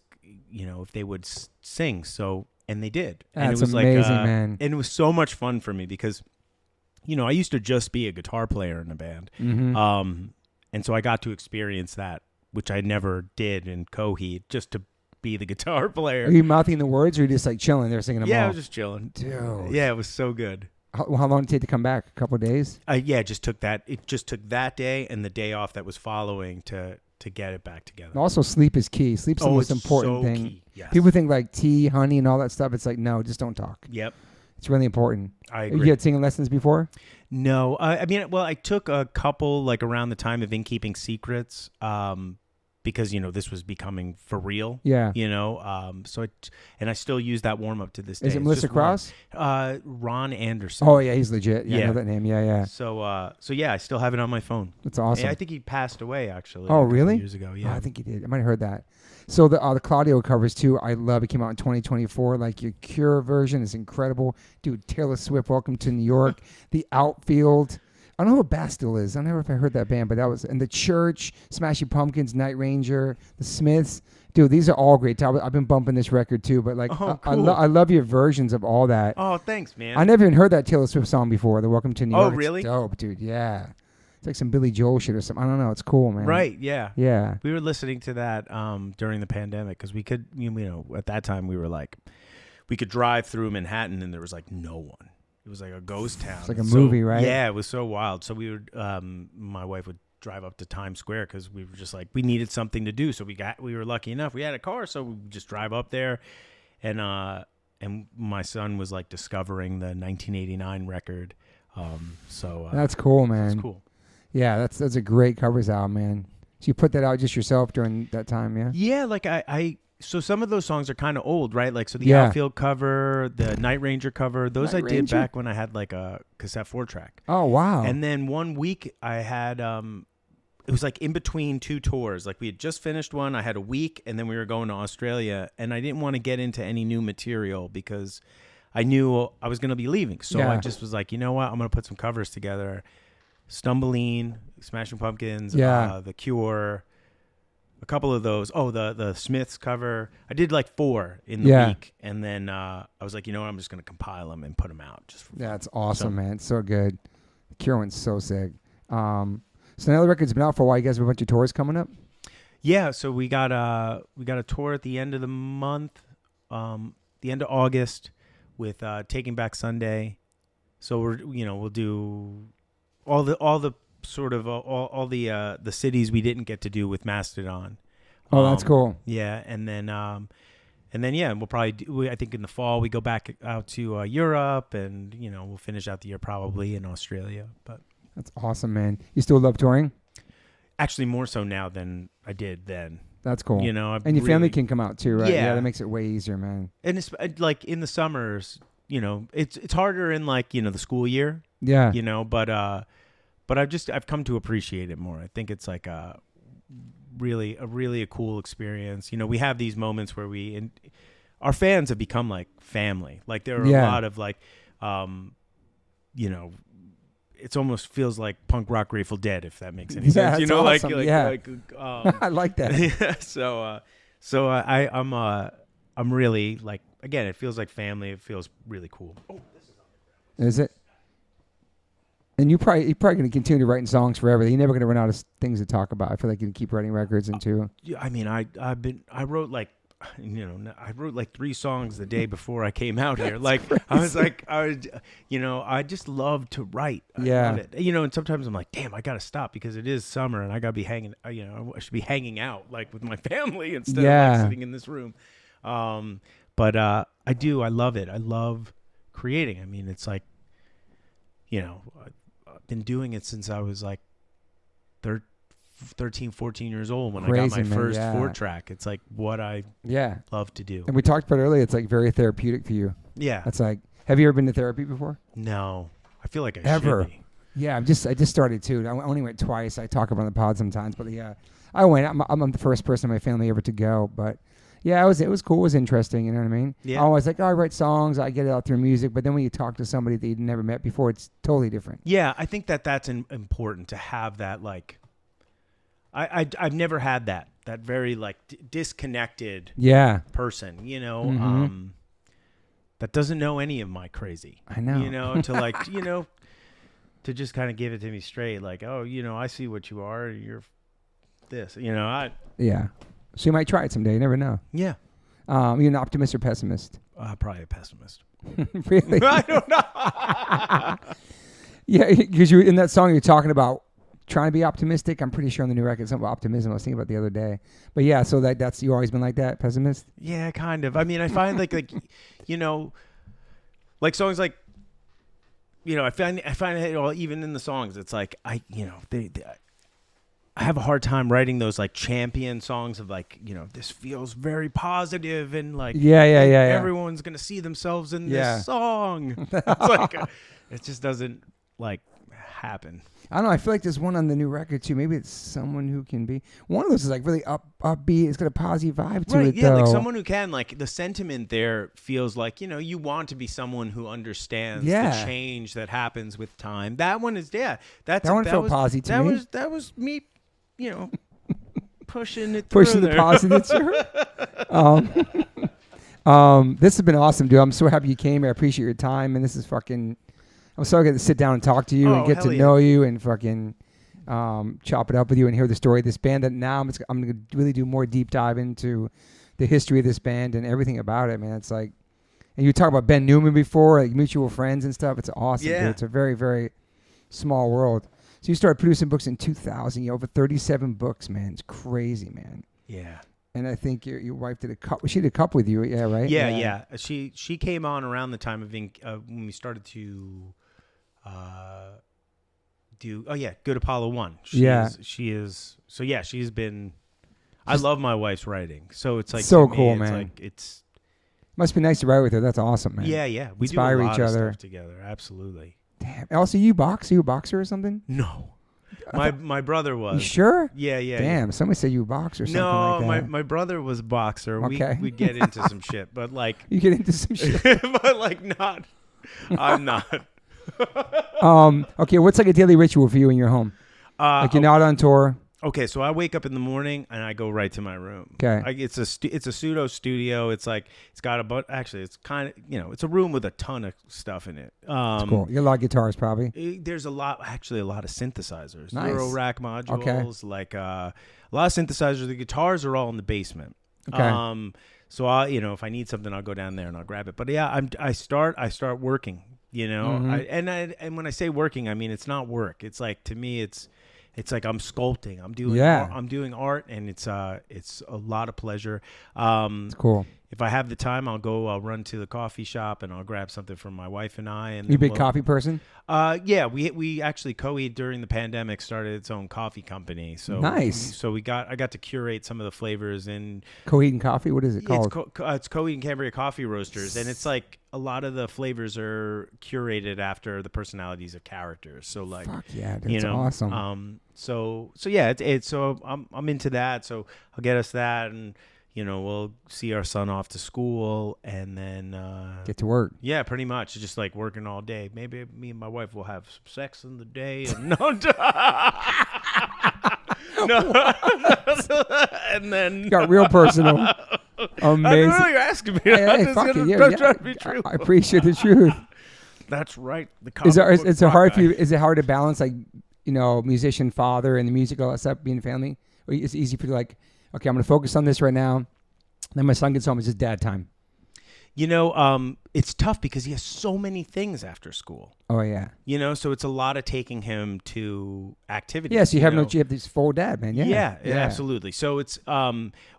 you know, if they would sing. So, and they did. That's and it was amazing, like, man. And it was so much fun for me because, you know, I used to just be a guitar player in a band. Mm-hmm. And so I got to experience that, which I never did in Coheed, just to be the guitar player. Are you mouthing the words or are you just like chilling there singing them all? Yeah, I was just chilling. Dude. Yeah, it was so good. How long did it take to come back? A couple of days? Yeah, it just took that day and the day off that was following to get it back together. Also, sleep is key. Sleep's the most important thing. Key. Yes. People think like tea, honey, and all that stuff. It's like, no, just don't talk. Yep. It's really important. I agree. You had singing lessons before? No. I mean, well, I took a couple like around the time of In Keeping Secrets. Because, you know, this was becoming for real. Yeah. You know, and I still use that warm up to this day. Is it Melissa Cross? Ron Anderson. Oh, yeah, he's legit. Yeah, I know that name. Yeah. So yeah, I still have it on my phone. That's awesome. Yeah, I think he passed away, actually. Oh, really? Years ago, yeah. Oh, I think he did. I might have heard that. So the Claudio covers, too, I love. It came out in 2024. Like, your Cure version is incredible. Dude, Taylor Swift, Welcome to New York. The Outfield. I don't know who Bastille is. I don't know if I heard that band, but that was in the Church, Smashing Pumpkins, Night Ranger, the Smiths. Dude, these are all great. I've been bumping this record too, but like, cool. I love your versions of all that. Oh, thanks, man. I never even heard that Taylor Swift song before. The Welcome to New York. Oh, really? It's dope, dude. Yeah, it's like some Billy Joel shit or something. I don't know. It's cool, man. Right? Yeah. Yeah. We were listening to that during the pandemic because we could, you know, at that time we were like, we could drive through Manhattan and there was like no one. It was like a ghost town. It's like a movie, right? Yeah, it was so wild. So we would, my wife would drive up to Times Square because we were just like, we needed something to do. So we were lucky enough. We had a car, so we would just drive up there. And my son was like discovering the 1989 record. That's cool, man. That's cool. Yeah, that's a great covers album, man. So you put that out just yourself during that time, yeah? Yeah, like so some of those songs are kind of old, right? Like, so the Outfield cover, the Night Ranger cover, those I did back when I had like a cassette 4-track. Oh, wow. And then one week I had, it was like in between two tours. Like we had just finished one, I had a week, and then we were going to Australia, and I didn't want to get into any new material because I knew I was going to be leaving. So I just was like, you know what? I'm going to put some covers together. Stumbling, Smashing Pumpkins, The Cure, a couple of those. Oh, the Smiths cover. I did like 4 in the week, and then I was like, you know what? I'm just gonna compile them and put them out. Just for That's awesome, man. It's so good. The Cure one's so sick. So now the record's been out for a while. You guys have a bunch of tours coming up. Yeah, so we got a tour at the end of the month, the end of August, with Taking Back Sunday. So we'll do all the sort of all the cities we didn't get to do with Mastodon. Oh, that's cool. Yeah, and then we'll probably I think in the fall we go back out to Europe, and we'll finish out the year probably in Australia. But that's awesome, man. You still love touring? Actually, more so now than I did then. That's cool. And your family can come out too, right? Yeah, that makes it way easier, man. And it's like in the summers, it's harder in like the school year. Yeah. But I've come to appreciate it more. I think it's like a really cool experience. We have these moments where our fans have become like family. Like there are a lot of like, it almost feels like punk rock Grateful Dead, if that makes any sense. Awesome. I like that. So I'm really like, again, it feels like family. It feels really cool. Oh, is it? And you're probably going to continue writing songs forever. You're never going to run out of things to talk about. I feel like you can keep writing records into. I mean, I wrote like, I wrote like 3 songs the day before I came out here. Like crazy. I just love to write. I love it. And sometimes I'm like, damn, I got to stop because it is summer and I got to be hanging, I should be hanging out like with my family instead of like sitting in this room. But I love it. I love creating. I mean, it's like, I've been doing it since I was like 13, 14 years old when I got my first 4-track. It's like what I love to do. And we talked about it earlier. It's like very therapeutic for you. Yeah. It's like, have you ever been to therapy before? No. I feel like I should be. Yeah, I just started too. I only went twice. I talk about it on the pod sometimes, but I went. I'm the first person in my family ever to go, but it was cool. It was interesting. You know what I mean? Yeah. I was like, I write songs. I get it out through music. But then when you talk to somebody that you'd never met before, it's totally different. Yeah, I think that's important to have that. Like, I've never had that very like disconnected person. Mm-hmm. That doesn't know any of my crazy. I know. To like to just kind of give it to me straight. Like, oh, I see what you are. You're this. Yeah. So you might try it someday. You never know. Yeah. You're an optimist or pessimist? Probably a pessimist. Really? I don't know. Yeah, because in that song you're talking about trying to be optimistic. I'm pretty sure on the new record something about optimism. I was thinking about the other day. But yeah, so that's you always been like that, pessimist? Yeah, kind of. I mean, I find like like songs like I find it even in the songs. It's like I have a hard time writing those like champion songs of like, this feels very positive and like everyone's going to see themselves in this song. It's like it just doesn't like happen. I don't know. I feel like there's one on the new record too. Maybe it's Someone Who Can Be. One of those is like really upbeat. It's got a positive vibe to it. Yeah, like someone who can, like the sentiment there feels like, you want to be someone who understands the change that happens with time. That one is that one felt positive to me. That was me, pushing it pushing the positive. This has been awesome, dude. I'm so happy you came here. I appreciate your time, and this is fucking. I'm so glad to sit down and talk to you and get to know you and fucking chop it up with you and hear the story of this band. That now I'm going to really do more deep dive into the history of this band and everything about it, man. It's like, and you talk about Ben Newman before, like mutual friends and stuff. It's awesome, dude. It's a very, very small world. So you started producing books in 2000. You over 37 books, man. It's crazy, man. Yeah. And I think your wife did a cup. She did a cup with you, right? Yeah. She came on around the time of when we started to do. Oh yeah, Good Apollo 1. She is. So yeah, she's been. I love my wife's writing. So it's like so cool, man. Like it's. Must be nice to write with her. That's awesome, man. Yeah. We inspire do a lot each other of stuff together. Absolutely. Damn. Also, you box? Are you a boxer or something? No. My brother was. You sure? Yeah. Damn. Somebody said you box or something like that. No, my brother was a boxer. Okay. We'd get into some shit, but like. You get into some shit. But like not. I'm not. Okay, what's like a daily ritual for you in your home? Like you're not on tour. Okay, so I wake up in the morning and I go right to my room. Okay. It's a pseudo studio. It's like it's got a bunch. Actually, it's kind of it's a room with a ton of stuff in it. That's cool. You have a lot of guitars, probably. There's a lot of synthesizers, Nice. Euro rack modules, like a lot of synthesizers. The guitars are all in the basement. Okay. So I, if I need something, I'll go down there and I'll grab it. But yeah, I start working. Mm-hmm. And when I say working, I mean it's not work. It's like, to me, it's like I'm sculpting. I'm doing I'm doing art, and it's a lot of pleasure. It's cool. If I have the time, I'll run to the coffee shop and I'll grab something from my wife and I. And you a big coffee person? Yeah, we actually Coheed during the pandemic started its own coffee company. So nice. I got to curate some of the flavors in Coheed and Coffee. What is it called? It's Coheed Cambria Coffee Roasters, and it's like a lot of the flavors are curated after the personalities of characters. So like, fuck yeah, that's awesome. So yeah, I'm into that. So I'll get us that, and we'll see our son off to school, and then get to work. Yeah, pretty much. Just like working all day. Maybe me and my wife will have some sex in the day, and no, and then got real personal. Amazing. I know you're asking me. Hey, fuck it. I'm trying to be true. I appreciate the truth. That's right. Is it hard for you? Is it hard to balance, like, musician father and the music, all that stuff, being a family? Or is it easy for you, like, okay, I'm going to focus on this right now. Then my son gets home. It's just dad time. It's tough because he has so many things after school. Oh yeah. So it's a lot of taking him to activities. Yes, you have this full dad, man. Yeah. Yeah, absolutely. So it's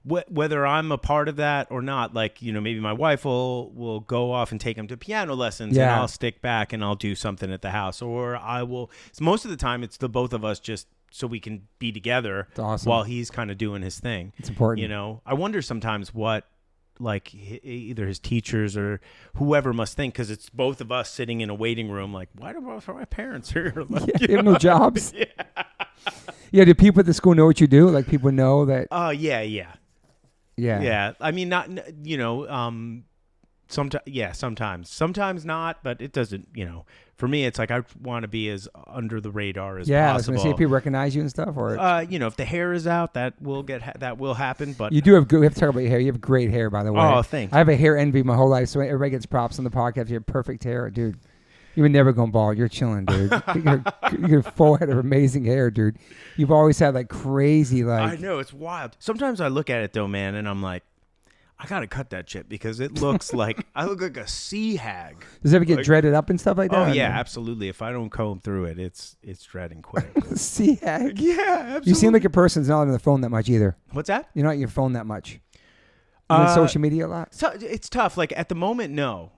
whether I'm a part of that or not. Like, maybe my wife will go off and take him to piano lessons, and I'll stick back and I'll do something at the house, or I will. So most of the time, it's the both of us just so we can be together. It's awesome. While he's kind of doing his thing. It's important. I wonder sometimes what, like, either his teachers or whoever must think, because it's both of us sitting in a waiting room, like, why do both of my parents here? Like, you have no jobs. Yeah. Yeah. Do people at the school know what you do? Like, people know that? Yeah. I mean, not, sometimes not, but it doesn't, for me, it's like I want to be as under the radar as possible. Yeah, I was going to say, if people recognize you and stuff, or if the hair is out, that will happen. But you do have good. We have to talk about your hair. You have great hair, by the way. Oh, thanks. I have a hair envy my whole life, so everybody gets props on the podcast. You have perfect hair, dude. You were never going bald. You're chilling, dude. You got a full head of amazing hair, dude. You've always had like crazy, like. I know, it's wild. Sometimes I look at it though, man, and I'm like, I gotta cut that shit because it looks like I look like a sea hag. Does it ever get dreaded up and stuff like that? Oh yeah, absolutely. If I don't comb through it, it's dreading quick. Sea hag. Yeah, absolutely. You seem like a person who's not on the phone that much either. What's that? You're not on your phone that much. You on social media a lot? So it's tough. Like at the moment, no.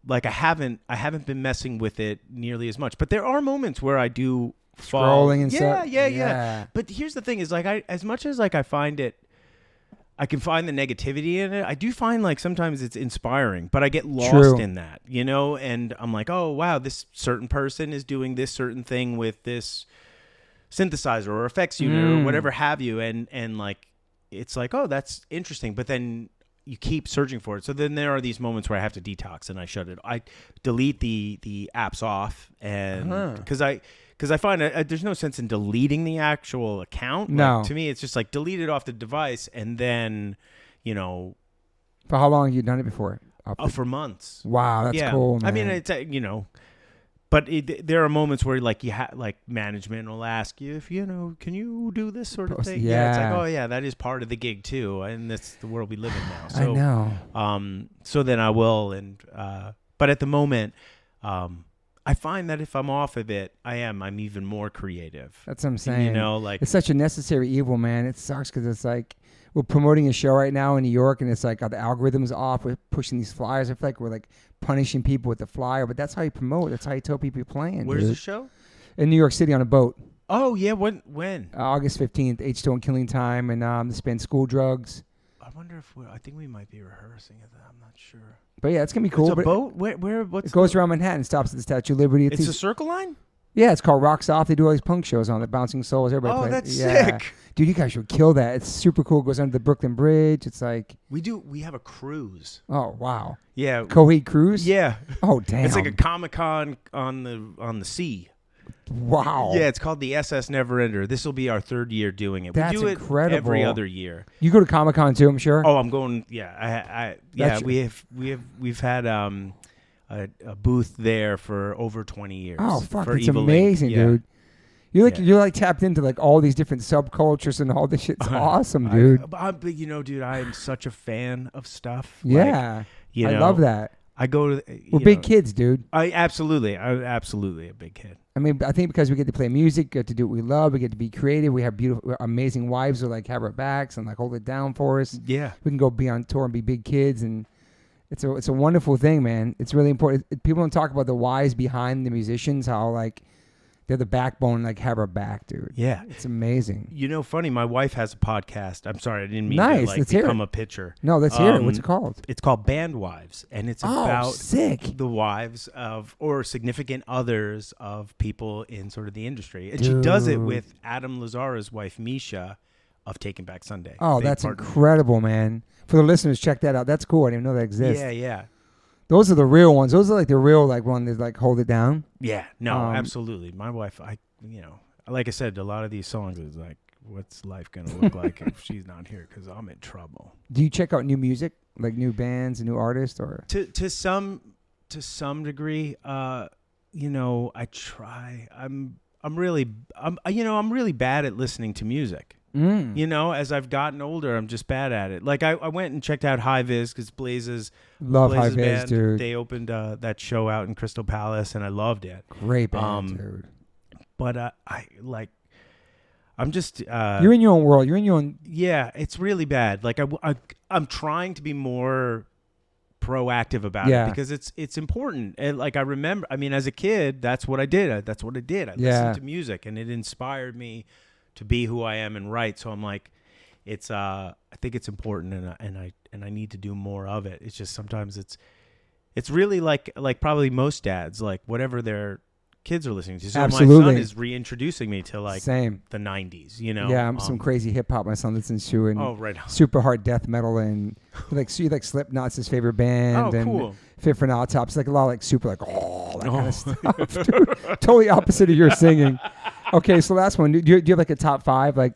Like I haven't been messing with it nearly as much. But there are moments where I do fall. Scrolling and stuff. Yeah. But here's the thing: is like as much as like I find it. I can find the negativity in it. I do find like sometimes it's inspiring, but I get lost in that, and I'm like, oh, wow, this certain person is doing this certain thing with this synthesizer or effects unit or whatever have you. And like, it's like, oh, that's interesting. But then you keep searching for it. So then there are these moments where I have to detox and I shut it. I delete the apps off and because I find there's no sense in deleting the actual account. No. Like, to me, it's just like delete it off the device and then, For how long have you done it before? For months. Wow, that's cool, man. I mean, it's, but there are moments where like like management will ask you if, can you do this sort of thing? Yeah. It's like, oh yeah, that is part of the gig too. And that's the world we live in now. So, I know. So then I will. But at the moment, I find that if I'm off of it, I'm even more creative. That's what I'm saying. Like it's such a necessary evil, man. It sucks because it's like we're promoting a show right now in New York, and it's like the algorithm's off. We're pushing these flyers. I feel like we're like punishing people with the flyer, but that's how you promote. That's how you tell people you're playing. Where's the show? In New York City on a boat. Oh yeah, when? August 15th, H2O and Killing Time, and they spend school drugs. I wonder if I think we might be rehearsing it. I'm not sure. But yeah, it's gonna be cool. It's a boat. Where? What's it goes around Manhattan, stops at the Statue of Liberty. It's a Circle Line. Yeah, it's called Rocks Off. They do all these punk shows on it, Bouncing Souls. Everybody plays. That's sick. Dude, you guys should kill that. It's super cool. It goes under the Brooklyn Bridge. It's like we have a cruise. Oh wow. Yeah. Coheed cruise. Yeah. Oh damn. It's like a Comic-Con on the sea. Wow. Yeah, it's called the SS Neverender. This will be our 3rd year doing it. That's we do incredible. it every other year. You go to Comic-Con too, I'm sure. Oh, I'm going. Yeah, we've had a booth there for over 20 years. Oh fuck, for it's Evil amazing, Inc. dude. You're like tapped into like all these different subcultures and all this shit's awesome, dude. But dude, I am such a fan of stuff. Yeah, I love that. I go to. We're big kids, dude. I'm absolutely a big kid. I mean, I think because we get to play music, get to do what we love, we get to be creative. We have beautiful, amazing wives who like have our backs and like hold it down for us. Yeah, we can go be on tour and be big kids, and it's a wonderful thing, man. It's really important. People don't talk about the whys behind the musicians, how like they're the backbone, like have our back, dude. Yeah, it's amazing. Funny. My wife has a podcast. I'm sorry, I didn't mean to like become a pitcher. No, let's hear it. What's it called? It's called Band Wives, and it's about sick. The wives of or significant others of people in sort of the industry, and she does it with Adam Lazzara's wife Misha of Taking Back Sunday. Oh, that's incredible, man. For the listeners, check that out. That's cool. I didn't even know that exists. Yeah. Those are the real ones. Those are like the real like one that like hold it down. Yeah, no, absolutely. My wife, like I said, a lot of these songs is like, what's life gonna look like if she's not here? Because I'm in trouble. Do you check out new music, like new bands and new artists, or to some degree? I try. I'm really bad at listening to music. As I've gotten older, I'm just bad at it. Like I went and checked out High Vis because Blaze's High Vis, band, dude. They opened that show out in Crystal Palace, and I loved it. Great band, dude. But I'm just you're in your own world. You're in your own. Yeah, it's really bad. Like I'm trying to be more proactive about it because it's important. And like I remember, as a kid, that's what I did. I listened to music, and it inspired me to be who I am and write. So I'm like, I think it's important, and I need to do more of it. It's just sometimes it's really like probably most dads, like whatever their kids are listening to. So Absolutely. My son is reintroducing me to like the 90s, Yeah, I'm some crazy hip hop my son listens to, and right. super hard death metal, and like Slipknot's his favorite band. Oh, cool. And Fit for an Autopsy, like a lot of like super like that kind of stuff. Dude, totally opposite of your singing. Okay, so last one. Do you have like a top 5 like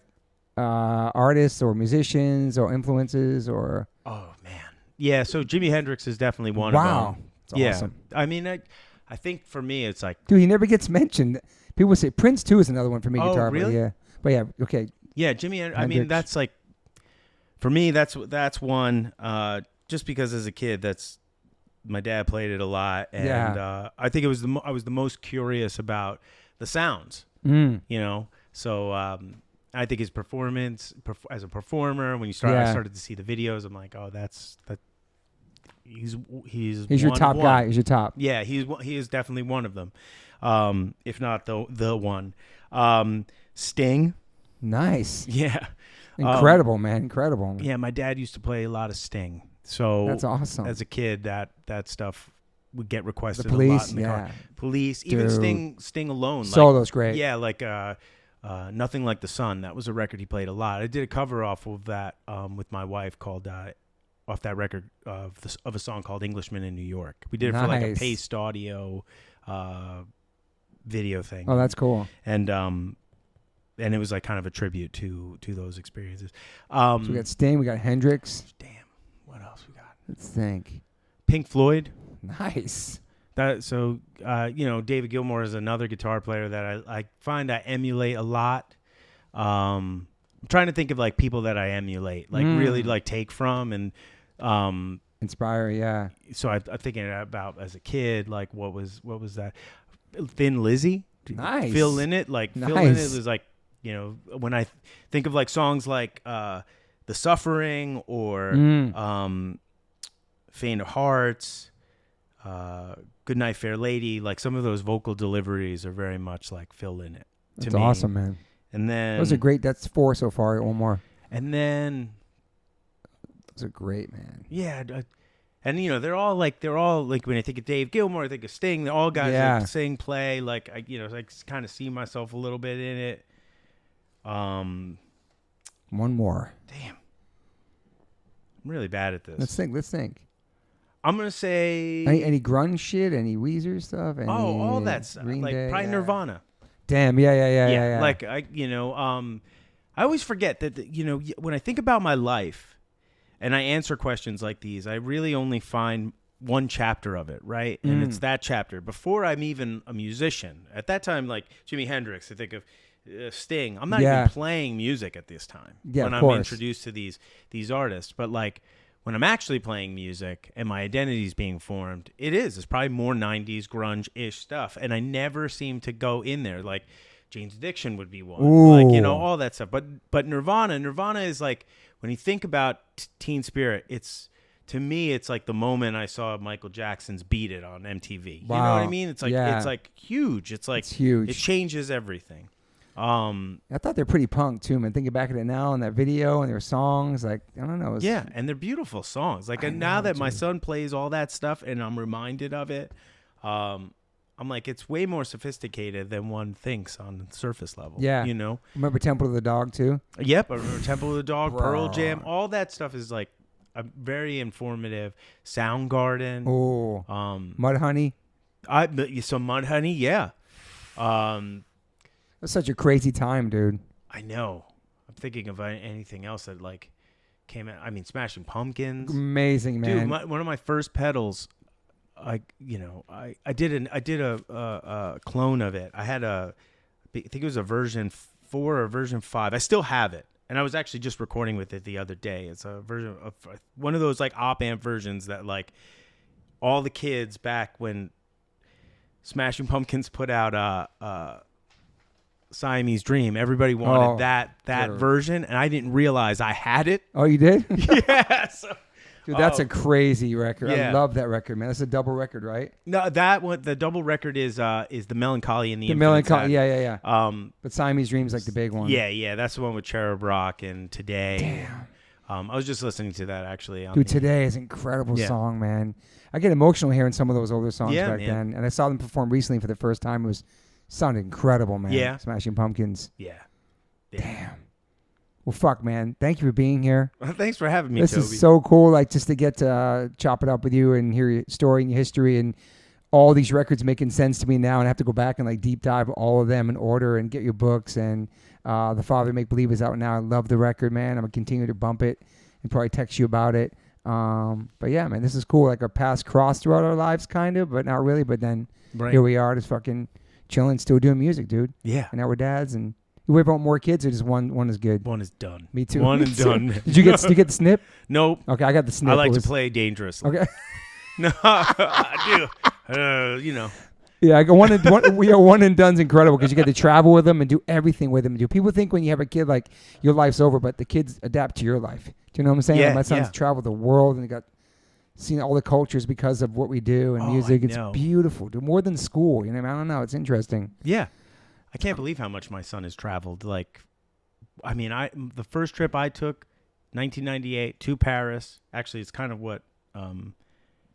artists or musicians or influences or? Oh man, yeah. So Jimi Hendrix is definitely one of them. Wow, that's awesome. I think for me it's like, dude, he never gets mentioned. People say Prince too is another one for me. Oh, guitar, really? But yeah, okay. Yeah, Jimi Hendrix. That's like, for me that's one. Just because as a kid, my dad played it a lot, and I think I was the most curious about the sounds. So I think his performance as a performer, when I started to see the videos, I'm like, oh, that's he's your top guy. He's your top. Yeah, he is definitely one of them, if not the one. Sting. Nice. Yeah. Incredible, man. Incredible. Yeah, my dad used to play a lot of Sting. So that's awesome. As a kid, that stuff would get requested the Police, a lot in the car. Police, dude. Even Sting alone. Solo's great. Yeah, like Nothing Like the Sun. That was a record he played a lot. I did a cover off of that with my wife called off that record of a song called Englishman in New York. We did it for like a Paste Audio video thing. Oh, that's cool. And it was like kind of a tribute to those experiences. So we got Sting, we got Hendrix. Damn, what else we got? Let's think. Pink Floyd. Nice. David Gilmour is another guitar player that I find I emulate a lot. I'm trying to think of like people that I emulate, like really like take from and inspire. Yeah. So I'm thinking about as a kid, like what was that? Thin Lizzy. Nice. Phil Lynott. Like nice. Phil Lynott was like, when I think of like songs like The Suffering or Faint of Hearts, Good Night Fair Lady, like some of those vocal deliveries are very much like Phil Lynott. That's awesome, man. And then those are great. That's 4 so far. One more. And then those are great, man. Yeah, and they're all like when I think of Dave Gilmour, I think of Sting. They're all guys that sing, play. Like I kind of see myself a little bit in it. One more. Damn, I'm really bad at this. Let's think. I'm gonna say any grunge shit, any Weezer stuff, any all that stuff, Green like Day, probably Nirvana. Damn. Yeah. Like I always forget that when I think about my life and I answer questions like these, I really only find one chapter of it, right? And it's that chapter. Before I'm even a musician, at that time, like Jimi Hendrix, I think of Sting. I'm not even playing music at this time when I'm introduced to these artists. But like when I'm actually playing music and my identity is being formed, it's probably more 90s grunge-ish stuff. And I never seem to go in there. Like Jane's Addiction would be one. Ooh. Like, all that stuff. But Nirvana is like, when you think about Teen Spirit, to me, it's like the moment I saw Michael Jackson's Beat It on MTV. Wow. You know what I mean? It's like it's like huge. It's huge. It changes everything. I thought they're pretty punk too, man. Thinking back at it now and that video and their songs, like I don't know. And they're beautiful songs. Like now that my son plays all that stuff and I'm reminded of it, I'm like, it's way more sophisticated than one thinks on the surface level. Yeah. Remember Temple of the Dog too? Yep. Temple of the Dog, Pearl Jam, all that stuff is like very informative. Soundgarden. Oh. Mudhoney. So Mudhoney, yeah. It was such a crazy time, dude. I know. I'm thinking of anything else that like came out. I mean, Smashing Pumpkins. Amazing, man. Dude, one of my first pedals, I did a clone of it. I had I think it was a version 4 or version 5. I still have it. And I was actually just recording with it the other day. It's a version of one of those like op amp versions that like all the kids back when Smashing Pumpkins put out Siamese Dream, everybody wanted that version, and I didn't realize I had it. Oh, you did? Yeah. Dude, that's a crazy record. Yeah. I love that record, man. That's a double record, right? No, that one, the double record is the Melancholy and the Melancholy. Yeah. But Siamese Dream's like the big one. Yeah. That's the one with Cherub Rock and Today. Damn. I was just listening to that actually. Dude, Today is an incredible song, man. I get emotional hearing some of those older songs back then, and I saw them perform recently for the first time. It sounded incredible, man. Yeah. Smashing Pumpkins. Yeah. Damn. Well, fuck, man. Thank you for being here. Thanks for having me, This Toby. is so cool, like, just to get to chop it up with you and hear your story and your history and all these records making sense to me now. And I have to go back and, like, deep dive all of them in order and get your books. And The Father Make Believe is out now. I love the record, man. I'm going to continue to bump it and probably text you about it. But, yeah, man, this is cool. Like, our paths crossed throughout our lives, kind of, but not really. But then here we are, just fucking chilling, still doing music, dude. Yeah. And now we're dads. And you worry about more kids, or just one is good? One is done. Me too. One and done. Did you get the snip? Nope. Okay, I got the snip. I like to play dangerously. Okay. No, I do. Yeah, I got one and done's incredible because you get to travel with them and do everything with them. Do people think when you have a kid, like, your life's over, but the kids adapt to your life? Do you know what I'm saying? Yeah, like my son's traveled the world and he got seen all the cultures because of what we do and music. It's beautiful, dude. More than school. You know, I don't know. It's interesting. Yeah. I can't believe how much my son has traveled. Like, I mean, the first trip I took, 1998, to Paris. Actually, it's kind of what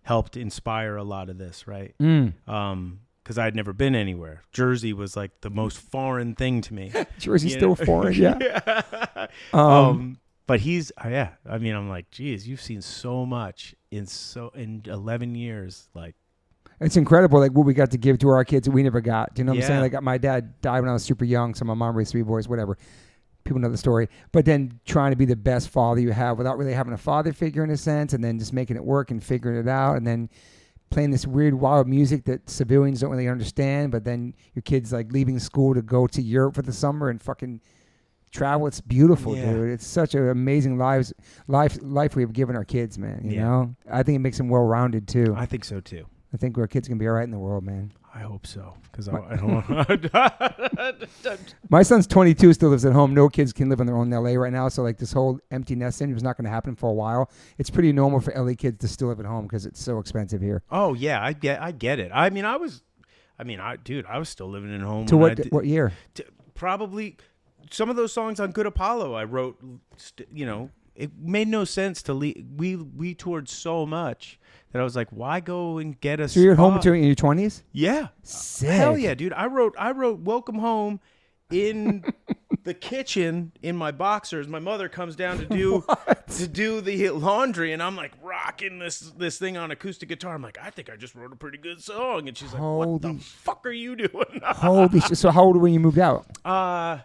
helped inspire a lot of this, right? Because I had never been anywhere. Jersey was like the most foreign thing to me. Jersey's still foreign, yeah. But he's, I mean, I'm like, geez, you've seen so much in 11 years, like. It's incredible, like, what we got to give to our kids that we never got. Do you know what I'm saying? Like, my dad died when I was super young, so my mom raised 3 boys, whatever. People know the story. But then trying to be the best father you have without really having a father figure in a sense, and then just making it work and figuring it out, and then playing this weird, wild music that civilians don't really understand, but then your kid's, like, leaving school to go to Europe for the summer and fucking travel. It's beautiful, dude. It's such an amazing life we have given our kids, man, you know? I think it makes them well-rounded, too. I think so, too. I think our kids can be all right in the world, man. I hope so, because I don't want. My son's 22, still lives at home. No kids can live on their own in LA right now, so like this whole empty nest syndrome is not going to happen for a while. It's pretty normal for LA kids to still live at home because it's so expensive here. Oh yeah, I get it. I mean, I was still living at home. To what year? Probably some of those songs on Good Apollo I wrote. It made no sense to leave. We toured so much that I was like, why go and get a So you're at home in your 20s? Yeah. Sick. Hell yeah, dude. I wrote Welcome Home in the kitchen in my boxers. My mother comes down to do the laundry, and I'm like rocking this thing on acoustic guitar. I'm like, I think I just wrote a pretty good song. And she's like, what the fuck are you doing? Holy shit. So how old were you when you moved out? I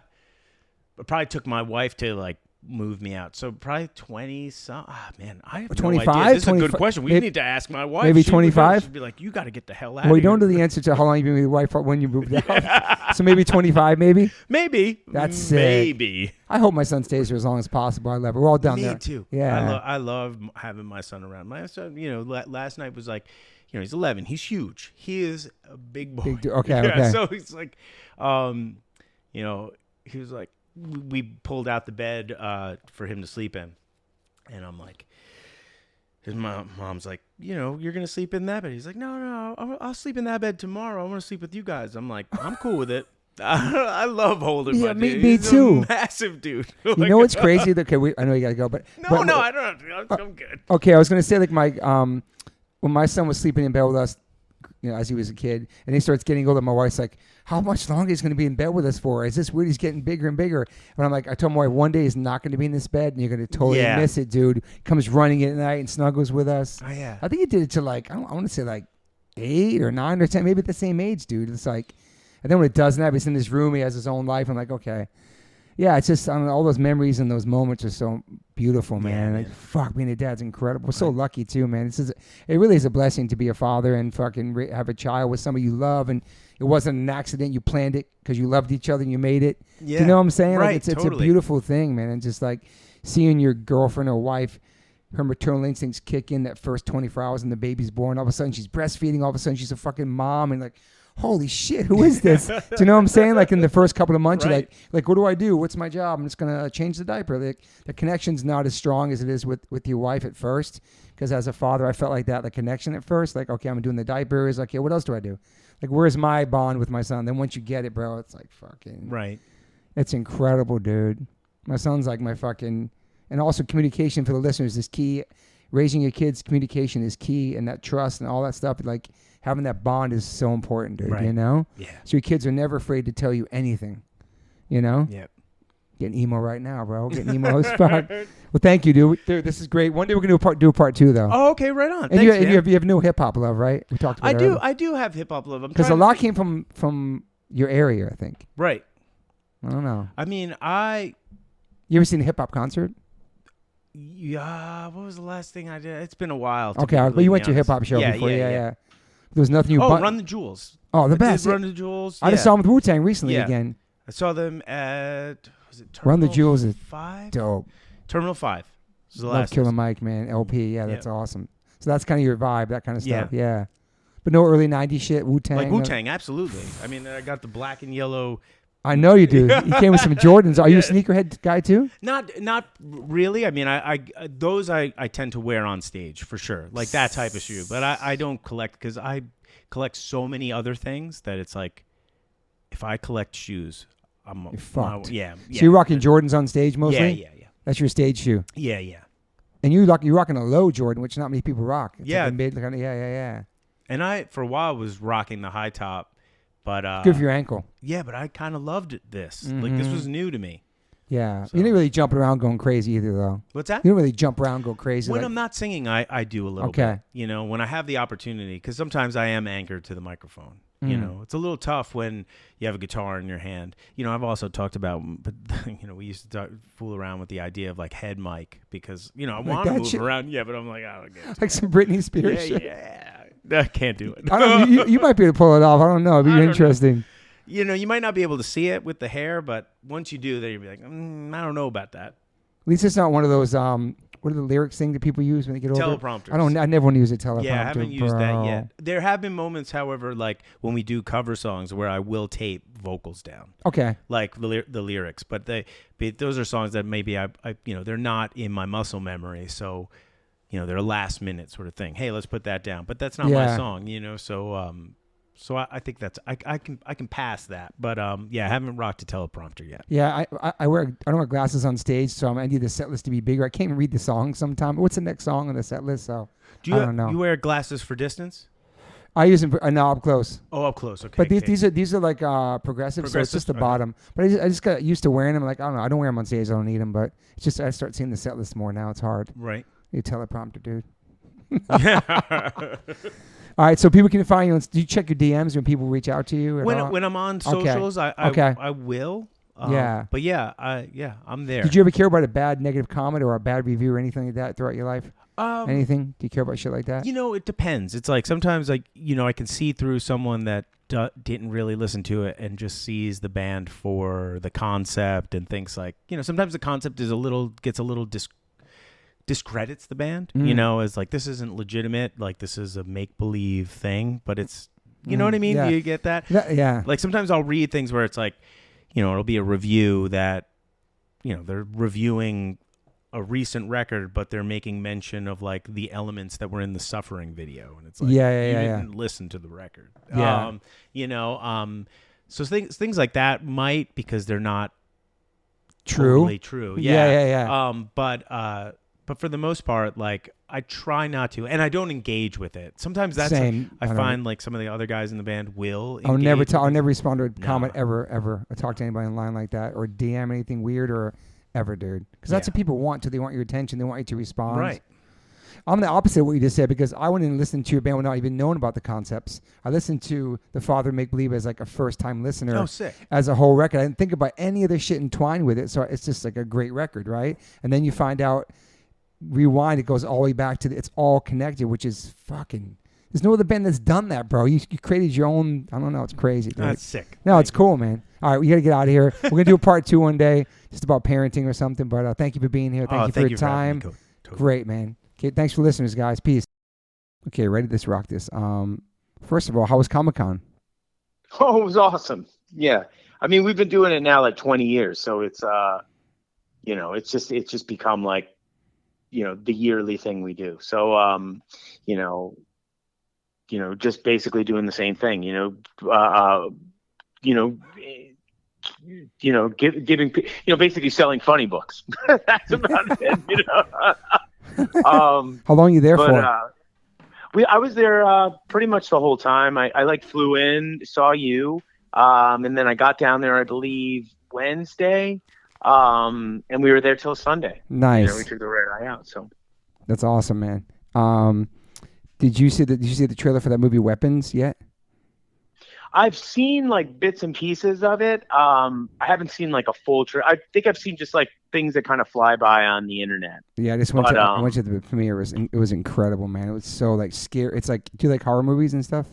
probably took my wife to like move me out. So probably 20 some. Man, I have 25? no idea. This is a good question. We need to ask my wife. Maybe 25? She'd be like, you got to get the hell out Well, of you here. don't know the answer to how long you've been with your wife when you moved out. So maybe 25, maybe? Maybe. That's sick. Maybe. I hope my son stays here as long as possible. I love it. We're all down there. Me too. Yeah. I love having my son around. My son, last night was like, he's 11. He's huge. He is a big boy. Okay. So he's like, he was like, we pulled out the bed for him to sleep in. And I'm like, his mom's like, you're going to sleep in that bed. He's like, no, I'll sleep in that bed tomorrow. I want to sleep with you guys. I'm like, I'm cool with it. I love holding my dude. Me He's too. A massive dude. You know what's crazy? Okay, I know you got to go, but. No, I don't have to. I'm good. Okay, I was going to say, like, when my son was sleeping in bed with us, as he was a kid, and he starts getting older, my wife's like, how much longer is he going to be in bed with us for? Is this weird? He's getting bigger and bigger. And I'm like, I told my wife, one day he's not going to be in this bed, and you're going to totally miss it, dude. Comes running in at night and snuggles with us. Oh, yeah. I think he did it to, like, I want to say, like, 8 or 9 or 10, maybe at the same age, dude. It's like, and then when it doesn't have, he's in his room, he has his own life. I'm like, okay. Yeah, it's just, I don't know, all those memories and those moments are so beautiful, man. Yeah, like, fuck, being a dad's incredible. We're so lucky, too, man. It really is a blessing to be a father and fucking have a child with somebody you love. And it wasn't an accident. You planned it because you loved each other and you made it. Yeah. Do you know what I'm saying? Right, Like, it's totally. a beautiful thing, man. And just like seeing your girlfriend or wife, her maternal instincts kick in that first 24 hours and the baby's born. All of a sudden, she's breastfeeding. All of a sudden, she's a fucking mom. And like, holy shit, who is this? Do you know what I'm saying? Like in the first couple of months, Right. you're like, what do I do? What's my job? I'm just going to change the diaper. Like, the connection's not as strong as it is with your wife at first. Because as a father, I felt like that, the connection at first. Like, okay, I'm doing the diapers. Okay, what else do I do? Like, where's my bond with my son? Then once you get it, bro, it's like fucking. Right. It's incredible, dude. My son's like my fucking. And also communication for the listeners is key. Raising your kids, communication is key. And that trust and all that stuff, like, having that bond is so important, dude, Right. you know? Yeah. So your kids are never afraid to tell you anything, you know? Yep. Getting emo right now, bro. Getting emo as fuck. Well, thank you, dude. Dude, this is great. One day we're going to do a part 2, though. Oh, okay, right on. And Thanks, you man. have no hip-hop love, right? We talked about it. I do have hip-hop love. Because a lot came from your area, I think. Right. I don't know. I mean, You ever seen a hip-hop concert? Yeah, what was the last thing I did? It's been a while. Okay, but you went to a hip-hop show before. Yeah. There was nothing you... Run the Jewels. Oh, the best. Run the Jewels. I just saw them with Wu-Tang recently Yeah. again. I saw them at, was it Terminal Run the Jewels is 5? dope. Terminal 5. This is the Love last Killer one. Mike, man. LP, yeah, that's Yeah. awesome. So that's kind of your vibe, that kind of stuff. Yeah. Yeah. But no early 90s shit, Wu-Tang. Like Wu-Tang, absolutely. I mean, I got the black and yellow. I know you do. You came with some Jordans. Are you a sneakerhead guy too? Not really. I mean, I tend to wear on stage for sure, like that type of shoe. But I don't collect because I collect so many other things that it's like, if I collect shoes, You're fucked. Yeah. So you're rocking Jordans on stage mostly? Yeah. That's your stage shoe. Yeah. And you're rocking a low Jordan, which not many people rock. It's Yeah. Like a mid, yeah. And I, for a while, was rocking the high top, but Good for your ankle. yeah, but I kind of loved this. Like this was new to me. Yeah. So. You didn't really jump around going crazy either, though. What's that? You don't really jump around, go crazy. When like, I'm not singing, I do a little bit. You know, when I have the opportunity, because sometimes I am anchored to the microphone. You know, it's a little tough when you have a guitar in your hand. You know, I've also talked about, but you know, we used to fool around with the idea of like head mic because you know I want to move around. Yeah, but I'm like, I don't get it. Like some Britney Spears shit. Yeah. I can't do it. I don't know. You might be able to pull it off. I don't know. It'd be interesting. You know, you might not be able to see it with the hair, but once you do, then you'll be like, I don't know about that. At least it's not one of those, what are the lyrics thing that people use when they get older? Teleprompters. I never want to use a teleprompter. Yeah, I haven't used that yet. There have been moments, however, like when we do cover songs where I will tape vocals down. Okay. Like the lyrics, but those are songs that maybe I you know, they're not in my muscle memory, so you know, they're a last minute sort of thing. Hey, let's put that down. But that's not my song, you know, so I think that's I can pass that, but yeah, I haven't rocked a teleprompter yet. Yeah, I don't wear glasses on stage, so I need the set list to be bigger. I can't even read the song sometimes. What's the next song on the set list? So I don't know. You wear glasses for distance? I use them no, up close. Oh, up close. Okay. But these are like progressive, so it's just the bottom. But I just got used to wearing them. Like I don't know, I don't wear them on stage. I don't need them, but it's just I start seeing the set list more now. It's hard. Right. You teleprompter, dude. All right, so people can find you. Do you check your DMs when people reach out to you? When I'm on socials, I will. Yeah. But I'm there. Did you ever care about a bad negative comment or a bad review or anything like that throughout your life? Anything? Do you care about shit like that? It depends. It's like sometimes I can see through someone that didn't really listen to it and just sees the band for the concept and thinks like, sometimes the concept is gets a little discredits the band, as like, this isn't legitimate. Like this is a make-believe thing, but it's, you know what I mean? Yeah. Do you get that? Yeah. Like sometimes I'll read things where it's like, it'll be a review that, they're reviewing a recent record, but they're making mention of like the elements that were in the Suffering video, and it's like, you didn't listen to the record. So things like that might, because they're not totally true. But for the most part, like I try not to, and I don't engage with it. Sometimes that's Same. I find like some of the other guys in the band will. I'll never respond to a comment ever. I talk to anybody online like that or DM anything weird or ever, dude. Because that's what people want. They want your attention. They want you to respond. Right. I'm the opposite of what you just said, because I went in and listened to your band without even knowing about the concepts. I listened to The Father Make Believe as like a first-time listener. Oh, sick. As a whole record. I didn't think about any of the shit entwined with it, so it's just like a great record, right? And then you find out, rewind, it goes all the way back to it's all connected, which is fucking... There's no other band that's done that, bro. You created your own... I don't know. It's crazy, dude. That's sick. No, it's cool, man. All right, we got to get out of here. We're going to do a part 2 one day, just about parenting or something. But thank you for being here. Thank you for your time. Totally. Great, man. Okay, thanks for listeners, guys. Peace. Okay, ready? Let's rock this. First of all, how was Comic-Con? Oh, it was awesome. Yeah. I mean, we've been doing it now like 20 years. So it's, it's just become like, the yearly thing we do. So, just basically doing the same thing, giving, basically selling funny books. That's about it, How long are you there for? I was there pretty much the whole time. I like flew in, saw you, and then I got down there, I believe, Wednesday, and we were there till Sunday. Nice. We took the red eye out. So that's awesome, man. Did you see the trailer for that movie Weapons yet? I've seen like bits and pieces of it. I haven't seen like a full trailer. I think I've seen just like things that kind of fly by on the internet. Yeah, I went to the premiere. It was incredible, man. It was so like scary. It's like, do you like horror movies and stuff?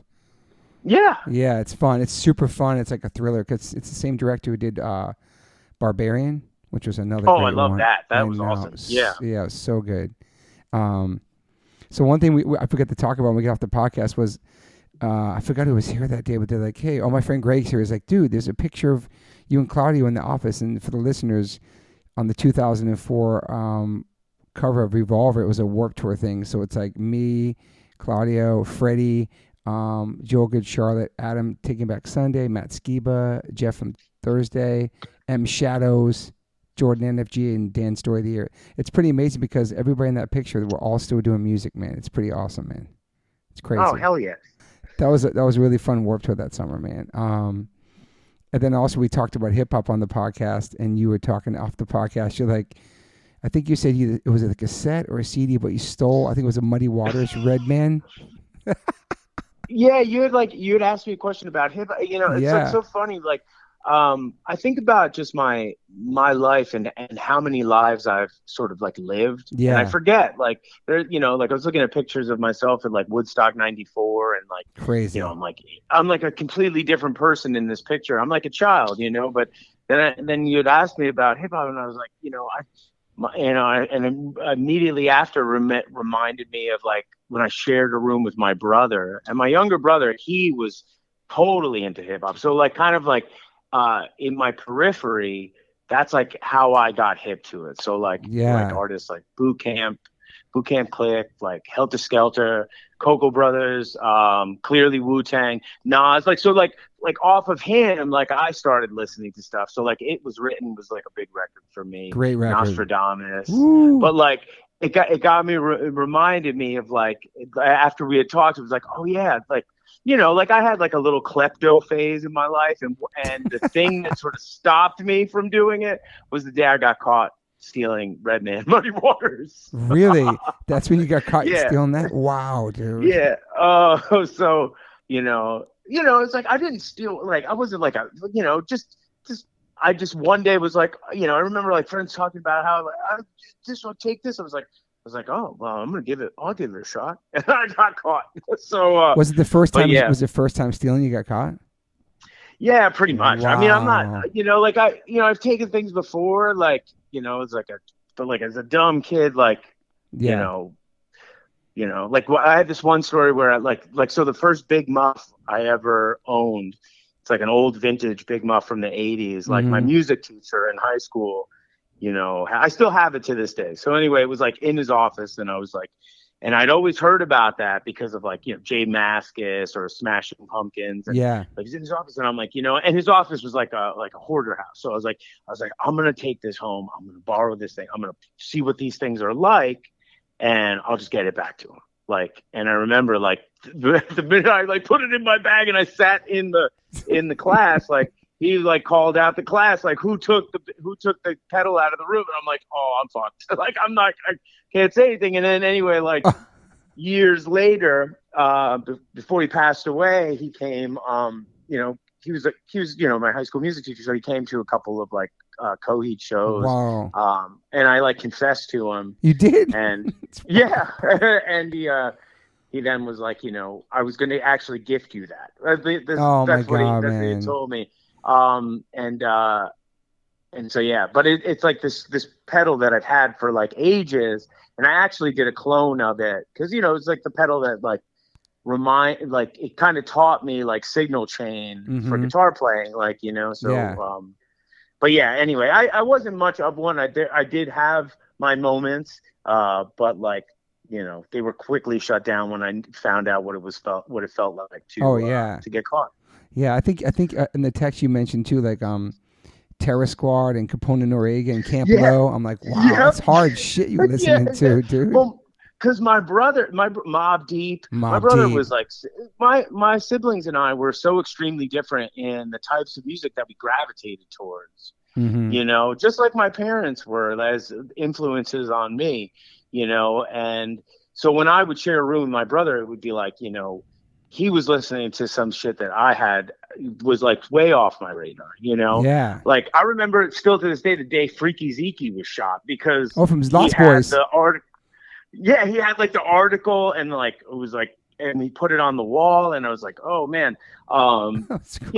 Yeah. Yeah, it's fun. It's super fun. It's like a thriller because it's the same director who did Barbarian, which was another. Oh, great I love one. that. That was awesome. Yeah. Yeah, it was so good. So one thing I forgot to talk about when we get off the podcast was I forgot who was here that day, but they're like, hey, my friend Greg's here. He's like, dude, there's a picture of you and Claudio in the office. And for the listeners, on the 2004 cover of Revolver, it was a Warped Tour thing. So it's like me, Claudio, Freddie, Joel Good, Charlotte, Adam Taking Back Sunday, Matt Skiba, Jeff from Thursday, M Shadows, Jordan NFG, and Dan Story of the Year. It's pretty amazing because everybody in that picture, we're all still doing music, man. It's pretty awesome, man. It's crazy. Oh, hell yeah. That was a really fun Warped Tour that summer, man. And then also we talked about hip hop on the podcast, and you were talking off the podcast. You're like, I think you said it was a cassette or a CD, but you stole. I think it was a Muddy Waters Redman. Yeah, you had asked me a question about hip hop. It's like so funny. Like, I think about just my life and how many lives I've sort of like lived. Yeah. And I forget, like there, like I was looking at pictures of myself at like Woodstock '94 and like crazy. I'm like a completely different person in this picture. I'm like a child, but then you'd asked me about hip hop and I was like, and immediately after reminded me of like when I shared a room with my brother, and my younger brother, he was totally into hip hop. So like kind of like in my periphery, that's like how I got hip to it. So like artists like Boot Camp Click, like Helter Skelter, Cocoa Brothers, clearly Wu-Tang, Nas, like off of him, like I started listening to stuff. So like It Was Written was like a big record for me. Great record. Nostradamus. Woo. But like it got me reminded me of like after we had talked, it was like, oh yeah, like like I had like a little klepto phase in my life, and the thing that sort of stopped me from doing it was the day I got caught stealing Redman Muddy Waters. Really? That's when you got caught Yeah. stealing that? Wow, dude. Yeah. So it's like I didn't steal. Like I wasn't like I just one day was like, I remember like friends talking about how like I just want to take this. I was like, oh well, I'll give it a shot, and I got caught. So was it the first time? Yeah. Was it first time stealing you got caught? Yeah, pretty much. Wow. I mean, I'm not, like I've taken things before, like it's like as a dumb kid, like like I had this one story where I so the first Big Muff I ever owned, it's like an old vintage Big Muff from the 80s. Like my music teacher in high school, I still have it to this day. So anyway, it was like in his office, and I was like, and I'd always heard about that because of like, Jay Mascis or Smashing Pumpkins. And like he's in his office, and I'm like, and his office was like a hoarder house. So I was like, I'm going to take this home. I'm going to borrow this thing. I'm going to see what these things are like, and I'll just get it back to him. Like, and I remember like the minute I like put it in my bag and I sat in the class, like he like called out the class, like who took the pedal out of the room, and I'm like, oh, I'm fucked. Like I can't say anything. And then anyway, like years later, before he passed away, he came. He was my high school music teacher, so he came to a couple of like Coheed shows. Wow. And I like confessed to him. You did? And yeah, and he then was like, I was going to actually gift you that. That's what he told me. And so yeah, but it's like this pedal that I've had for like ages, and I actually did a clone of it because it's like the pedal that like it kind of taught me like signal chain for guitar playing, like so. Yeah. But yeah, anyway, I wasn't much of one. I did have my moments, but like they were quickly shut down when I found out what it felt like to get caught. Yeah, I think in the text you mentioned too, like Terror Squad and Capone Noriega and Camp Low. I'm like, wow, that's hard shit you were listening to, dude. Well, because my brother, Mobb Deep, my brother was like, my siblings and I were so extremely different in the types of music that we gravitated towards. Just like my parents were as influences on me, and so when I would share a room with my brother, it would be like, he was listening to some shit that I had was like way off my radar, Yeah. Like I remember still to this day, the day Freaky Zeke was shot because from Lost Boys. Yeah, he had like the article, and like it was like, and he put it on the wall, and I was like, oh man,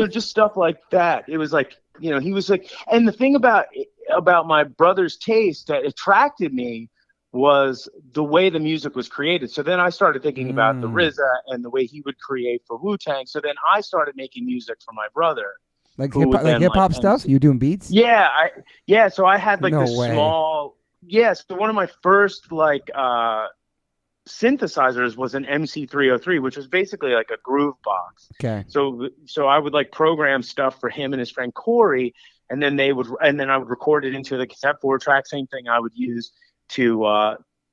just stuff like that. It was like, he was like, and the thing about my brother's taste that attracted me was the way the music was created. So then I started thinking about the RZA and the way he would create for Wu-Tang. So then I started making music for my brother. Like hip hop stuff? You doing beats? Yeah, so I had like small. Yes, so one of my first like synthesizers was an MC303, which was basically like a groove box. Okay. So I would like program stuff for him and his friend Corey, and then I would record it into the cassette 4-track. Same thing I would use to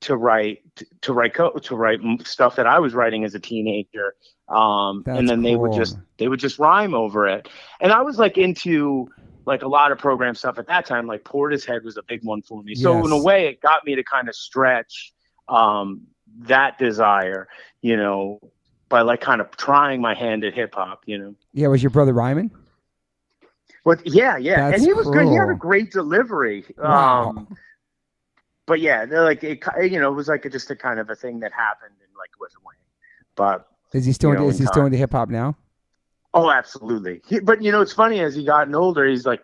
write stuff that I was writing as a teenager. And then they would just rhyme over it. And I was like into like a lot of program stuff at that time. Like Portishead was a big one for me. So in a way, it got me to kind of stretch that desire, by like kind of trying my hand at hip hop. Yeah, was your brother rhyming? But yeah, That's and he was good. He had a cool. great delivery. Wow. But yeah, like it was like just a kind of a thing that happened and like went away. But is he still into hip hop now? Oh, absolutely. But it's funny, as he gotten older, he's like,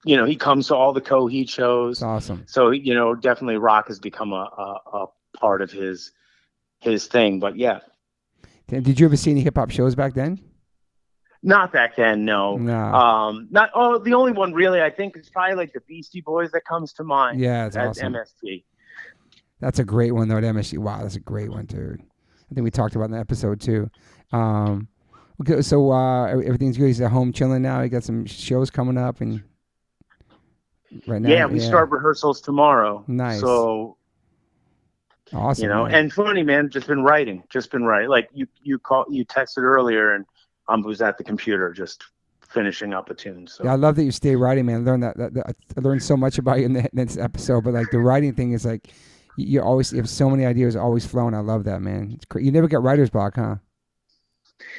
he comes to all the Coheed shows. That's awesome. So definitely rock has become a part of his thing. But yeah. Did you ever see any hip hop shows back then? Not back then, no. The only one really I think is probably like the Beastie Boys that comes to mind. Yeah, that's awesome. MSG. That's a great one though. At MSG. Wow, that's a great one, dude. I think we talked about in the episode too. Okay, so everything's good. He's at home chilling now. He got some shows coming up, and right now. Yeah, we start rehearsals tomorrow. Nice. So Awesome. You know, man. and funny, man, just been writing. Like you texted earlier, and I was at the computer just finishing up a tune. So Yeah, I love that you stay writing, man. I learned that I learned so much about you in this episode, but like the writing thing is like you have so many ideas always flowing. I love that, man. You never get writer's block, huh?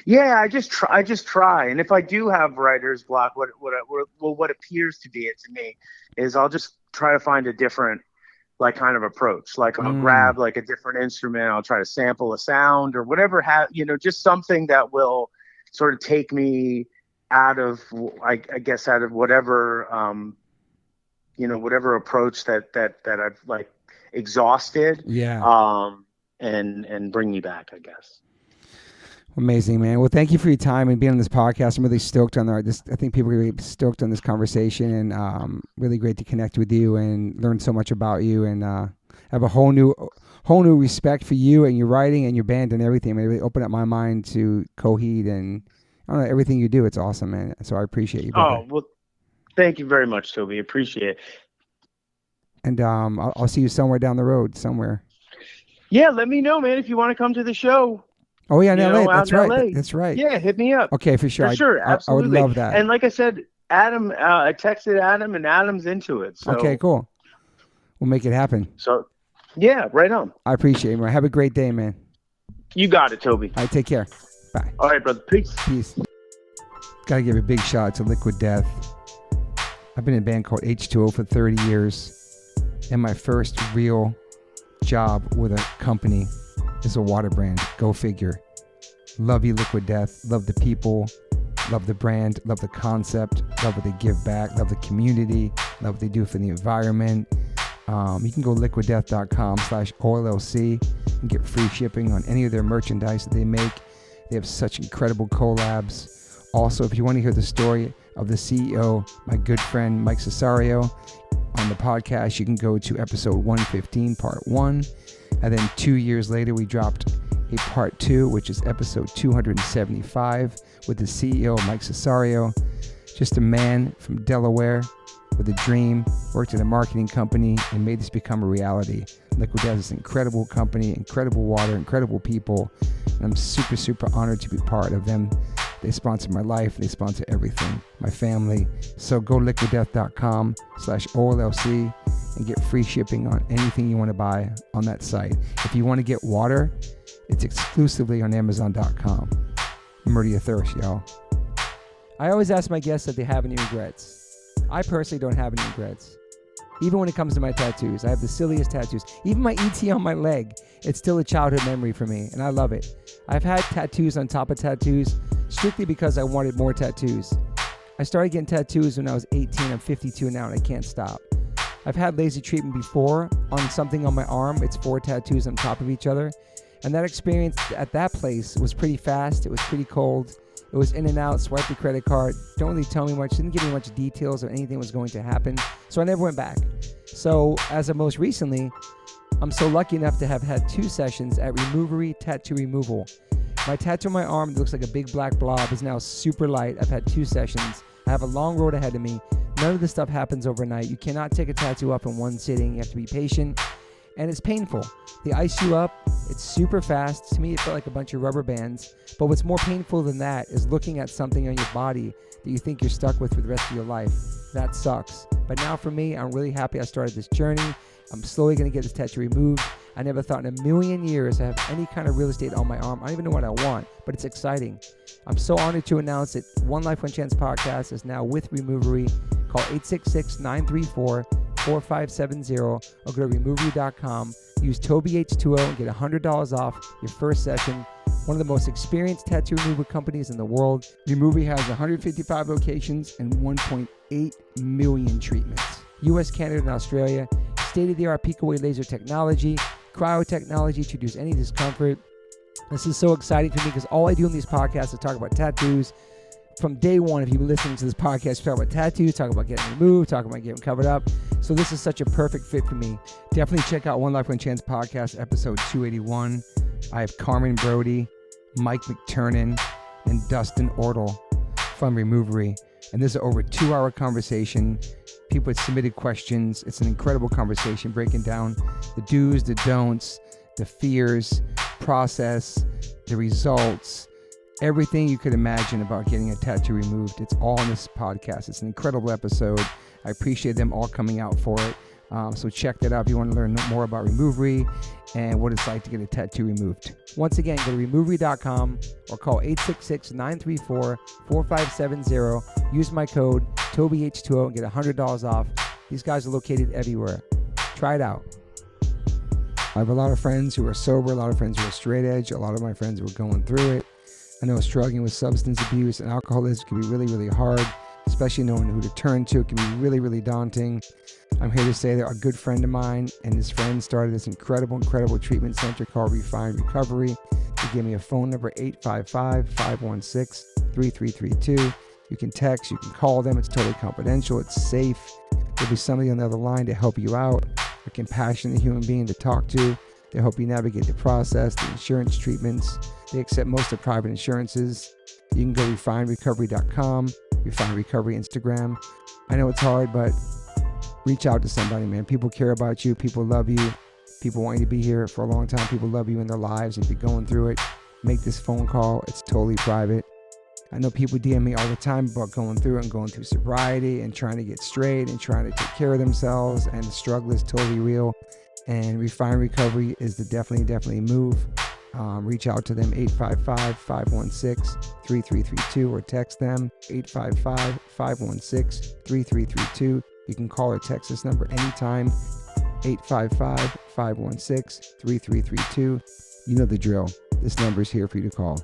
yeah, I just try, and if I do have writer's block, what appears to be it to me is I'll just try to find a different like kind of approach. Like I'll grab like a different instrument, I'll try to sample a sound or whatever, just something that will sort of take me out of, I guess, out of whatever, whatever approach that I've like exhausted. Yeah. And bring me back, I guess. Amazing, man. Well, thank you for your time and being on this podcast. I'm really stoked on I think people are really stoked on this conversation, and really great to connect with you and learn so much about you, and have a whole new respect for you and your writing and your band and everything. It really opened up my mind to Coheed and I don't know, everything you do. It's awesome, man. So I appreciate you, brother. Oh, well, thank you very much, Toby. Appreciate it. And I'll see you somewhere down the road, somewhere. Yeah, let me know, man, if you want to come to the show. Oh, yeah, in LA. That's right. LA. That's right. Yeah, hit me up. Okay, for sure. For sure, absolutely. I would love that. And like I said, Adam, I texted Adam, and Adam's into it. So. Okay, cool. We'll make it happen. So, yeah, right on. I appreciate it, man. Have a great day, man. You got it, Toby. All right, take care. Bye. All right, brother. Peace. Peace. Got to give a big shout out to Liquid Death. I've been in a band called H2O for 30 years, and my first real job with a company is a water brand. Go figure. Love you, Liquid Death. Love the people. Love the brand. Love the concept. Love what they give back. Love the community. Love what they do for the environment. You can go liquiddeath.com/OLLC and get free shipping on any of their merchandise that they make. They have such incredible collabs. Also, if you want to hear the story of the CEO, my good friend Mike Cesario, on the podcast, you can go to episode 115, part 1. And then 2 years later, we dropped a part 2, which is episode 275 with the CEO, Mike Cesario. Just a man from Delaware with a dream, worked at a marketing company, and made this become a reality. Liquid Death is an incredible company, incredible water, incredible people. And I'm super, super honored to be part of them. They sponsor my life. They sponsor everything, my family. So go liquiddeath.com/OLLC and get free shipping on anything you want to buy on that site. If you want to get water, it's exclusively on Amazon.com. Murder your thirst, y'all. I always ask my guests if they have any regrets. I personally don't have any regrets. Even when it comes to my tattoos, I have the silliest tattoos. Even my ET on my leg, it's still a childhood memory for me, and I love it. I've had tattoos on top of tattoos strictly because I wanted more tattoos. I started getting tattoos when I was 18. I'm 52 now, and I can't stop. I've had laser treatment before on something on my arm. It's 4 tattoos on top of each other. And that experience at that place was pretty fast. It was pretty cold. It was in and out, swipe the credit card. Don't really tell me much, didn't give me much details of anything was going to happen. So I never went back. So as of most recently, I'm so lucky enough to have had 2 sessions at Removery Tattoo Removal. My tattoo on my arm that looks like a big black blob is now super light. I've had 2 sessions. I have a long road ahead of me. None of this stuff happens overnight. You cannot take a tattoo up in one sitting. You have to be patient. And it's painful. They ice you up. It's super fast. To me, it felt like a bunch of rubber bands. But what's more painful than that is looking at something on your body that you think you're stuck with for the rest of your life. That sucks. But now for me, I'm really happy I started this journey. I'm slowly going to get this tattoo removed. I never thought in a million years I have any kind of real estate on my arm. I don't even know what I want, but it's exciting. I'm so honored to announce that One Life, One Chance podcast is now with Removery. Call 866-934-4570 or go to removery.com. Use TobyH2O and get $100 off your first session. One of the most experienced tattoo removal companies in the world. Removery has 155 locations and 1.8 million treatments. US, Canada, and Australia. State-of-the-art peak-away laser technology, cryo technology to reduce any discomfort. This is so exciting for me because all I do in these podcasts is talk about tattoos. From day one, if you've been listening to this podcast, we talk about tattoos, talk about getting removed, talk about getting covered up. So this is such a perfect fit for me. Definitely check out One Life, One Chance podcast, episode 281. I have Carmen Brody, Mike McTurnan, and Dustin Ortle from Removery. And this is over 2-hour conversation. People had submitted questions. It's an incredible conversation breaking down the do's, the don'ts, the fears, process, the results, everything you could imagine about getting a tattoo removed. It's all in this podcast. It's an incredible episode. I appreciate them all coming out for it. So check that out if you want to learn more about Removery and what it's like to get a tattoo removed. Once again, go to Removery.com or call 866-934-4570. Use my code TobyH20 and get $100 off. These guys are located everywhere. Try it out. I have a lot of friends who are sober, a lot of friends who are straight edge, a lot of my friends who are going through it. I know struggling with substance abuse and alcoholism can be really, really hard, especially knowing who to turn to. It can be really, really daunting. I'm here to say that a good friend of mine and his friend started this incredible treatment center called Refine Recovery. They gave me a phone number, 855-516-3332. You can text, you can call them. It's totally confidential. It's safe. There'll be somebody on the other line to help you out, a compassionate human being to talk to. They help you navigate the process, the insurance treatments. They accept most of private insurances. You can go refinerecovery.com, Refine Recovery Instagram. I know it's hard, but reach out to somebody, man. People care about you. People love you. People want you to be here for a long time. People love you in their lives. If you're going through it, make this phone call. It's totally private. I know people DM me all the time about going through it and going through sobriety and trying to get straight and trying to take care of themselves, and the struggle is totally real. And Refine Recovery is the definitely move. Reach out to them, 855-516-3332, or text them, 855-516-3332. You can call or text this number anytime, 855-516-3332. You know the drill. This number is here for you to call.